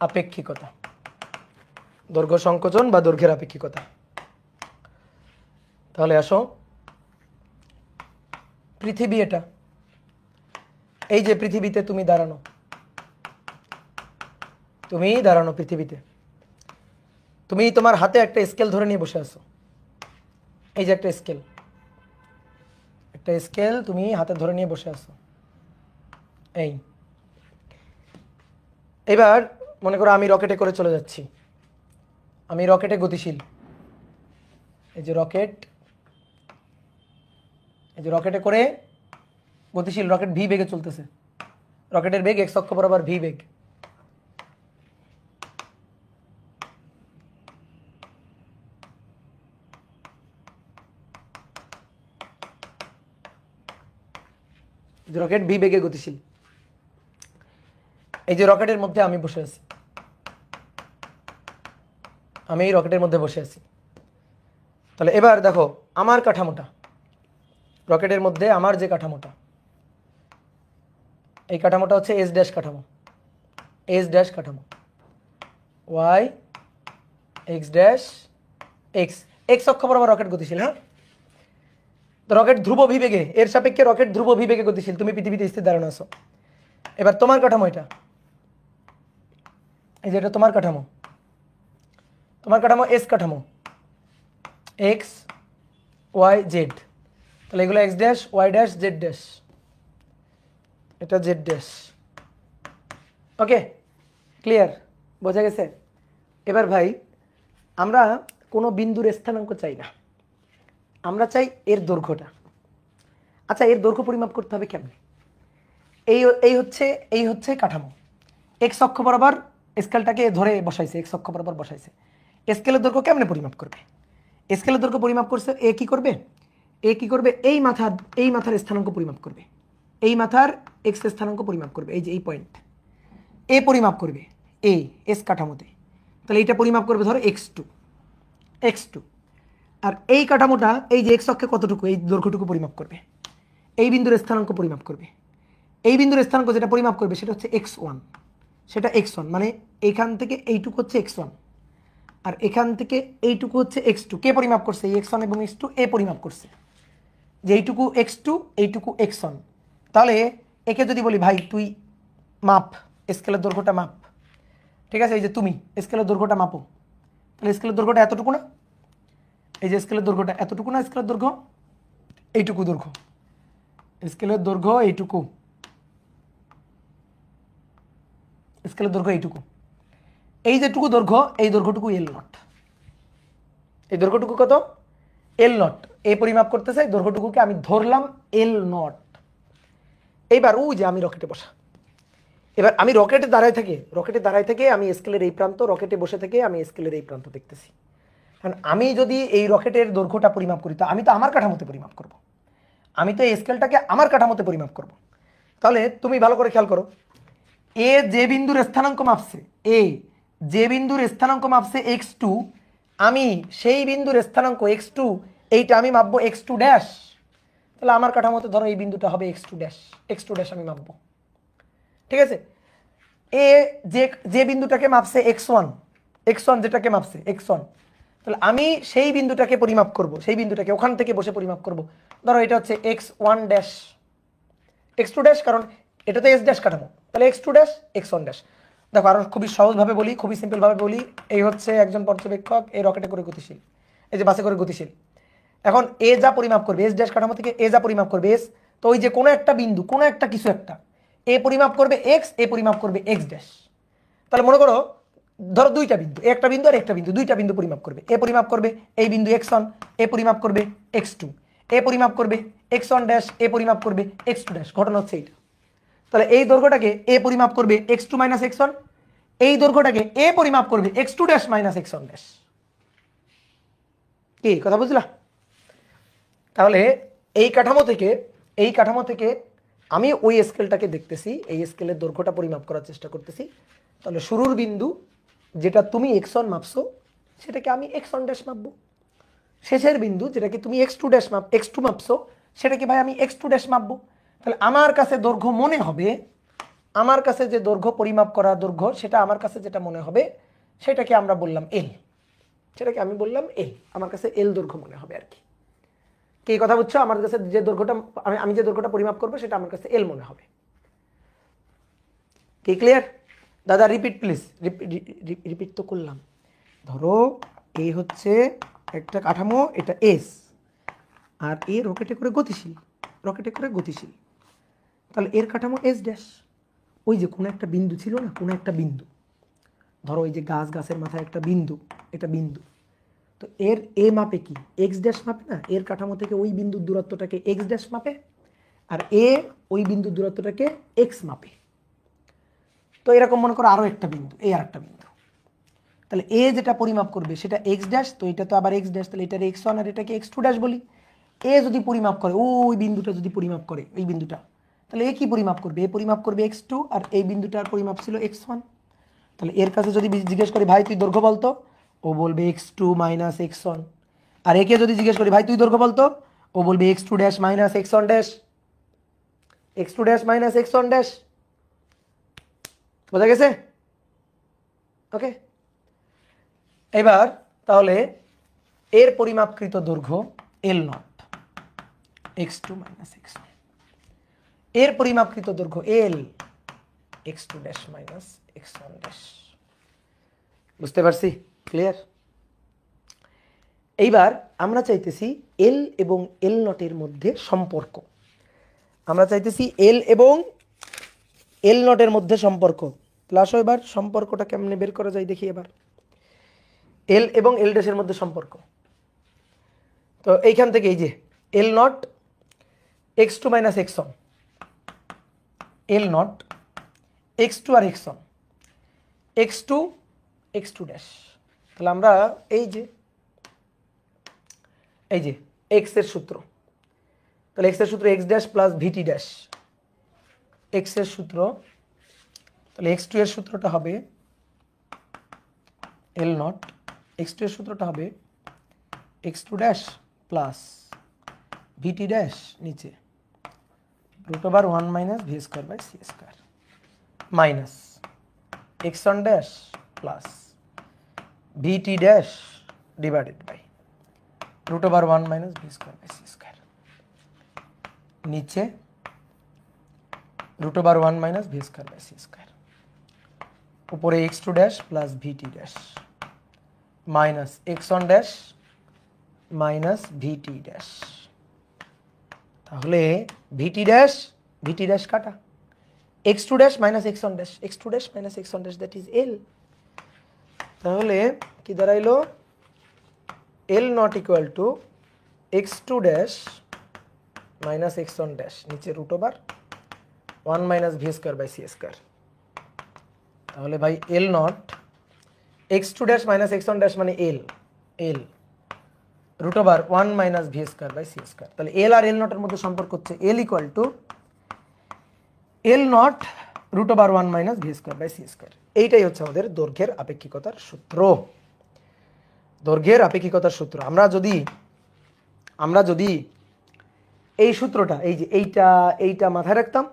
আপেক্ষিকতা। দৈর্ঘ্য সংকোচন বা দৈর্ঘ্যের আপেক্ষিকতা। তাহলে আসো, পৃথিবী এটা, এই যে পৃথিবীতে তুমি দাঁড়ানো, তুমি দাঁড়ানো পৃথিবীতে, তুমি তোমার হাতে একটা স্কেল ধরে নিয়ে বসে আছো। এই যে একটা স্কেল, একটা স্কেল তুমি হাতে ধরে নিয়ে বসে আছো। এই এবার মনে করো আমি রকেটে করে চলে যাচ্ছি, আমি রকেটে গতিশীল। এই যে রকেট, এই যে রকেটে করে গতিশীল, রকেট ভি বেগে চলতেছে, রকেটের বেগ এক্স অক্ষ বরাবর ভি বেগ। রকেট ভি বেগে গতিশীল। এই যে রকেটের মধ্যে আমি বসে আছি, আমি এই রকেটের মধ্যে বসে আছি। তাহলে এবার দেখো আমার কাঠামোটা, রকেটের মধ্যে আমার যে কাঠামোটা, এই কাঠামোটা হচ্ছে এস ড্যাশ কাঠামো, এস ড্যাশ কাঠামো, y x dash x, x অক্ষ বরাবর রকেট গতিশীল। হ্যাঁ, তো রকেট ধ্রুব বিবেগে, এর সাপেক্ষে রকেট ধ্রুব বিবেগে গতিশীল, তুমি পৃথিবীতে স্থির দাঁড়ানো আছো। এবার তোমার কাঠামো এটা, এই যে এটা তোমার কাঠামো, তোমার কাঠামো এস কাঠামো, এক্স ওয়াই জেড। তাহলে এগুলো x dash Y dash Z dash, এটা জেড ড্যাশ। ওকে, ক্লিয়ার, বোঝা গেছে? এবার ভাই আমরা কোনো বিন্দুর স্থানাঙ্ক চাই না, আমরা চাই এর দৈর্ঘ্যটা। আচ্ছা, এর দৈর্ঘ্য পরিমাপ করতে হবে কেমনে? এই হচ্ছে কাঠামো, এক্স অক্ষ বরাবর স্কেলটাকে ধরে বসাইছে, এক্স অক্ষ বরাবর বসাইছে। স্কেলের দৈর্ঘ্য কেমনে পরিমাপ করবে? স্কেলের দৈর্ঘ্য পরিমাপ করছে, এ কি করবে, এ কি করবে, এই মাথার স্থানাঙ্ক পরিমাপ করবে, এই মাথার এক্স স্থানাঙ্ক পরিমাপ করবে। এই যে এই পয়েন্ট এ পরিমাপ করবে, এ এস কাঠামোতে। তাহলে এইটা পরিমাপ করবে ধরো x2, আর এই কাঠামোটা এই যে এক্স অক্ষে কতটুকু, এই দৈর্ঘ্যটুকু পরিমাপ করবে। এই বিন্দুর স্থানাঙ্ক পরিমাপ করবে, এই বিন্দুর স্থানাঙ্ক যেটা পরিমাপ করবে সেটা হচ্ছে x1, সেটা x1 মানে এইখান থেকে এইটুকু হচ্ছে x1, আর এখান থেকে এইটুকু হচ্ছে x2। কে পরিমাপ করছে? এই x1 এবং x2 এ পরিমাপ করছে, যে এইটুকু x2 এইটুকু x1। তাহলে একে যদি বলি ভাই তুই মাপ, স্কেলের দৈর্ঘ্যটা মাপ, ঠিক আছে, এই যে তুমি স্কেলের দৈর্ঘ্যটা মাপো, তাহলে স্কেলের দৈর্ঘ্যটা এতটুকু না, এই যে স্কেলের দৈর্ঘ্যটা এতটুকু না, স্কেলের দৈর্ঘ্য এইটুকু দৈর্ঘ্য, স্কেলের দৈর্ঘ্য এইটুকু, স্কেলের দৈর্ঘ্য এইটুকু, এই যেটুকু দৈর্ঘ্য এই দৈর্ঘ্যটুকু এল নট, এই দৈর্ঘ্যটুকু কত? এল নট। এই পরিমাপ করতেছে দৈর্ঘ্যটুকুকে আমি ধরলাম এল নট। এইবার ও যে আমি রকেটে বসা, এবার আমি রকেটে দাঁড়ায় থেকে আমি স্কেলের এই প্রান্ত, রকেটে বসে থেকে আমি স্কেলের এই প্রান্ত দেখতেছি। কারণ আমি যদি এই রকেটের দৈর্ঘ্যটা পরিমাপ করি, তো আমি তো আমার কাঠামোতে পরিমাপ করব, আমি তো এই স্কেলটাকে আমার কাঠামোতে পরিমাপ করব। তাহলে তুমি ভালো করে খেয়াল করো, এ যে বিন্দুর স্থানাঙ্ক মাপছে, এ যে বিন্দুর স্থানাঙ্ক মাপছে x2, আমি সেই বিন্দুর স্থানাঙ্ক x2 এইটা আমি মাপবো x2 ড্যাশ। তাহলে আমার কাঠামোতে ধরো এই বিন্দুটা হবে x2 ড্যাশ আমি মাপবো, ঠিক আছে। এ যে বিন্দুটাকে মাপছে x1 যেটাকে মাপছে x1, তাহলে আমি সেই বিন্দুটাকে পরিমাপ করব, সেই বিন্দুটাকে ওখান থেকে বসে পরিমাপ করব। ধরো এটা হচ্ছে x1 ড্যাশ, x2 ড্যাশ, কারণ এটা তো s ড্যাশ কাঠামো, তাহলে x2 ড্যাশ x1 ড্যাশ। দেখো আরো খুবই সহজভাবে বলি, খুবই সিম্পলভাবে বলি, এই হচ্ছে একজন পর্যবেক্ষক, এই রকেটে করে গতিশীল, এই যে বাসে করে গতিশীল। এখন এ যা পরিমাপ করবে, এস ড্যাশ কাঠামো থেকে এ যা পরিমাপ করবে, এস তো ওই যে কোনো একটা বিন্দু, কোনো একটা কিছু একটা এ পরিমাপ করবে এক্স, এ পরিমাপ করবে এক্স ড্যাশ। তাহলে মনে করো ধরো দুইটা বিন্দু, একটা বিন্দু আর একটা বিন্দু, দুইটা বিন্দু পরিমাপ করবে। এ পরিমাপ করবে এই বিন্দু x1, এ পরিমাপ করবে x2, এ পরিমাপ করবে x1 ড্যাশ, এ পরিমাপ করবে x2 ড্যাশ। ঘটনা হচ্ছে এইটা। তাহলে এই দৈর্ঘ্যটাকে এ পরিমাপ করবে x2 মাইনাস x1, এই দৈর্ঘ্যটাকে এ পরিমাপ করবে x2 dash minus x1 dash. কি কথা বুঝলা? তাহলে এই কাঠামো থেকে আমি ওই স্কেলটাকে দেখতেছি, এই স্কেলের দৈর্ঘ্যটা পরিমাপ করার চেষ্টা করতেছি। তাহলে শুরুর বিন্দু যেটা তুমি x1 মাপছো সেটাকে আমি x1 ড্যাশ মাপবো। শেষের বিন্দু যেটাকে তুমি x2 মাপছো সেটাকে ভাই আমি x2 ড্যাশ মাপবো। তাহলে আমার কাছে দৈর্ঘ্য মনে হবে, আমার কাছে যে দৈর্ঘ্য পরিমাপ করা দৈর্ঘ্য সেটা আমার কাছে যেটা মনে হবে সেটাকে আমরা বললাম এল, সেটাকে আমি বললাম এল। আমার কাছে এল দৈর্ঘ্য মনে হবে আর কি। কি কথা বুঝছো? আমার কাছে যে দৈর্ঘ্যটা আমি যে দৈর্ঘ্যটা পরিমাপ করবো সেটা আমার কাছে এল মনে হবে। কি ক্লিয়ার? দাদা রিপিট প্লিজ, রিপিট তো করলাম। ধরো এই হচ্ছে একটা কাঠামো, এটা এস, আর এ রকেটে করে গতিশীল, তাহলে এর কাঠামো এস ড্যাশ। ওই যে কোনো একটা বিন্দু ছিল না, কোনো একটা বিন্দু, ধরো ওই যে গাছের মাথায় একটা বিন্দু, এটা বিন্দু, তো এর এ মাপে কি এক্স ড্যাশ মাপে না? এর কাঠামো থেকে ওই বিন্দুর দূরত্বটাকে এক্স ড্যাশ মাপে, আর এ ওই বিন্দুর দূরত্বটাকে এক্স মাপে। তো এরকম মনে করো আরও একটা বিন্দু, এই আর একটা বিন্দু, তাহলে এ যেটা পরিমাপ করবে সেটা এক্স ড্যাশ, তো এটা তো আবার এক্স ড্যাশ, তাহলে এটার x1 আর এটাকে x2 ড্যাশ বলি। এ যদি পরিমাপ করে ওই বিন্দুটা, যদি পরিমাপ করে ওই বিন্দুটা, তাহলে এ কি পরিমাপ করবে? এ পরিমাপ করবে x2, আর এই বিন্দুটার পরিমাপ ছিল x1। তাহলে এর কাছে যদি জিজ্ঞেস করি ভাই তুই দৈর্ঘ্য বলতো, ও বলবে x2 মাইনাস x1। আর একে যদি জিজ্ঞেস করি ভাই তুই দৈর্ঘ্য বলতো, ও বলবে x2 dash minus x1 dash, x2 dash minus x1 dash. বোঝা গেছে? ওকে, এবার তাহলে এর পরিমাপকৃত দৈর্ঘ্য এল নট, x2 মাইনাস x1, এর পরিমাপকৃত দৈর্ঘ্য এল, x2 dash minus x1 dash. বুঝতে পারছি? ক্লিয়ার? এইবার আমরা চাইতেছি এল এবং এল নটের মধ্যে সম্পর্ক, আমরা চাইতেছি এল এবং এল নটের মধ্যে সম্পর্ক। প্লাস এবার সম্পর্কটা কেমনে বের করা যায় দেখি এবার। এল এবং এল ড্যাশের মধ্যে সম্পর্ক, তো এইখান থেকে এই যে l nought x2 minus x1, l nought x2 আর x1, x2 ড্যাশ। তাহলে আমরা এই যে এক্স এর সূত্র, তাহলে এক্স এর সূত্র এক্স ড্যাশ প্লাস ভিটি ড্যাশ, এক্স এর সূত্র, তাহলে x2 এর সূত্রটা হবে এল নট, x2 এর সূত্রটা হবে x2 ড্যাশ প্লাস ভিটি ড্যাশ নিচে √1 minus V square by C square minus x1 dash plus VT dash divided by √1 minus V square by C square নিচে √1 minus V square by C square, উপরে x2 dash plus ভিটি dash minus x1 dash minus v t dash. তাহলে v t dash কাটা, x2 dash minus x1 dash, x2 dash minus x1 dash, that is l. তাহলে কি দাঁড়াইলো? L nought equal to x2 dash minus x1 dash নিচে √1 minus V square by C square. তাহলে ভাই l nought x2 dash minus x1 dash মানে l √1 minus V square by C square. তাহলে l আর l নটের মধ্যে সম্পর্ক হচ্ছে l equal to l nought √1 minus V square by C square. এইটাই হচ্ছে আমাদের দৈর্ঘ্যের আপেক্ষিকতার সূত্র। দৈর্ঘ্যের আপেক্ষিকতার সূত্র আমরা যদি এই সূত্রটা এই যে এইটা মাথায় রাখতাম,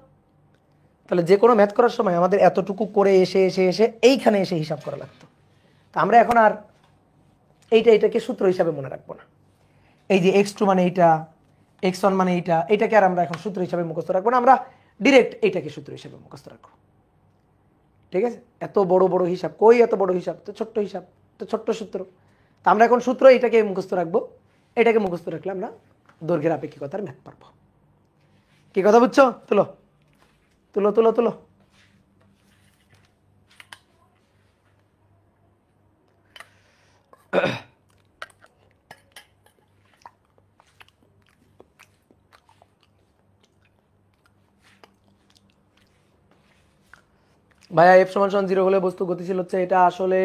তাহলে যে কোনো ম্যাথ করার সময় আমাদের এতটুকু করে এসে এইখানে এসে হিসাব করা লাগতো। তা আমরা এখন আর এইটাকে সূত্র হিসাবে মনে রাখবো না। এই যে x2 মানে এইটা, x1 মানে এইটাকে আর আমরা এখন সূত্র হিসাবে মুখস্থ রাখবো না, আমরা ডিরেক্ট এইটাকে সূত্র হিসাবে মুখস্থ রাখবো। ঠিক আছে? এত বড় হিসাব কই, এত বড় হিসাব তো ছোট্ট হিসাব, তো ছোট্ট সূত্র। তা আমরা এখন সূত্র এইটাকে মুখস্থ রাখবো, এটাকে মুখস্থ রাখলে আমরা দৈর্ঘ্যের আপেক্ষিকতার ম্যাথ পারবো। কি কথা বুঝছো? তুলো তুলো তুলো তুলো। ভাইয়া এফ সমান সমান 0 হলে বস্তু গতিশীল হচ্ছে, এটা আসলে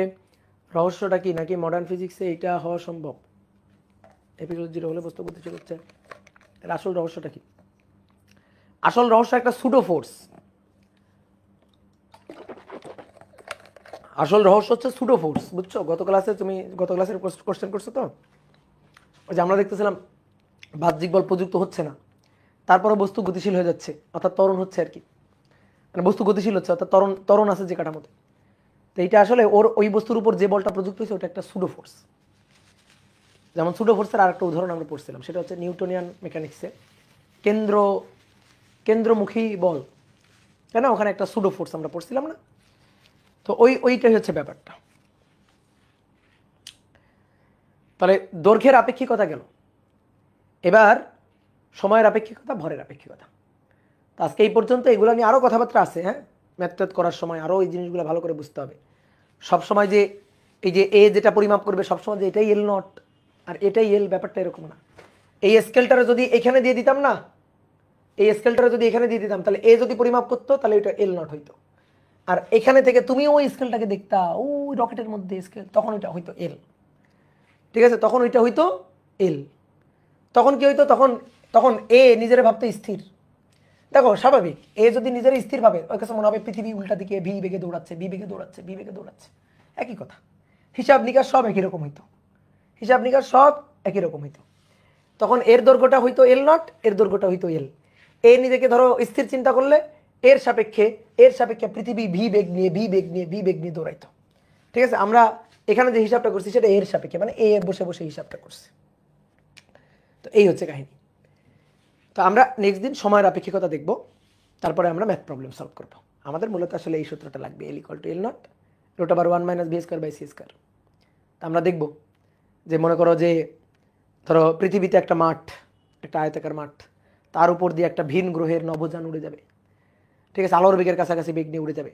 রহস্যটা কি, নাকি মডার্ন ফিজিক্সে এটা হওয়া সম্ভব? এফ 0 হলে বস্তু গতিশীল হচ্ছে, এর আসল রহস্যটা কি? আসল রহস্য একটা সুডো ফোর্স। আসল রহস্য হচ্ছে সুডো ফোর্স, বুঝছো? গত ক্লাসের কোশ্চেন করছো তো, ওই যে আমরা দেখতেছিলাম বাহ্যিক বল প্রযুক্ত হচ্ছে না, তারপরে বস্তু গতিশীল হয়ে যাচ্ছে, অর্থাৎ ত্বরণ হচ্ছে আর কি, মানে বস্তু গতিশীল হচ্ছে অর্থাৎ ত্বরণ আছে যে কাঠামোতে। তো এইটা আসলে ওই বস্তুর উপর যে বলটা প্রযুক্ত হয়েছে ওটা একটা সুডো ফোর্স। যেমন সুডো ফোর্সের আর একটা উদাহরণ আমরা পড়ছিলাম, সেটা হচ্ছে নিউটনিয়ান মেকানিক্সে কেন্দ্রমুখী বল, তাই না? ওখানে একটা সুডো ফোর্স আমরা পড়ছিলাম না? তো ওইটাই হচ্ছে ব্যাপারটা। তাহলে দৈর্ঘ্যের আপেক্ষিকতা গেল, এবার সময়ের আপেক্ষিকতা, ভরের আপেক্ষিকতা। তো আজকে এই পর্যন্ত। এগুলো নিয়ে আরও কথাবার্তা আছে, হ্যাঁ, ম্যাথ করার সময় আরও এই জিনিসগুলো ভালো করে বুঝতে হবে। সবসময় যে এই যে এ যেটা পরিমাপ করবে সবসময় যে এটাই এল নট আর এটাই এল, ব্যাপারটা এরকম না। এই স্কেলটারে যদি এখানে দিয়ে দিতাম না, এই স্কেলটারে যদি এখানে দিয়ে দিতাম, তাহলে এ যদি পরিমাপ করতো তাহলে এটা এল নট হইতো। আর এখানে থেকে তুমি ওই স্কেলটাকে দেখতা, ওই রকেটের মধ্যে স্কেল, তখন ওইটা হইতো এল। ঠিক আছে, তখন ওইটা হইতো এল। তখন কি হইতো? তখন এ নিজের ভাবতে স্থির। দেখো স্বাভাবিক, এ যদি নিজের স্থির ভাবে, ওর কাছে মনে হবে পৃথিবী উল্টা দিকে ভি বেগে দৌড়াচ্ছে, ভি বেগে দৌড়াচ্ছে, ভি বেগে দৌড়াচ্ছে, একই কথা। হিসাব নিকাশ সব একই রকম হইতো, হিসাব নিকাশ সব একই রকম হইতো। তখন এর দৈর্ঘ্যটা হইতো এল নট, এর দৈর্ঘ্যটা হইতো এল। এ নিজেকে ধরো স্থির চিন্তা করলে এর সাপেক্ষে পৃথিবী ভি বেগ নিয়ে দৌড়াইতো। ঠিক আছে, আমরা এখানে যে হিসাবটা করছি সেটা এর সাপেক্ষে, মানে এ বসে বসে হিসাবটা করছে। তো এই হচ্ছে কাহিনী। তো আমরা নেক্সট দিন সময়ের আপেক্ষিকতা দেখব, তারপরে আমরা ম্যাথ প্রবলেম সলভ করব। আমাদের মূলত আসলে এই সূত্রটা লাগবে, l equal to l nought √1 - b²/c²। তা আমরা দেখব যে মনে করো যে ধরো পৃথিবীতে একটা মাঠ, একটা আয়তাকার মাঠ, তার উপর দিয়ে একটা ভিন গ্রহের নভোযান উড়ে যাবে। ঠিক আছে, আলোর বেগের কাছাকাছি বেগ নিয়ে উড়ে যাবে।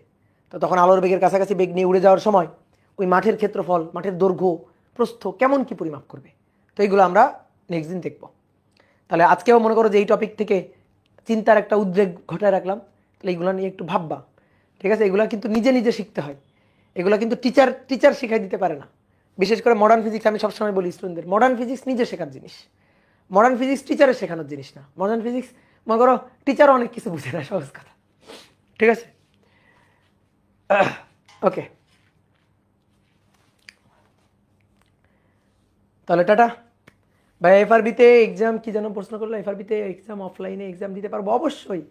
তো তখন আলোর বেগের কাছাকাছি বেগ নিয়ে উড়ে যাওয়ার সময় ওই মাঠের ক্ষেত্রফল, মাঠের দৈর্ঘ্য, প্রস্থ কেমন কি পরিমাপ করবে, তো এইগুলো আমরা নেক্সট দিন দেখব। তাহলে আজকেও মনে করো যে এই টপিক থেকে চিন্তার একটা উদ্বেগ ঘটায় রাখলাম, তাহলে এইগুলো নিয়ে একটু ভাববা। ঠিক আছে, এগুলো কিন্তু নিজে নিজে শিখতে হয়, এগুলো কিন্তু টিচার শিখাই দিতে পারে না। বিশেষ করে মডার্ন ফিজিক্স, আমি সবসময় বলি স্টুডেন্টদের, মডার্ন ফিজিক্স নিজে শেখার জিনিস, মডার্ন ফিজিক্স টিচারের শেখানোর জিনিস না। মডার্ন ফিজিক্স মনে করো টিচারও অনেক কিছু বুঝে না, সহজ কথা। ঠিক আছে, ওকে, তাহলে টাটা। ভাই এফআরবিতে এক্সাম কি যেন প্রশ্ন করলো? এফআরবিতে এক্সাম অফলাইনে এক্সাম দিতে পারবো অবশ্যই।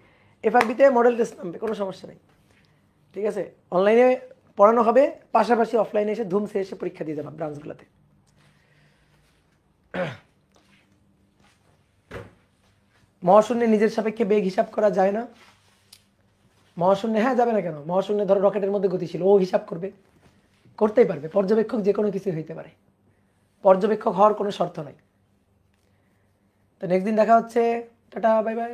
এফআরবিতে মডেল টেস্ট নামবে, কোনো সমস্যা নেই। ঠিক আছে, অনলাইনে পড়ানো হবে, পাশাপাশি অফলাইনে এসে ধুমসে এসে পরীক্ষা দিয়ে যাবা ব্রাঞ্চগুলোতে। মহাশূন্যে নিজের সাপেক্ষে বেগ হিসাব করা যায় না? মহাশূন্যে, হ্যাঁ যাবে না কেন? মহাশূন্যে ধরো রকেটের মধ্যে গতিশীল, ও হিসাব করবে, করতেই পারবে। পর্যবেক্ষক যে কোনো কিছু হইতে পারে, পর্যবেক্ষক হওয়ার কোনো শর্ত নাই। তো নেক্সট দিন দেখা হচ্ছে, টাটা, বাই বাই।